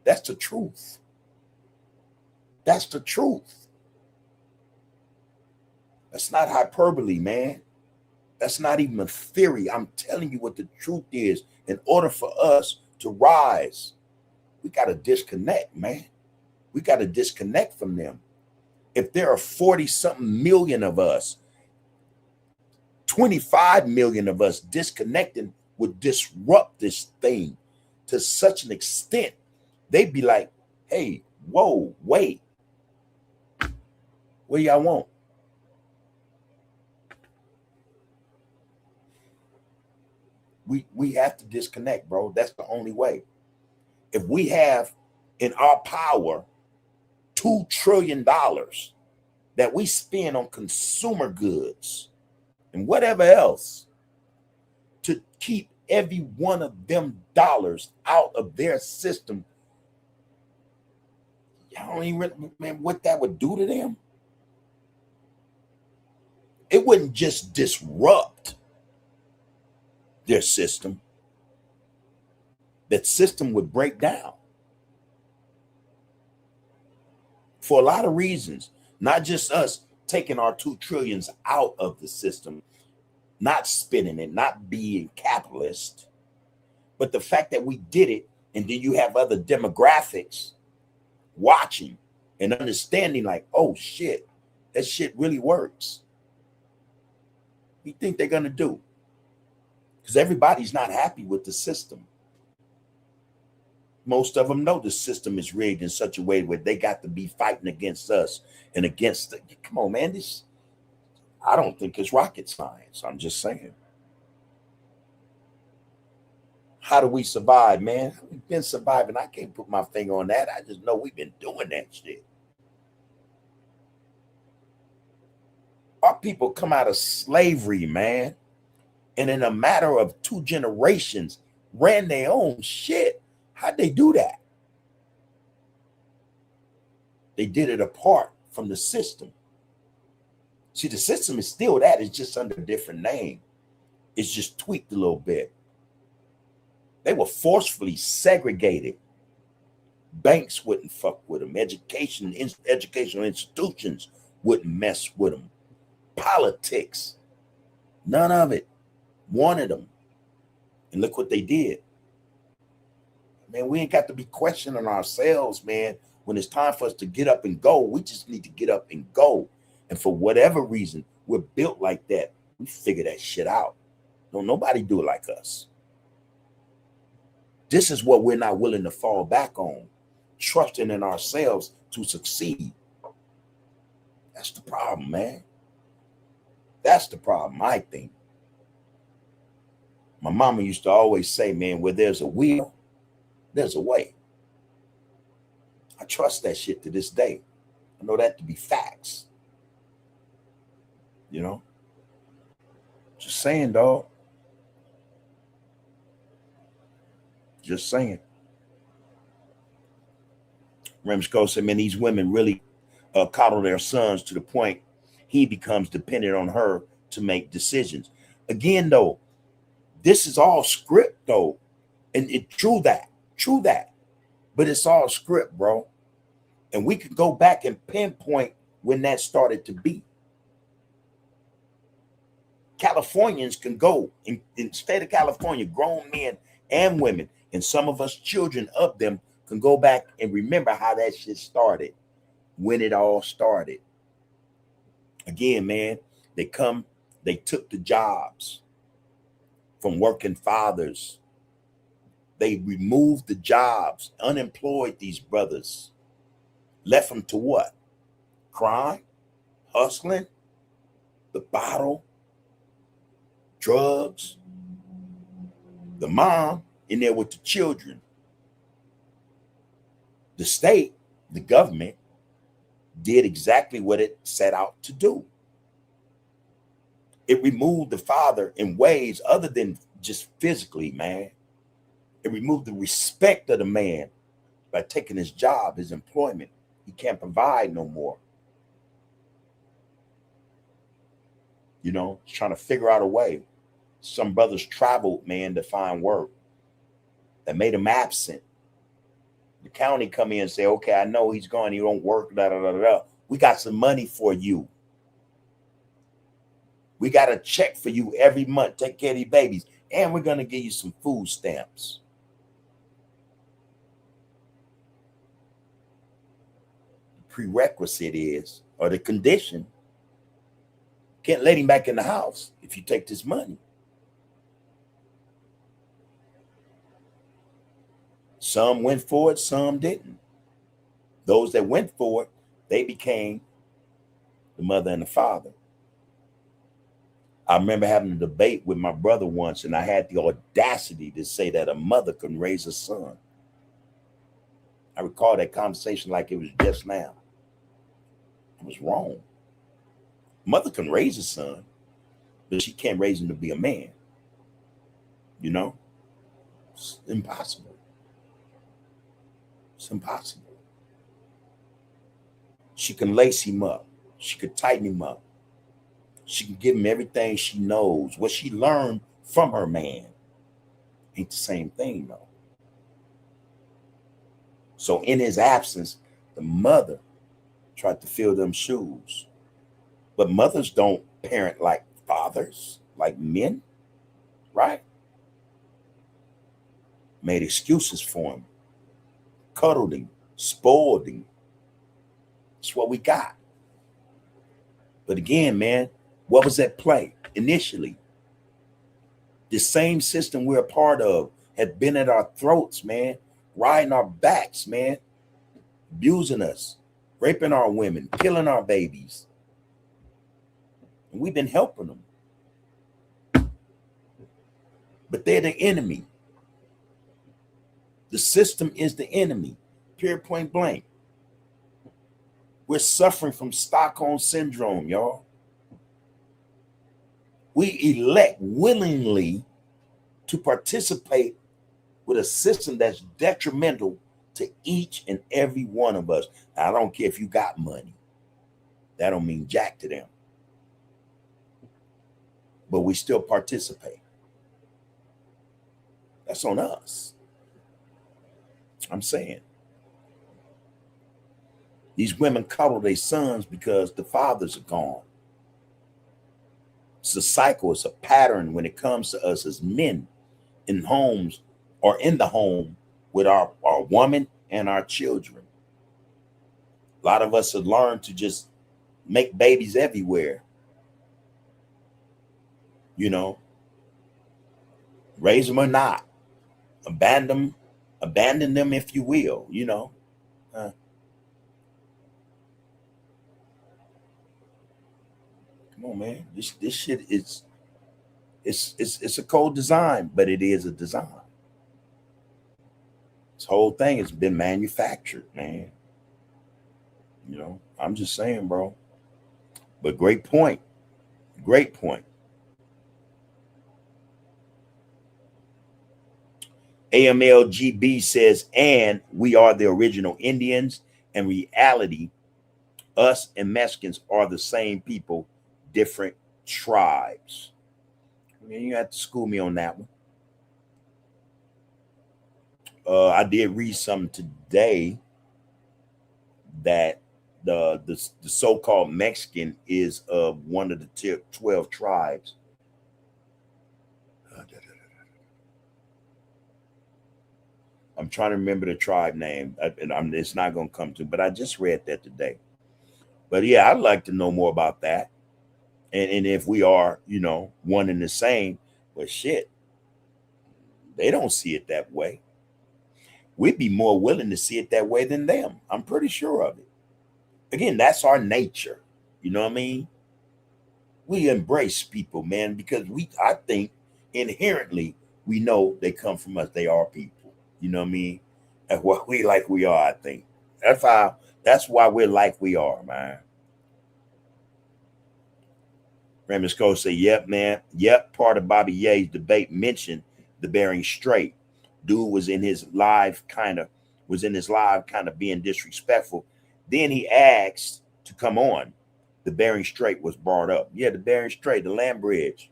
[SPEAKER 3] That's the truth. That's the truth. That's not hyperbole, man. That's not even a theory. I'm telling you what the truth is. In order for us to rise, we got to disconnect, man. We got to disconnect from them. If there are 40-something million of us, 25 million of us disconnecting would disrupt this thing to such an extent. They'd be like, hey, whoa, wait. What do y'all want? We have to disconnect, bro. That's the only way. If we have in our power $2 trillion that we spend on consumer goods and whatever else to keep every one of them dollars out of their system, y'all don't even, man, what that would do to them. It wouldn't just disrupt their system. That system would break down for a lot of reasons, not just us taking our 2 trillions out of the system, not spending it, not being capitalist, but the fact that we did it, and then you have other demographics watching and understanding like, oh shit, that shit really works. What do you think they're gonna do? Because everybody's not happy with the system. Most of them know the system is rigged in such a way where they got to be fighting against us and against the, come on, man, this, I don't think it's rocket science. I'm just saying. How do we survive, man? We've been surviving. I can't put my finger on that. I just know we've been doing that shit. Our people come out of slavery, man, and in a matter of 2 generations ran their own shit. How'd they do that? They did it apart from the system. See, the system is still that. It's just under a different name. It's just tweaked a little bit. They were forcefully segregated. Banks wouldn't fuck with them. Educational institutions wouldn't mess with them. Politics, none of it wanted them. And look what they did. Man, we ain't got to be questioning ourselves, man. When it's time for us to get up and go, we just need to get up and go. And for whatever reason, we're built like that. We figure that shit out. Don't nobody do it like us. This is what we're not willing to fall back on, trusting in ourselves to succeed. That's the problem, man. That's the problem, I think. My mama used to always say, man, where there's a will, there's a way. I trust that shit to this day. I know that to be facts. You know? Just saying, dog. Just saying. Remsco said, man, these women really coddle their sons to the point he becomes dependent on her to make decisions. Again, though, this is all script, though. And true that. But it's all script, bro. And we could go back and pinpoint when that started to be. Californians can go in the state of California, grown men and women, and some of us children of them can go back and remember how that shit started, when it all started. Again, man, they took the jobs from working fathers. They removed the jobs, unemployed these brothers, left them to what? Crime, hustling, the bottle, drugs, the mom in there with the children. The state, the government, did exactly what it set out to do. It removed the father in ways other than just physically, man. It removed the respect of the man by taking his job, his employment. He can't provide no more. You know, trying to figure out a way. Some brothers traveled, man, to find work. That made him absent. The county come in and say, okay, I know he's gone, he don't work, da, da, da, da. We got some money for you. We got a check for you every month. Take care of these babies. And we're going to give you some food stamps. The prerequisite is, or the condition, can't let him back in the house if you take this money. Some went for it, some didn't. Those that went for it, they became the mother and the father. I remember having a debate with my brother once, and I had the audacity to say that a mother can raise a son. I recall that conversation like it was just now. I was wrong. Mother can raise a son, but she can't raise him to be a man. You know? It's impossible. It's impossible. She can lace him up. She could tighten him up. She can give him everything she knows. What she learned from her man ain't the same thing, though. So in his absence, the mother tried to fill them shoes. But mothers don't parent like fathers, like men, right? Made excuses for him, cuddled him, spoiled him. That's what we got. But again, man, what was at play initially? The same system we're a part of had been at our throats, man, riding our backs, man, abusing us, raping our women, killing our babies. And we've been helping them. But they're the enemy. The system is the enemy, period, point blank. We're suffering from Stockholm syndrome, y'all. We elect willingly to participate with a system that's detrimental to each and every one of us. Now, I don't care if you got money. That don't mean jack to them. But we still participate. That's on us. I'm saying. These women cuddle their sons because the fathers are gone. It's a cycle, it's a pattern when it comes to us as men in homes or in the home with our woman and our children. A lot of us have learned to just make babies everywhere. You know, raise them or not, abandon them if you will, you know. Come on, man. This shit is it's a cold design, but it is a design. This whole thing has been manufactured, man. You know, I'm just saying, bro. But great point. Great point. AMLGB says, and we are the original Indians. In reality, us and Mexicans are the same people, different tribes. I mean, you have to school me on that one. I did read something today that the so-called Mexican is one of the 12 tribes. I'm trying to remember the tribe name, and it's not going to come to, but I just read that today. But yeah, I'd like to know more about that. And if we are, you know, one and the same, but shit, they don't see it that way. We'd be more willing to see it that way than them. I'm pretty sure of it. Again, that's our nature. You know what I mean? We embrace people, man, because I think inherently we know they come from us. They are people. You know what I mean? That's what we like we are, I think. That's why we're like we are, man. Raymond Cole say, yep, man. Yep, part of Bobby Ye's debate mentioned the Bering Strait. Dude was in his live kind of being disrespectful. Then he asked to come on. The Bering Strait was brought up. Yeah, the Bering Strait, the land bridge.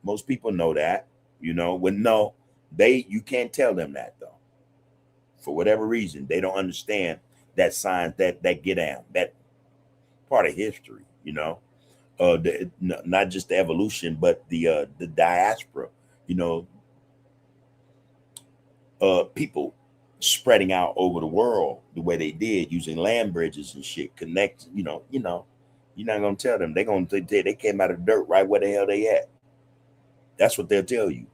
[SPEAKER 3] Most people know that, you know. When no, you can't tell them that though. For whatever reason, they don't understand that science, that get down, that part of history, you know. Not just the evolution, but the diaspora, you know, people spreading out over the world the way they did using land bridges and shit, connect, you know, you're not gonna tell them. They're gonna say they came out of the dirt right where the hell they at. That's what they'll tell you.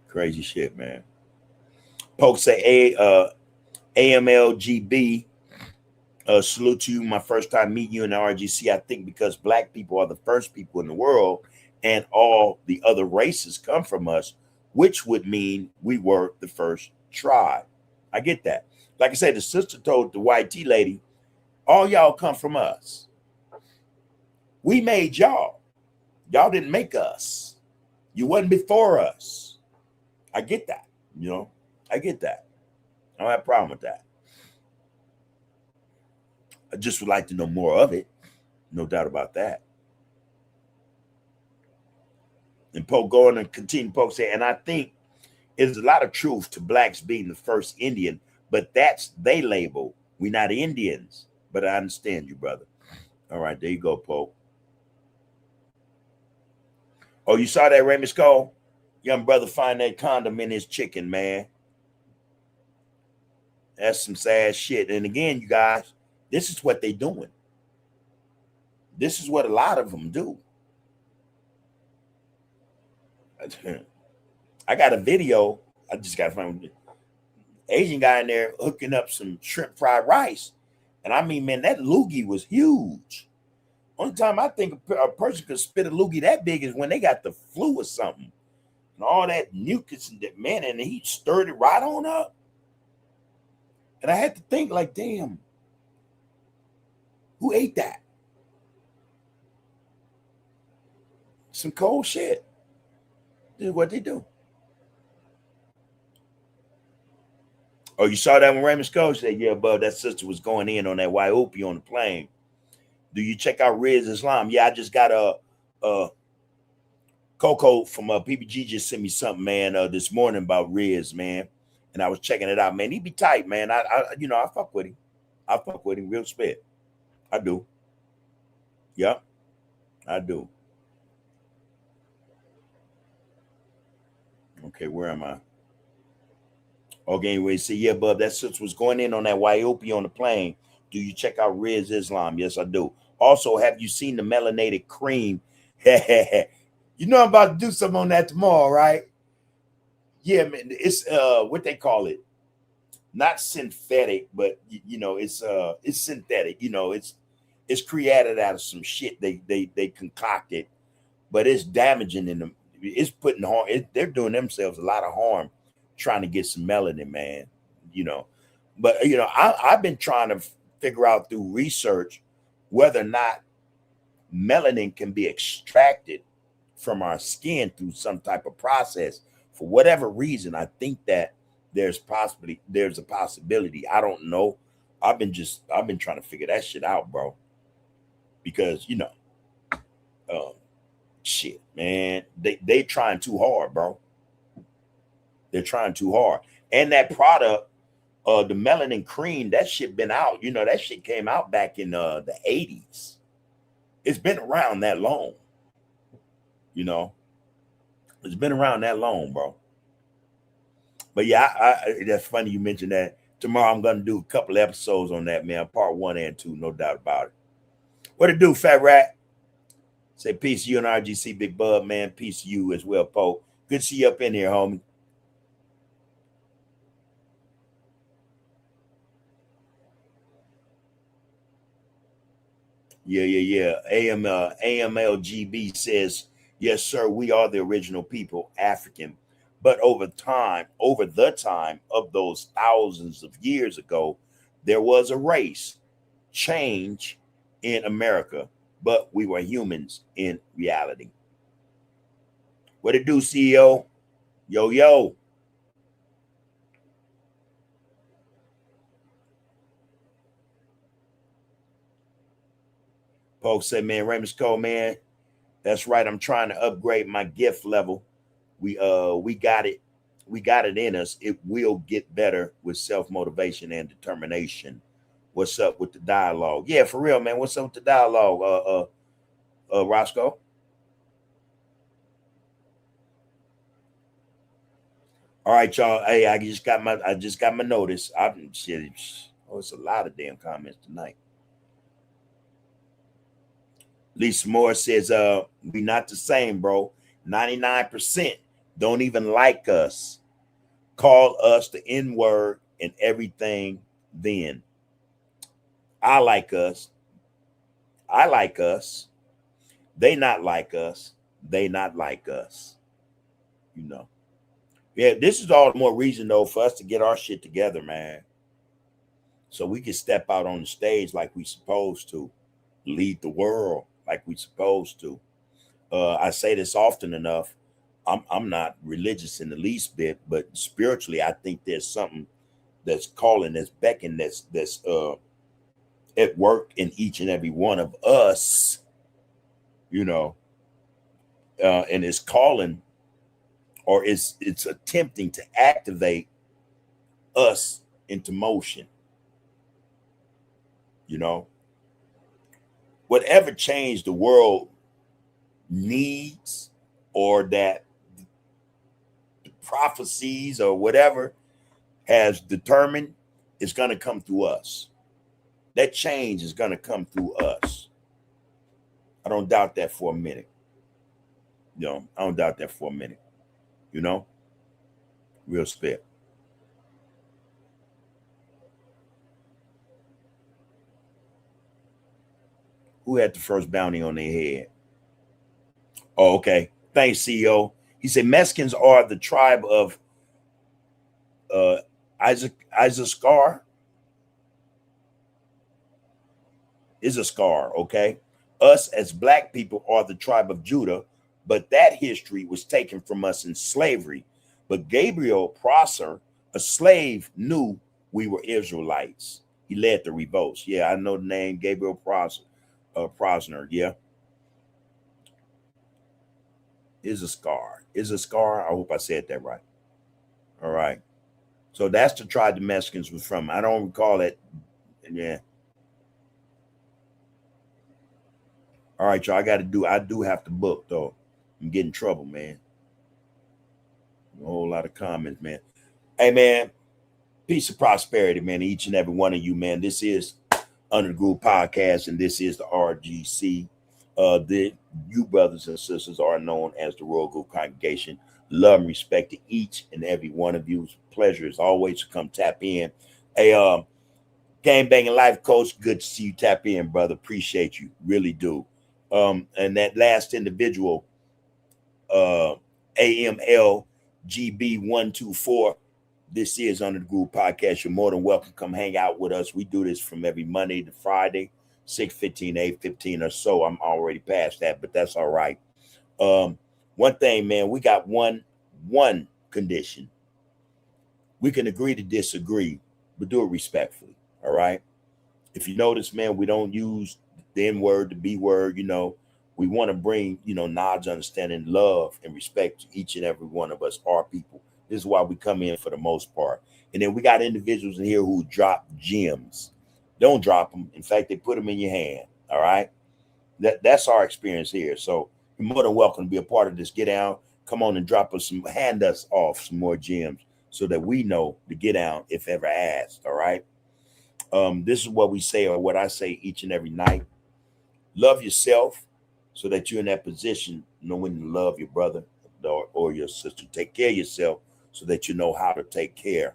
[SPEAKER 3] Crazy shit, man. Folks say AMLGB Salute to you. My first time meeting you in the RGC. I think because black people are the first people in the world and all the other races come from us, which would mean we were the first tribe. I get that. Like I said, the sister told the white tea lady, all y'all come from us. We made y'all. Y'all didn't make us. You wasn't before us. I get that. You know, I get that. I don't have a problem with that. I just would like to know more of it. No doubt about that. And Pope going and continue, Pope say, and I think there's a lot of truth to blacks being the first Indian, but that's they label. We're not Indians. But I understand you, brother. All right, there you go, Pope. Oh, you saw that, Raymond Skull? Young brother find that condom in his chicken, man. That's some sad shit. And again, you guys, this is what they're doing. This is what a lot of them do. I got a video. I just got to find Asian guy in there hooking up some shrimp fried rice. And I mean, man, that loogie was huge. Only time I think a person could spit a loogie that big is when they got the flu or something. And all that mucus and that, man, and he stirred it right on up. And I had to think like, damn, who ate that? Some cold shit. This is what they do. Oh, you saw that when Raymond Skull said, yeah, bud, that sister was going in on that Waiupi on the plane. Do you check out Riz Islam? Yeah, I just got a Coco from PBG just sent me something, man, this morning about Riz, man. And I was checking it out, man. He be tight, man. I fuck with him. I fuck with him real spit. I do. Yep, I do. Okay, where am I? Okay, anyway, see, yeah, bub, that sister was going in on that Waiupi on the plane. Do you check out Riz Islam? Yes, I do. Also, have you seen the melanated cream? You know I'm about to do something on that tomorrow, right? Yeah, man, it's what they call it. Not synthetic, but you know, it's synthetic. You know, it's created out of some shit they concocted, but it's damaging in them. It's putting harm. They're doing themselves a lot of harm trying to get some melanin, man. You know, but you know, I've been trying to figure out through research whether or not melanin can be extracted from our skin through some type of process. For whatever reason, I think that there's a possibility. I don't know. I've been trying to figure that shit out, bro. Because, you know, shit, man, they trying too hard, bro. They're trying too hard. And that product, the melanin cream, that shit been out. You know, that shit came out back in the 80s. It's been around that long. You know, it's been around that long, bro. But yeah, that's funny you mentioned that. Tomorrow I'm gonna do a couple episodes on that, man. Part 1 and 2, no doubt about it. What it do, Fat Rat? Say peace to you and RGC, Big Bub, man. Peace to you as well, Poe. Good to see you up in here, homie. Yeah. AMLGB says, yes, sir, we are the original people, African. But over the time of those thousands of years ago, there was a race change in America, but we were humans in reality. What it do, CEO? Yo. Folks said, man, Raymond Skull, man, that's right. I'm trying to upgrade my gift level. We got it. We got it in us. It will get better with self-motivation and determination. What's up with the dialogue? Yeah, for real, man. What's up with the dialogue, Roscoe? All right, y'all. Hey, I just got my notice. It's a lot of damn comments tonight. Lisa Moore says, we not the same, bro. 99% don't even like us. Call us the N-word and everything then. I like us. I like us. They not like us. They not like us. You know. Yeah, this is all the more reason though for us to get our shit together, man. So we can step out on the stage like we supposed to, lead the world like we supposed to. I say this often enough. I'm not religious in the least bit, but spiritually, I think there's something that's calling, that's beckoning, that's at work in each and every one of us, you know, and it's calling, or it's attempting to activate us into motion. You know, whatever change the world needs, or that the prophecies or whatever has determined, is going to come through us. That change is going to come through us. I don't doubt that for a minute. You know, I don't doubt that for a minute. You know, real spit. Who had the first bounty on their head? Oh, okay. Thanks, CEO. He said Mexicans are the tribe of Issachar. Issachar, okay. Us as black people are the tribe of Judah, but that history was taken from us in slavery. But Gabriel Prosser, a slave, knew we were Israelites. He led the revolts. Yeah, I know the name Gabriel Prosser. Prosner, yeah. Issachar. I hope I said that right. All right. So that's the tribe the Mexicans was from. I don't recall it. Yeah. All right, y'all. I do have to book though. I'm getting in trouble, man. A whole lot of comments, man. Hey, man. Peace and prosperity, man. Each and every one of you, man. This is Under the Groove Podcast, and this is the RGC. You brothers and sisters are known as the Royal Groove Congregation. Love and respect to each and every one of you. It's a pleasure as always to come tap in. Hey, Gang Banging Life Coach, good to see you tap in, brother. Appreciate you, really do. And that last individual, AMLGB124. This is Under the Groove Podcast. You're more than welcome. Come hang out with us. We do this from every Monday to Friday, 6:15, 8:15 or so. I'm already past that, but that's all right. One thing, man, we got one condition. We can agree to disagree, but do it respectfully. All right. If you notice, man, we don't use the N word, the B word. You know, we want to bring, knowledge, understanding, love, and respect to each and every one of us, our people. This is why we come in for the most part. And then we got individuals in here who drop gems. Don't drop them. In fact, they put them in your hand. All right. That's our experience here. So you're more than welcome to be a part of this. Get out, come on and drop us hand us off some more gems so that we know to get out if ever asked. All right. This is what we say, or what I say each and every night. Love yourself so that you're in that position knowing to love your brother or your sister. Take care of yourself so that you know how to take care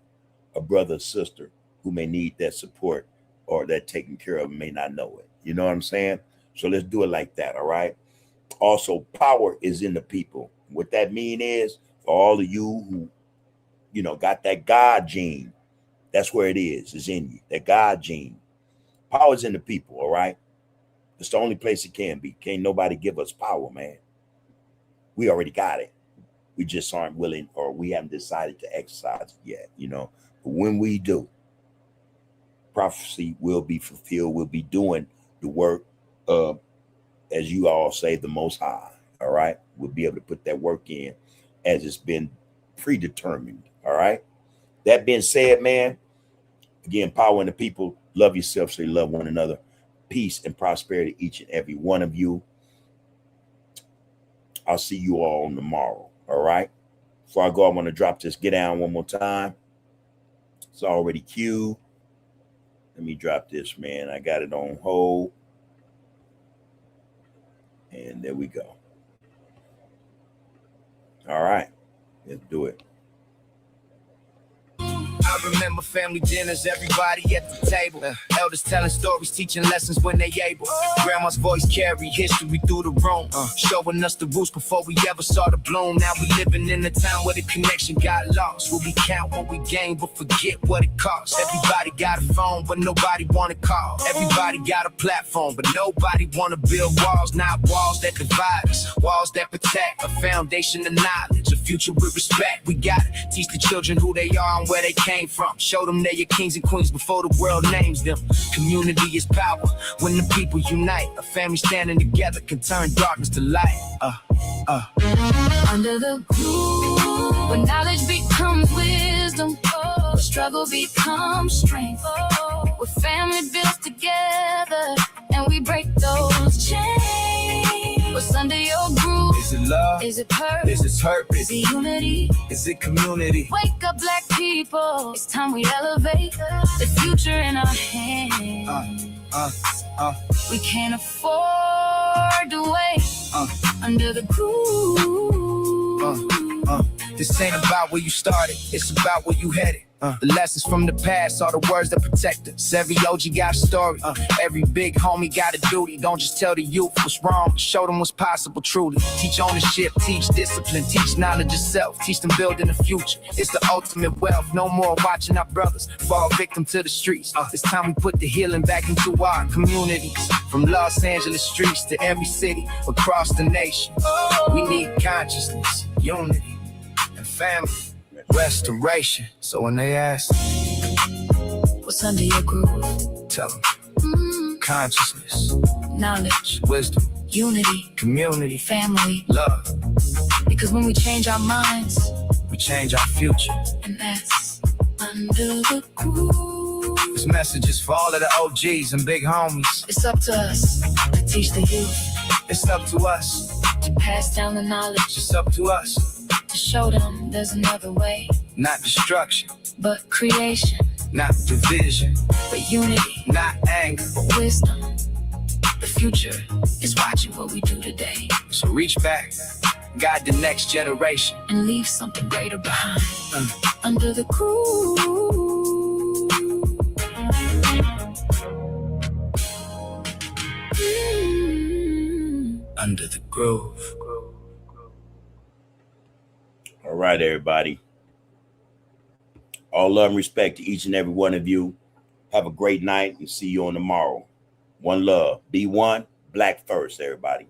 [SPEAKER 3] of brother or sister who may need that support, or that taking care of may not know it. You know what I'm saying? So let's do it like that. All right. Also, power is in the people. What that mean is, for all of you who, got that God gene, that's where it is. It's in you. That God gene. Power is in the people. All right. It's the only place it can be. Can't nobody give us power, man. We already got it. We just aren't willing, or we haven't decided to exercise it yet, But when we do, prophecy will be fulfilled. We'll be doing the work of, as you all say, the Most High. All right. We'll be able to put that work in as it's been predetermined. All right. That being said, man, again, power in the people. Love yourself so you love one another. Peace and prosperity, each and every one of you. I'll see you all tomorrow. All right. Before I go, I want to drop this get down one more time. It's already queued. Let me drop this, man. I got it on hold. And there we go. All right. Let's do it.
[SPEAKER 1] I remember family dinners, everybody at the table. Elders telling stories, teaching lessons when they able. Grandma's voice carry history through the room, showing us the roots before we ever saw the bloom. Now we living in a town where the connection got lost, where we count what we gain but forget what it costs. Everybody got a phone but nobody wanna call. Everybody got a platform but nobody wanna build walls. Not walls that divide us, walls that protect. A foundation of knowledge, a future with respect. We gotta teach the children who they are and where they came from. Show them they're your kings and queens before the world names them. Community is power when the people unite. A family standing together can turn darkness to light.
[SPEAKER 2] Under the groove, when knowledge becomes wisdom, where struggle becomes strength, where family builds together and we break those chains. What's under your groove?
[SPEAKER 1] Is it love?
[SPEAKER 2] Is it purpose?
[SPEAKER 1] Is it purpose?
[SPEAKER 2] Is it unity?
[SPEAKER 1] Is it community?
[SPEAKER 2] Wake up, black people. It's time we elevate the future in our hands. We can't afford to wait. Under the groove.
[SPEAKER 1] This ain't about where you started, it's about where you headed. The lessons from the past are the words that protect us. Every OG got a story, every big homie got a duty. Don't just tell the youth what's wrong, but show them what's possible truly. Teach ownership, teach discipline, teach knowledge of self. Teach them building the future, it's the ultimate wealth. No more watching our brothers fall victim to the streets. It's time we put the healing back into our communities. From Los Angeles streets to every city across the nation. We need consciousness, unity, and family. Restoration. So when they ask,
[SPEAKER 2] What's under your groove?
[SPEAKER 1] tell them consciousness,
[SPEAKER 2] Knowledge,
[SPEAKER 1] wisdom,
[SPEAKER 2] unity,
[SPEAKER 1] community,
[SPEAKER 2] family.
[SPEAKER 1] love.
[SPEAKER 2] Because when we change our minds,
[SPEAKER 1] We change our future.
[SPEAKER 2] and that's under the groove.
[SPEAKER 1] This message is for all of the OGs and big homies.
[SPEAKER 2] It's up to us to teach the youth,
[SPEAKER 1] It's up to us.
[SPEAKER 2] to pass down the knowledge,
[SPEAKER 1] It's up to us.
[SPEAKER 2] to show them there's another way,
[SPEAKER 1] Not destruction,
[SPEAKER 2] but creation,
[SPEAKER 1] not division,
[SPEAKER 2] but unity,
[SPEAKER 1] not anger.
[SPEAKER 2] but wisdom. The future is watching what we do today
[SPEAKER 1] So reach back, guide the next generation.
[SPEAKER 2] and leave something greater behind. Under the groove.
[SPEAKER 1] Under the groove.
[SPEAKER 3] All right, everybody. All love and respect to each and every one of you. Have a great night and see you on tomorrow. One love. Be one. Black first, everybody.